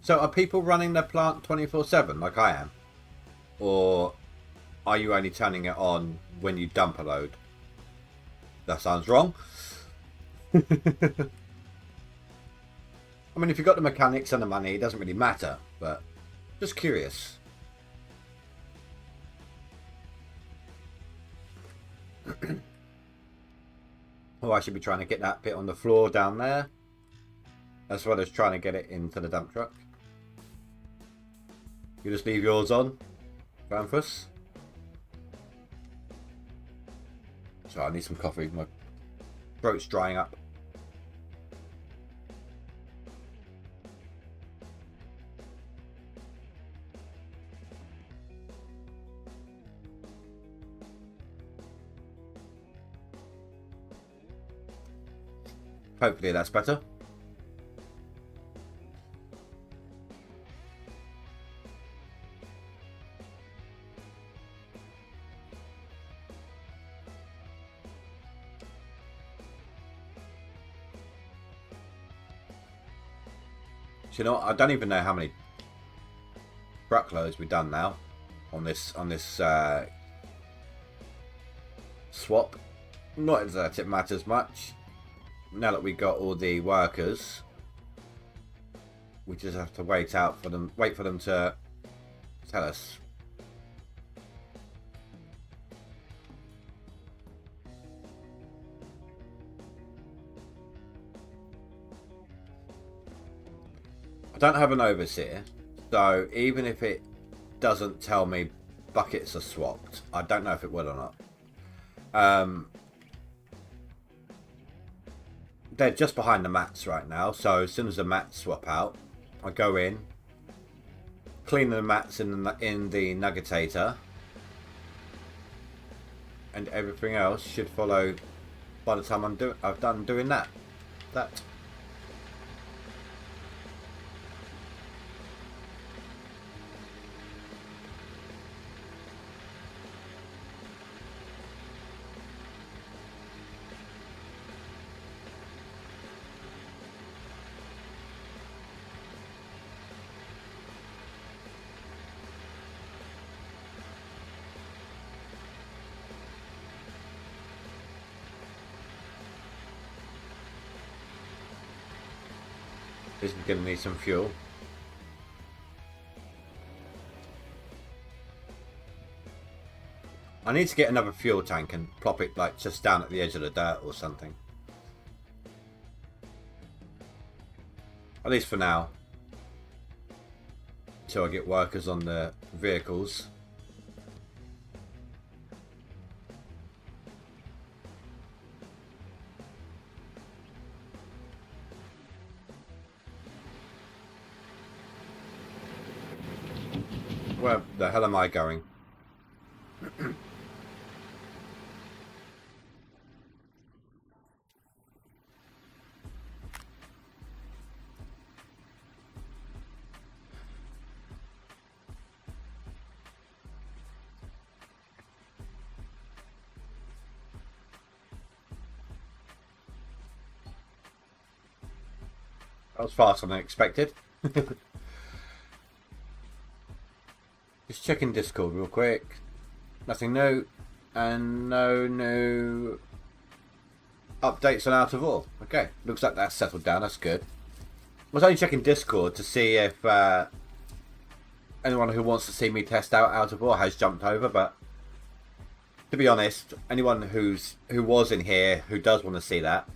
So are people running their plant 24/7 like I am? Or are you only turning it on when you dump a load? That sounds wrong. I mean, if you've got the mechanics and the money, it doesn't really matter, but just curious. Oh, I should be trying to get that bit on the floor down there, as well as trying to get it into the dump truck. You just leave yours on, Granthus. So I need some coffee. My throat's drying up. Hopefully that's better. So you know what? I don't even know how many truckloads we've done now on this swap. Not that it matters much. Now that we got all the workers, we just have to wait for them to tell us. I don't have an overseer, so even if it doesn't tell me buckets are swapped, I don't know if it will or not. They're just behind the mats right now, so as soon as the mats swap out, I go in, clean the mats in the nuggetator, and everything else should follow by the time I've done doing that. This is giving me some fuel. I need to get another fuel tank and plop it like just down at the edge of the dirt or something. At least for now. Until I get workers on the vehicles. Where the hell am I going? That was faster than expected. Just checking Discord real quick. Nothing new. And no new updates on Out of Ore. Okay, looks like that's settled down. That's good. I was only checking Discord to see if anyone who wants to see me test Out of Ore has jumped over, but to be honest, anyone who was in here who does want to see that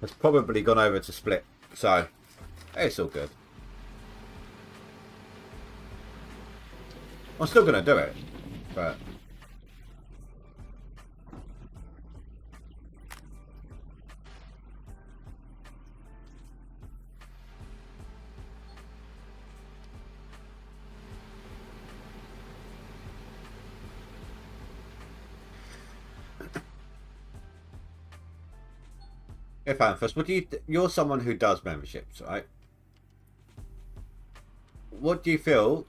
has probably gone over to Split. So it's all good. I'm still going to do it, but If Anthus, what do you? You're someone who does memberships, right? What do you feel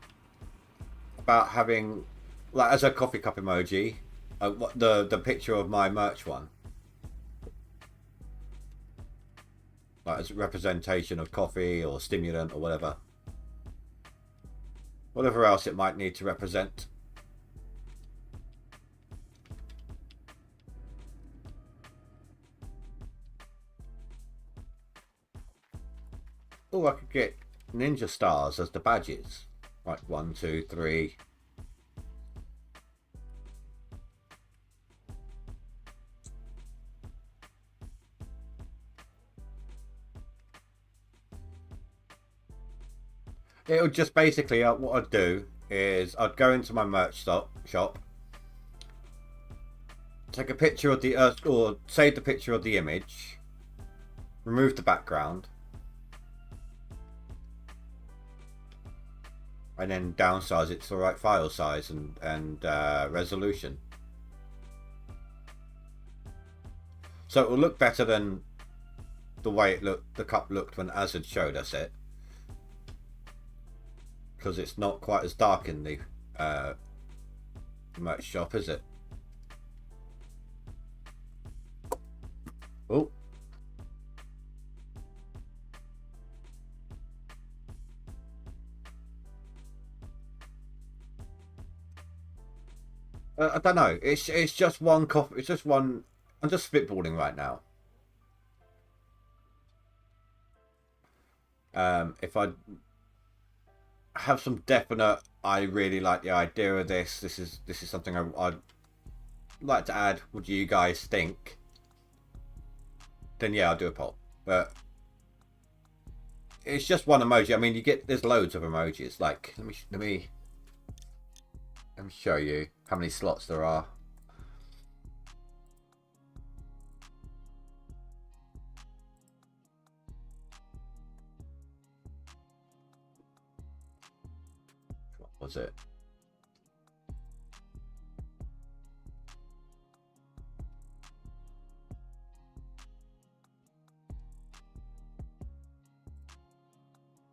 about having, like, as a coffee cup emoji, the picture of my merch one, like as a representation of coffee or stimulant or whatever else it might need to represent? Oh, I could get ninja stars as the badges. Like 1, 2, 3. It would just basically, what I'd do is I'd go into my merch shop, take a picture of the or save the picture of the image, remove the background, and then downsize it to the right file size and resolution. So it will look better than the way the cup looked when Azad showed us it, because it's not quite as dark in the merch shop, is it? Oh. I don't know. It's just one coffee. It's just one. I'm just spitballing right now. If I have some definite, I really like the idea of this. This is something I'd like to add. What do you guys think? Then yeah, I'll do a poll. But it's just one emoji. I mean, there's loads of emojis. Like, let me show you how many slots there are. What was it?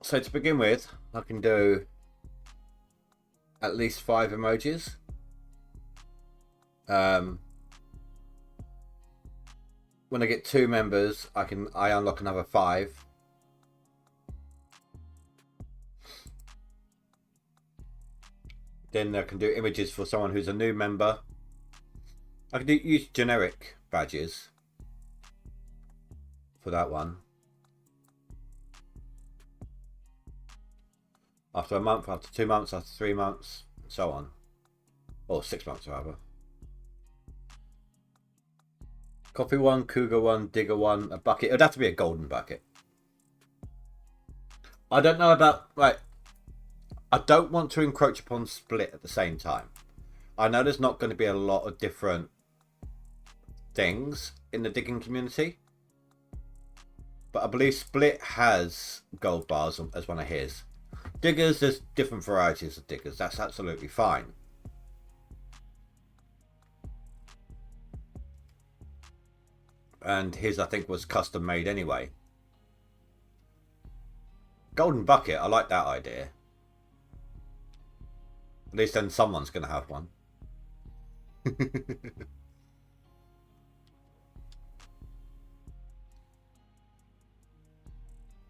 So to begin with, I can do at least 5 emojis. When I get 2 members, I unlock another 5. Then I can do images for someone who's a new member. I can use generic badges for that one. After a month, after 2 months, after 3 months, and so on. Or 6 months, rather. Coffee one, Cougar one, Digger one, a bucket. It'd have to be a golden bucket. I don't know about... Right. I don't want to encroach upon Split at the same time. I know there's not going to be a lot of different things in the digging community. But I believe Split has gold bars as one of his. Diggers, there's different varieties of diggers. That's absolutely fine. And his, I think, was custom made anyway. Golden bucket, I like that idea. At least then someone's going to have one.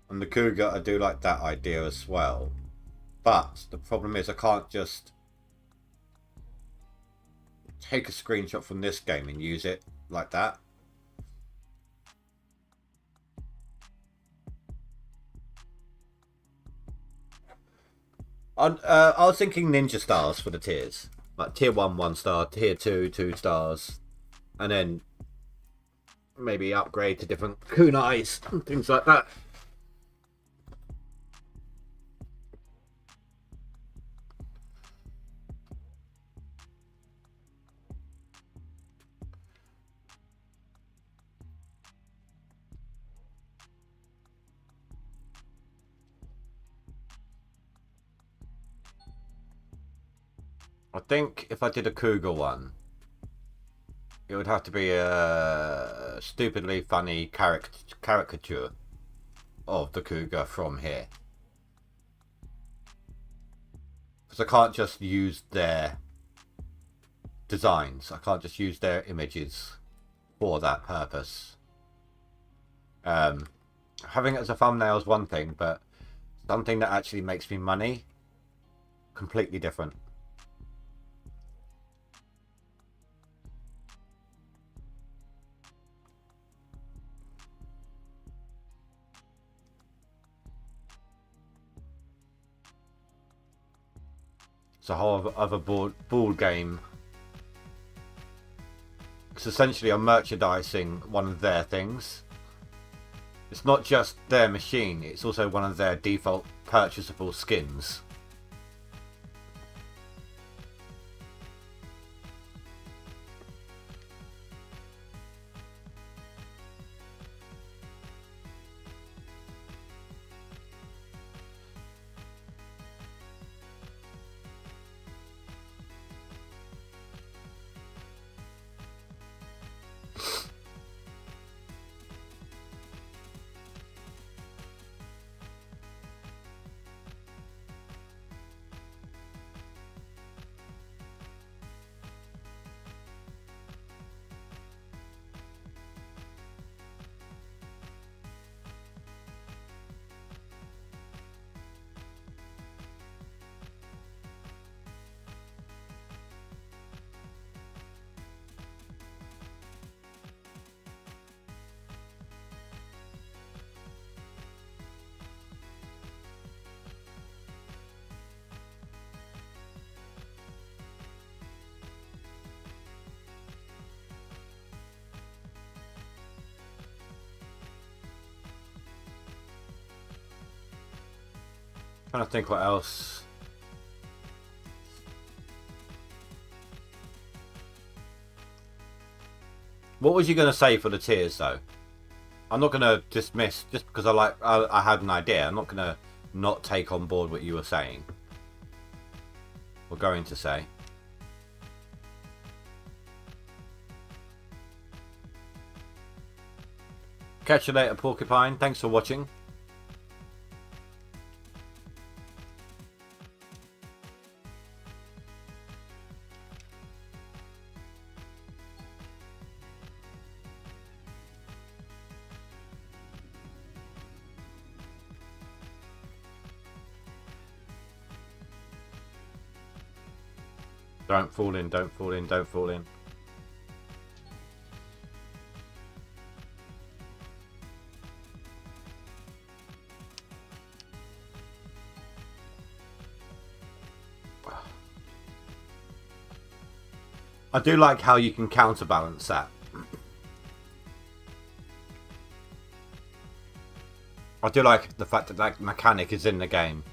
And the Cougar, I do like that idea as well. But the problem is I can't just take a screenshot from this game and use it like that. I was thinking ninja stars for the tiers. Like tier 1, 1 star, tier 2, 2 stars. And then maybe upgrade to different kunais and things like that. I think if I did a Cougar one, It would have to be a stupidly funny caricature of the cougar from here. Because I can't just use their designs. I can't just use their images for that purpose. Having it as a thumbnail is one thing, but something that actually makes me money, completely different. It's a whole other ball game. Because essentially I'm merchandising one of their things. It's not just their machine, it's also one of their default purchasable skins. Trying to think what else. What was you going to say for the tiers though? I'm not going to dismiss just because I had an idea. I'm not going to not take on board what you were saying. Or going to say. Catch you later, Porcupine. Thanks for watching. Don't fall in, don't fall in, don't fall in. I do like how you can counterbalance that. I do like the fact that that mechanic is in the game.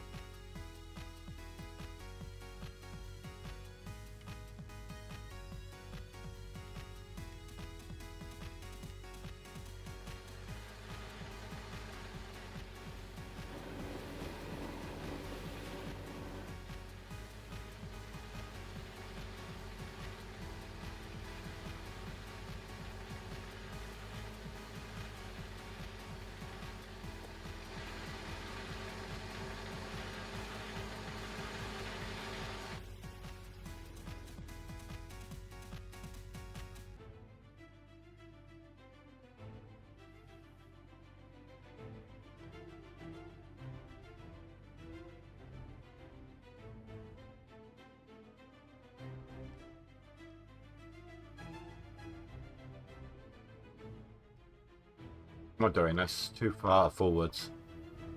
I'm not doing this. Too far forwards.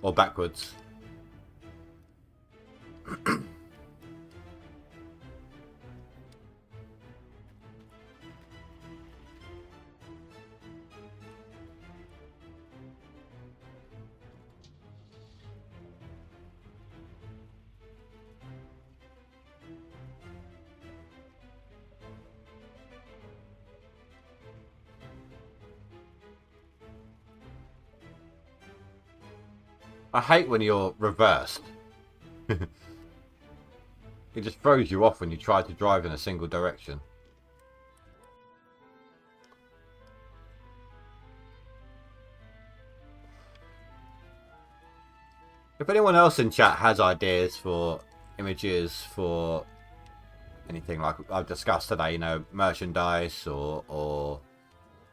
Or backwards. I hate when you're reversed. It just throws you off when you try to drive in a single direction. If anyone else in chat has ideas for images for anything like I've discussed today, you know, merchandise or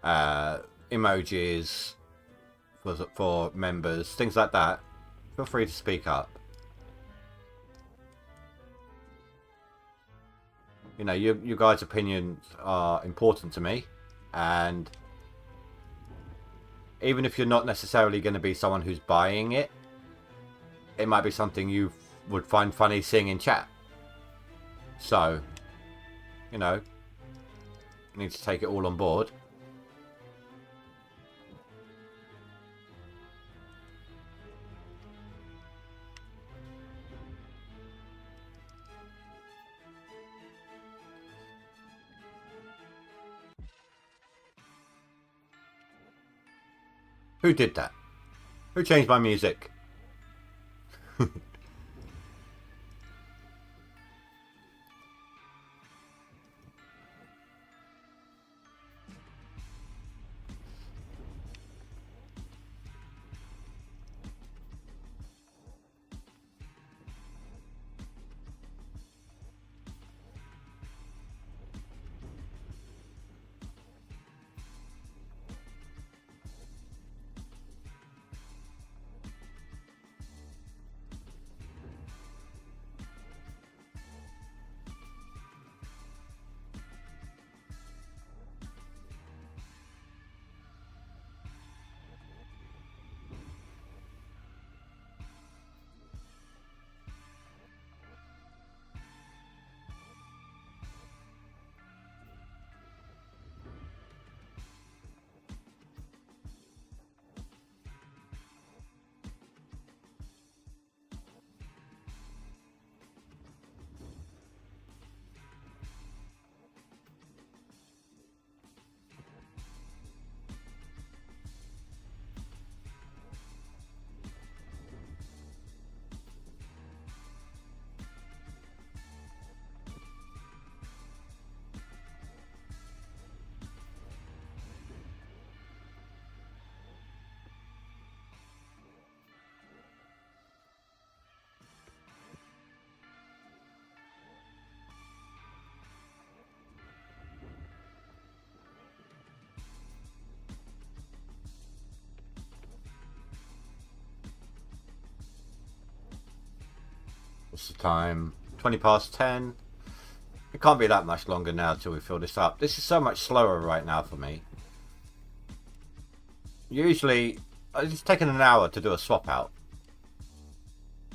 emojis for members, things like that, feel free to speak up. You know, you guys' opinions are important to me, and even if you're not necessarily going to be someone who's buying it, it might be something you would find funny seeing in chat. So, you know, you need to take it all on board. Who did that? Who changed my music? What's the time? 20 past 10. It can't be that much longer now till we fill this up. This is so much slower right now for me. Usually, it's taken an hour to do a swap out.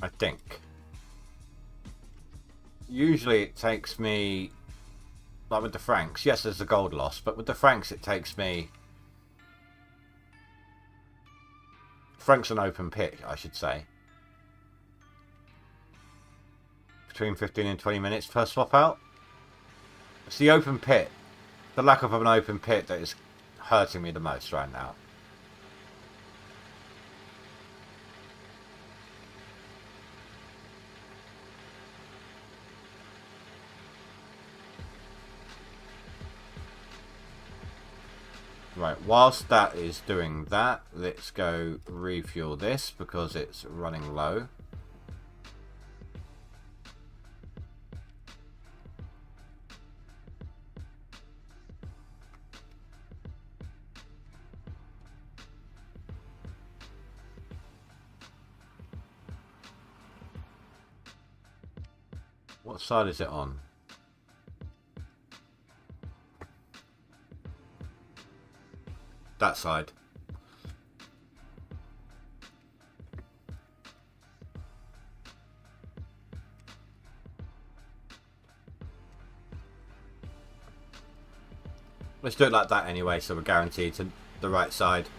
I think. Usually it takes me, like with the Franks, yes there's a gold loss, but with the Franks it takes me, Franks an open pit I should say, between 15 and 20 minutes per swap out. It's the open pit, the lack of an open pit that is hurting me the most right now. Right, whilst that is doing that, let's go refuel this because it's running low. What side is it on? That side. Let's do it like that anyway, so we're guaranteed to the right side.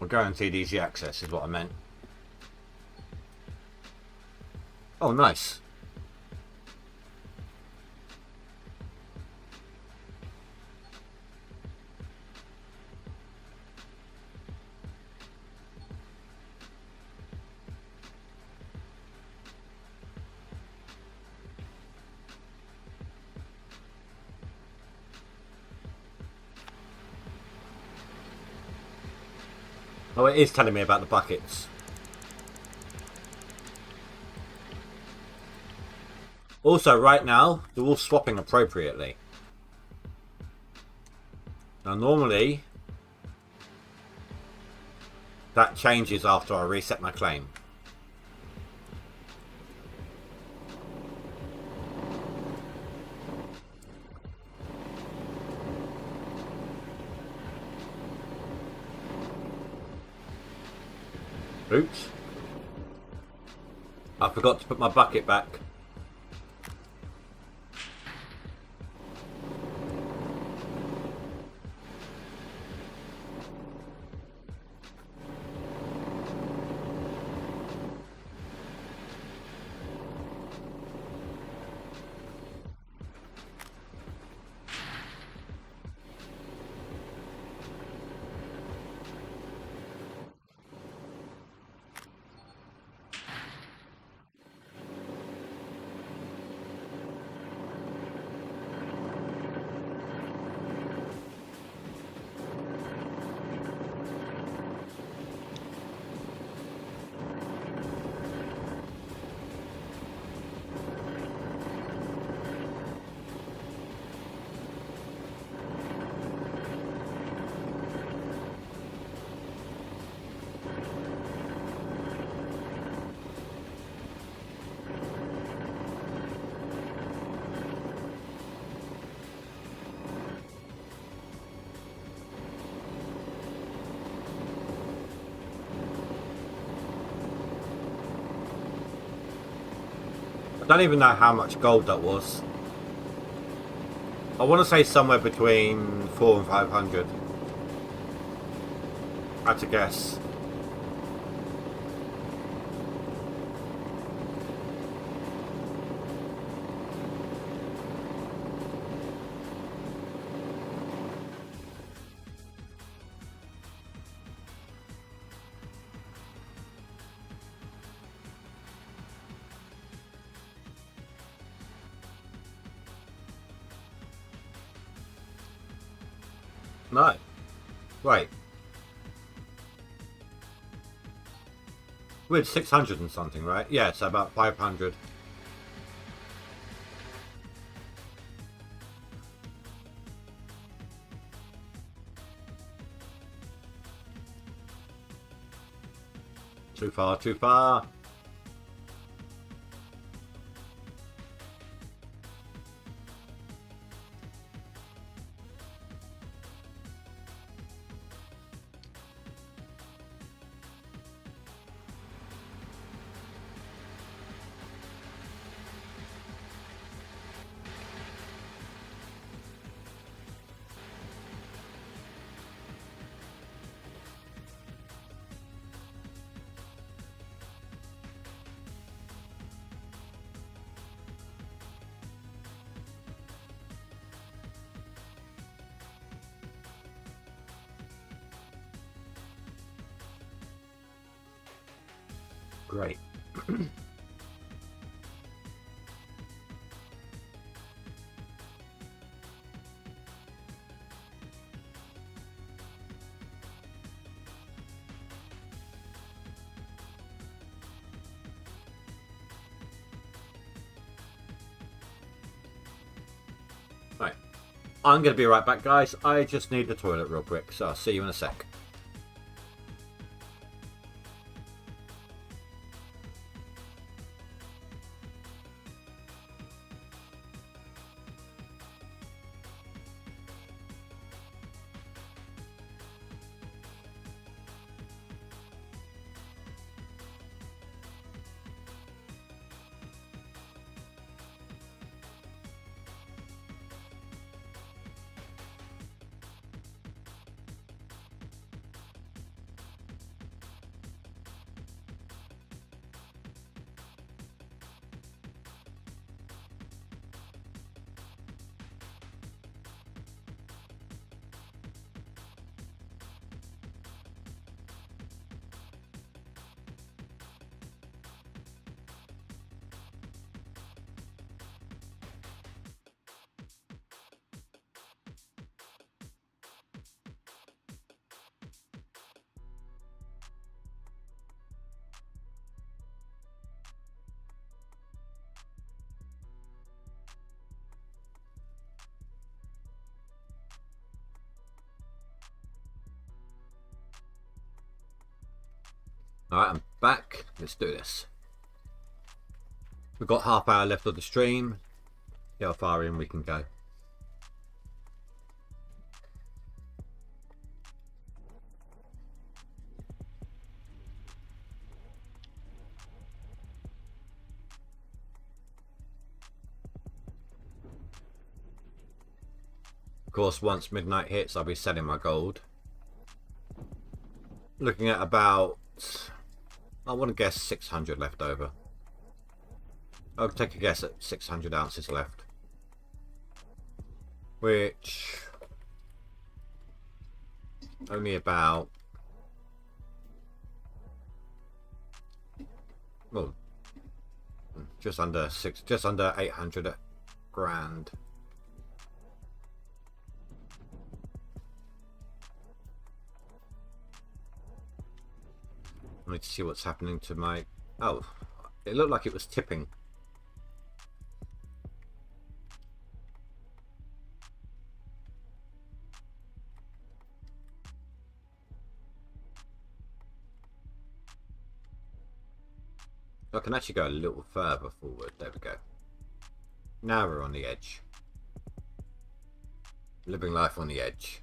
We're guaranteed easy access is what I meant. Oh, nice. Oh, it is telling me about the buckets. Also, right now, they're all swapping appropriately. Now, normally, that changes after I reset my claim. Oops. I forgot to put my bucket back. I don't even know how much gold that was. I want to say somewhere between 400 and 500. I had to guess. No. Wait. We're at 600 and something, right? Yeah, so about 500. Too far, too far. Great. Right. I'm going to be right back, guys. I just need the toilet real quick, so I'll see you in a sec. Alright, I'm back. Let's do this. We've got half hour left of the stream. See how far in we can go. Of course, once midnight hits, I'll be selling my gold. Looking at about, I want to guess 600 left over. I'll take a guess at 600 ounces left. Which, only about, well, just under 800 grand. I need to see what's happening to my... Oh, it looked like it was tipping. I can actually go a little further forward. There we go. Now we're on the edge. Living life on the edge.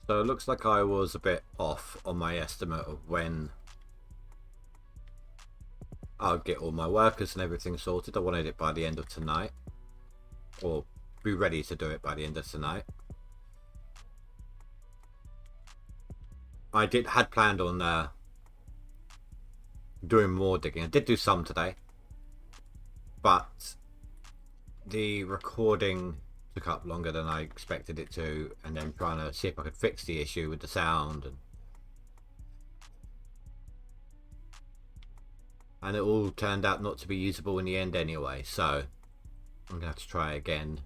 So it looks like I was a bit off on my estimate of when I'll get all my workers and everything sorted. I wanted it by the end of tonight, or be ready to do it by the end of tonight. I had planned on doing more digging. I did do some today, but the recording took up longer than I expected it to, and then trying to see if I could fix the issue with the sound, and it all turned out not to be usable in the end anyway, so I'm gonna have to try again.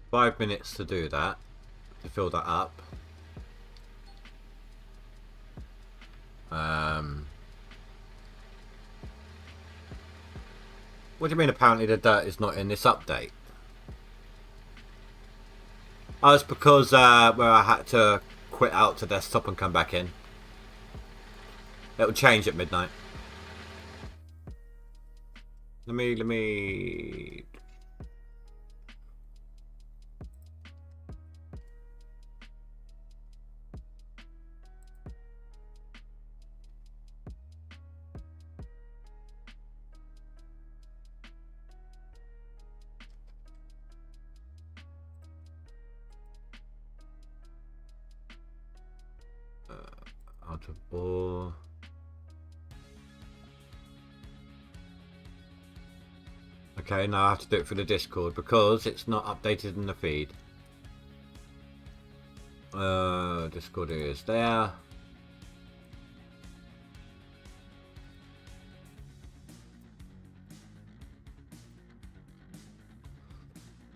Five minutes to do that, to fill that up. What do you mean apparently the dirt is not in this update? Oh, it's because where I had to quit out to desktop and come back in. It'll change at midnight. Let me... out of bore. Okay, now I have to do it for the Discord because it's not updated in the feed. Discord is there.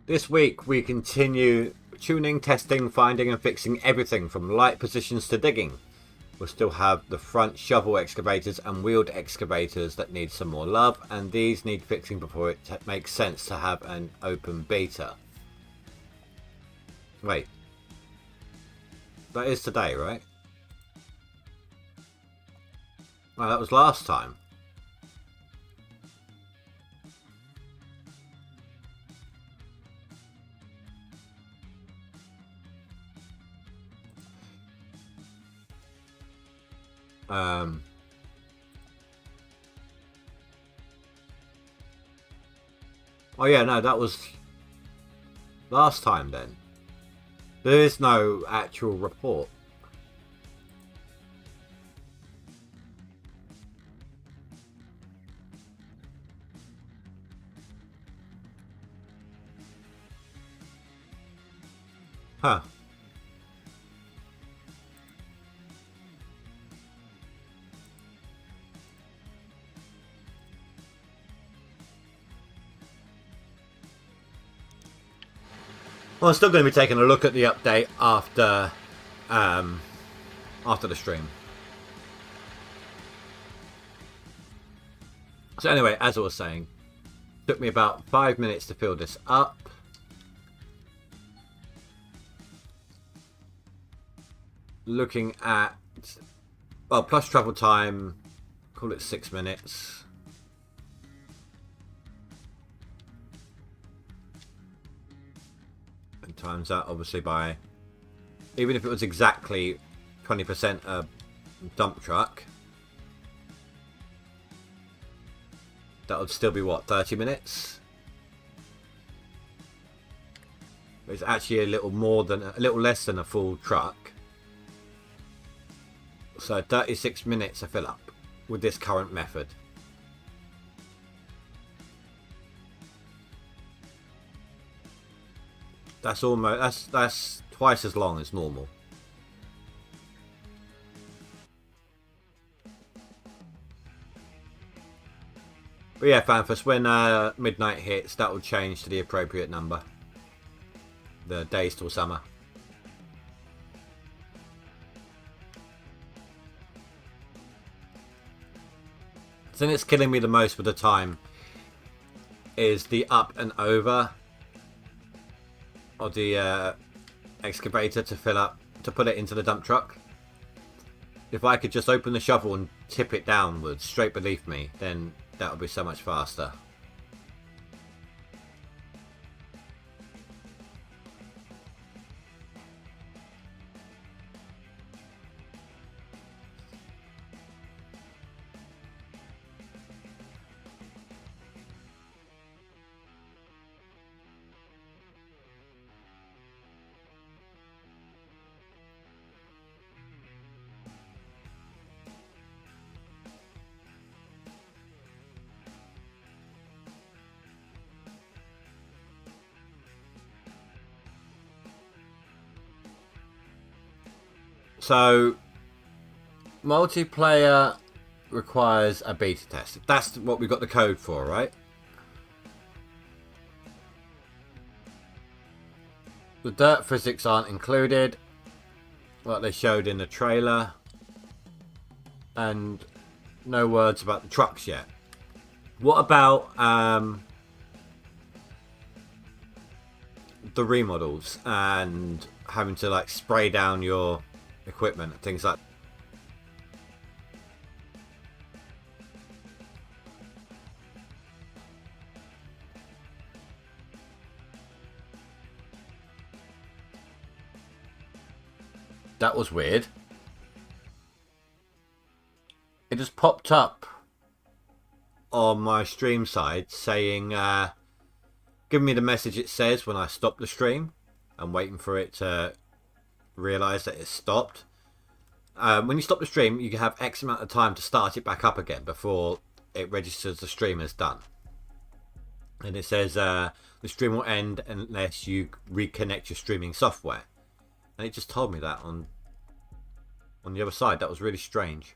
This week we continue tuning, testing, finding and fixing everything from light positions to digging. We'll still have the front shovel excavators and wheeled excavators that need some more love, and these need fixing before it makes sense to have an open beta. Wait. That is today, right? Well, that was last time. Oh yeah, no, that was last time then. There is no actual report. Huh. Well, I'm still going to be taking a look at the update after the stream. So anyway, as I was saying, it took me about 5 minutes to fill this up. Looking at, well, plus travel time, call it 6 minutes. Times that obviously by, even if it was exactly 20% a dump truck, that would still be what, 30 minutes? It's actually a little less than a full truck. So 36 minutes to fill up with this current method. That's almost that's twice as long as normal. But yeah, Fanfus, when midnight hits, that will change to the appropriate number. The days till summer. The thing that's killing me the most with the time is the up and over of the excavator to fill up, to put it into the dump truck. If I could just open the shovel and tip it downwards straight beneath me, then that would be so much faster. So, multiplayer requires a beta test. That's what we got the code for, right? The dirt physics aren't included, like they showed in the trailer. And no words about the trucks yet. What about the remodels and having to like spray down your equipment, things like That was weird. It just popped up on my stream side saying, give me the message it says when I stop the stream. I'm waiting for it to realise that it's stopped. When you stop the stream, you can have X amount of time to start it back up again before it registers the stream as done. And it says the stream will end unless you reconnect your streaming software. And it just told me that on the other side. That was really strange.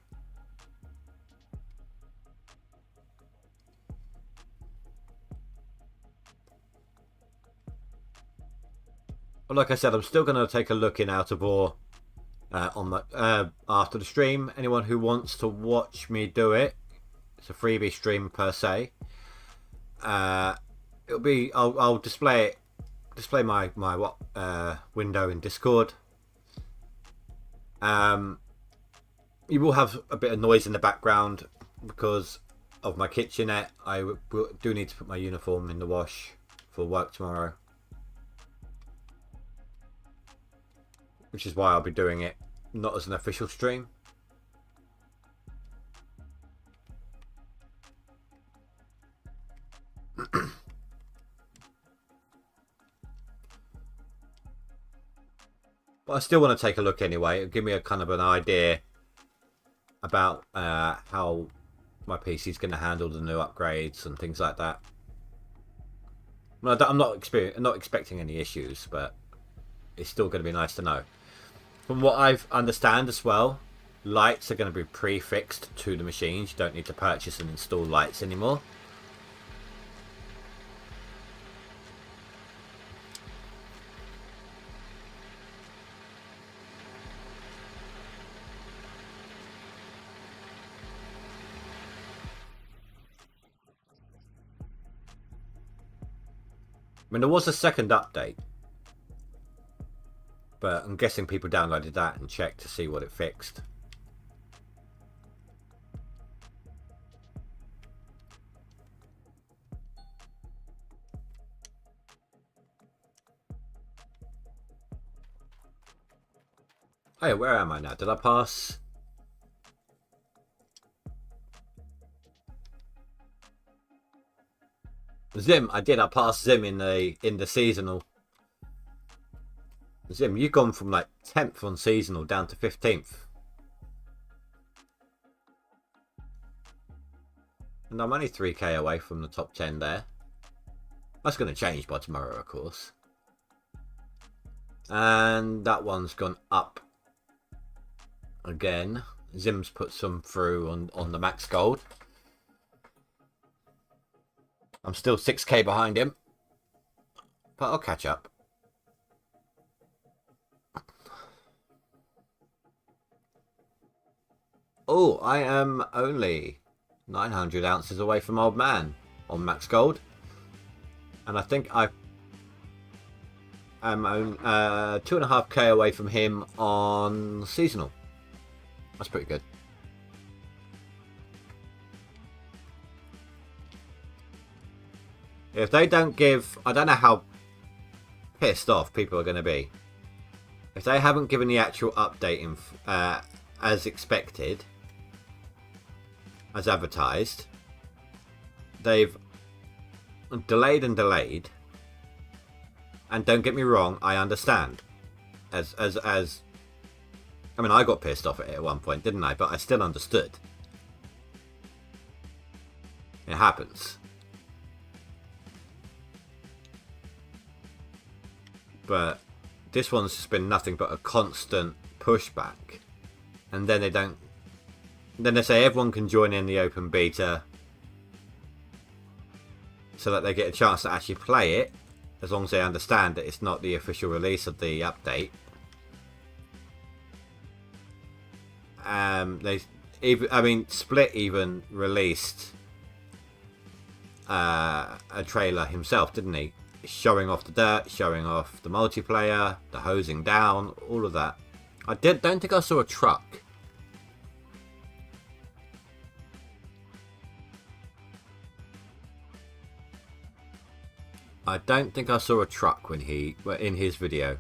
But like I said, I'm still going to take a look in Out of Awe on the after the stream. Anyone who wants to watch me do it, it's a freebie stream per se. It'll be I'll display my window in Discord. You will have a bit of noise in the background because of my kitchenette. I do need to put my uniform in the wash for work tomorrow, which is why I'll be doing it not as an official stream. But I still want to take a look anyway. It'll give me a kind of an idea about how my PC is going to handle the new upgrades and things like that. Well, I'm not expecting any issues, but it's still going to be nice to know. From what I've understand as well, lights are going to be prefixed to the machines. You don't need to purchase and install lights anymore. I mean, there was a second update, but I'm guessing people downloaded that and checked to see what it fixed. Oh yeah, where am I now? Did I pass? Zim, I did. I passed Zim in the seasonal. Zim, you've gone from like 10th on seasonal down to 15th. And I'm only 3k away from the top 10 there. That's going to change by tomorrow, of course. And that one's gone up again. Zim's put some through on the max gold. I'm still 6k behind him, but I'll catch up. Oh, I am only 900 ounces away from Old Man on max gold. And I think I'm 2.5k away from him on seasonal. That's pretty good. If they don't give... I don't know how pissed off people are going to be. If they haven't given the actual update as expected, as advertised, they've delayed and delayed. And don't get me wrong, I understand. I mean, I got pissed off at it at one point, didn't I? But I still understood. It happens. But this one's just been nothing but a constant pushback. And then they don't... Then they say everyone can join in the open beta so that they get a chance to actually play it, as long as they understand that it's not the official release of the update. Split even released a trailer himself, didn't he? Showing off the dirt, showing off the multiplayer, the hosing down, all of that. Don't think I saw a truck. I don't think I saw a truck in his video.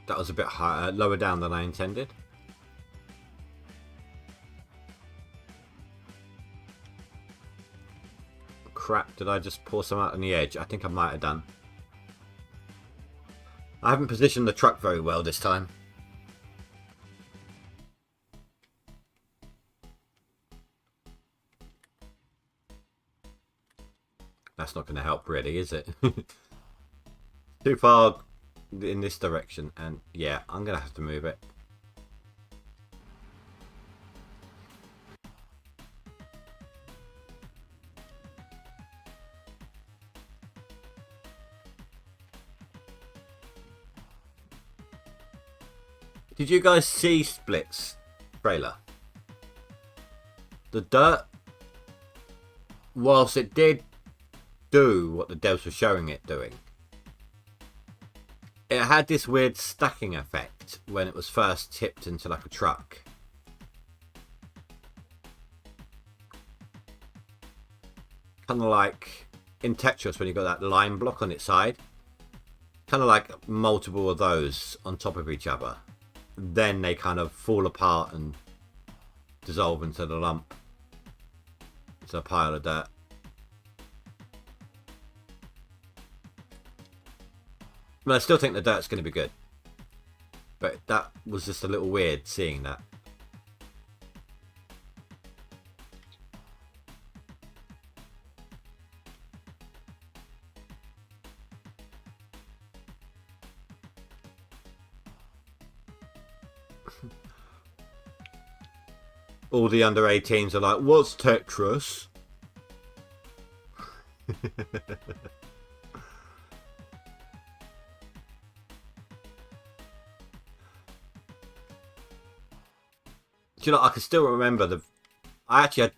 That was a bit higher, lower down than I intended. Crap, did I just pour some out on the edge? I think I might have done. I haven't positioned the truck very well this time. That's not going to help really, is it? Too far in this direction, and yeah, I'm going to have to move it. Did you guys see Split's trailer? The dirt, whilst it did do what the devs were showing it doing, it had this weird stacking effect when it was first tipped into like a truck. Kind of like in Tetris when you got that line block on its side. Kind of like multiple of those on top of each other. Then they kind of fall apart and dissolve into the lump. It's a pile of dirt. But I still think the dirt's going to be good. But that was just a little weird seeing that. All the under 18s are like, what's Tetris? Do you know, I can still remember I didn't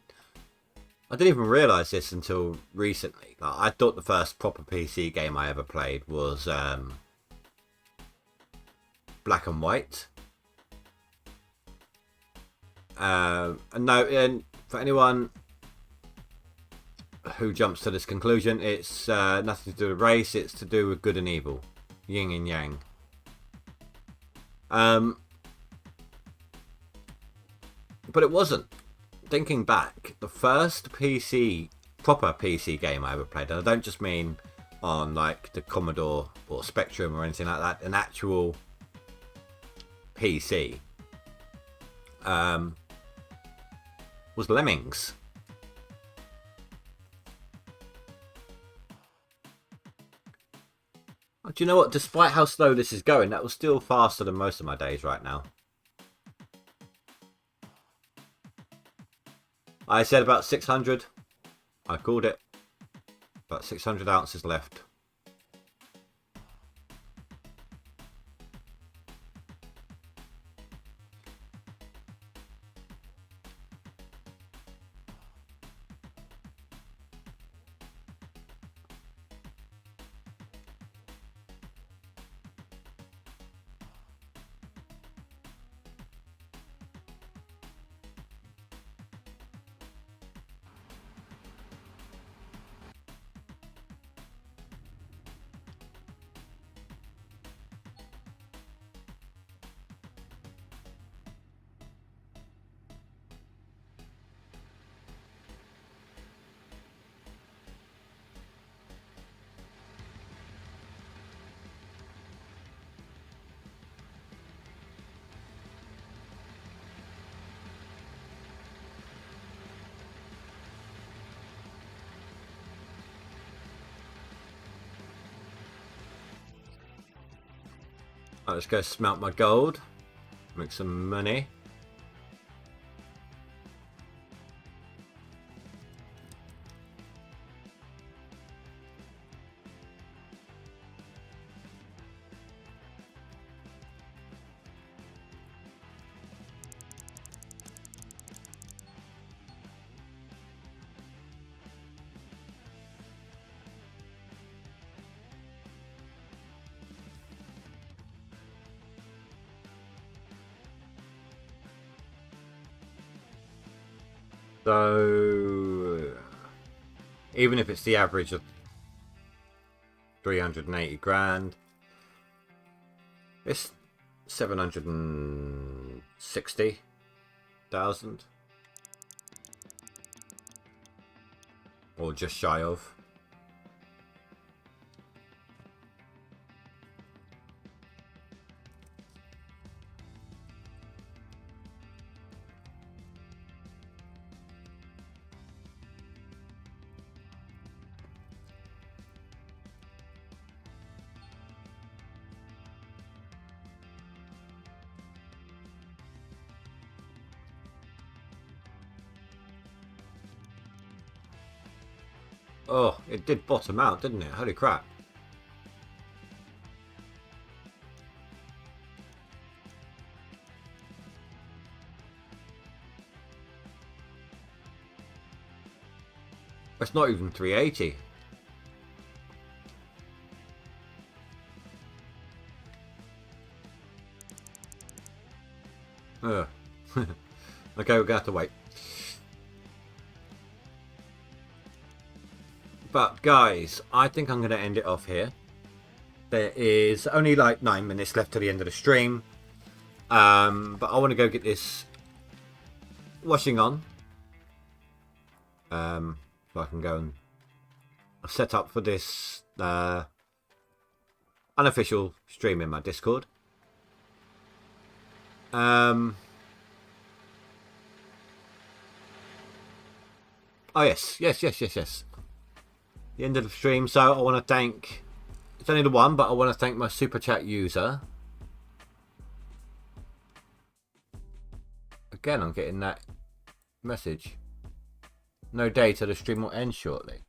even realise this until recently. Like, I thought the first proper PC game I ever played was Black and White. And for anyone who jumps to this conclusion, it's nothing to do with race, it's to do with good and evil. Yin and yang. But it wasn't. Thinking back, the first proper PC game I ever played, and I don't just mean on like the Commodore or Spectrum or anything like that, an actual PC, was Lemmings. Do you know what? Despite how slow this is going, that was still faster than most of my days right now. I said about 600. I called it. About 600 ounces left. Right, let's go smelt my gold, make some money. So, even if it's the average of 380 grand, it's 760,000. Or just shy of. Oh, it did bottom out, didn't it? Holy crap. It's not even 380. Okay, we're going to have to wait. But guys, I think I'm going to end it off here. There is only like 9 minutes left to the end of the stream. But I want to go get this washing on. So I can go and set up for this unofficial stream in my Discord. Oh yes. The end of the stream. So I want to thank, it's only the one, but I want to thank my super chat user. Again, I'm getting that message. No data, the stream will end shortly.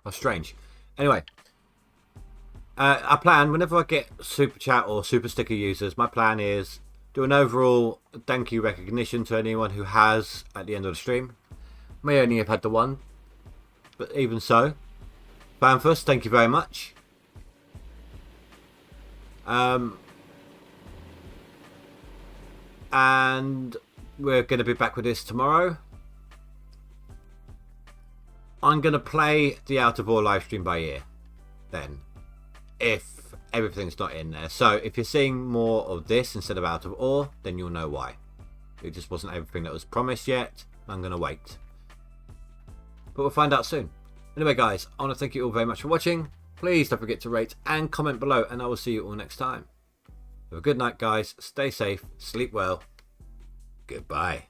Oh, strange. Anyway. I plan, whenever I get super chat or super sticker users, my plan is do an overall thank you recognition to anyone who has at the end of the stream. May only have had the one, but even so, Banfus, thank you very much. And we're going to be back with this tomorrow. I'm going to play the Out of Ore live stream by ear then, if everything's not in there. So if you're seeing more of this instead of Out of Ore, then you'll know why. It just wasn't everything that was promised yet. I'm going to wait. But we'll find out soon. Anyway, guys, I want to thank you all very much for watching. Please don't forget to rate and comment below, and I will see you all next time. Have a good night, guys. Stay safe. Sleep well. Goodbye.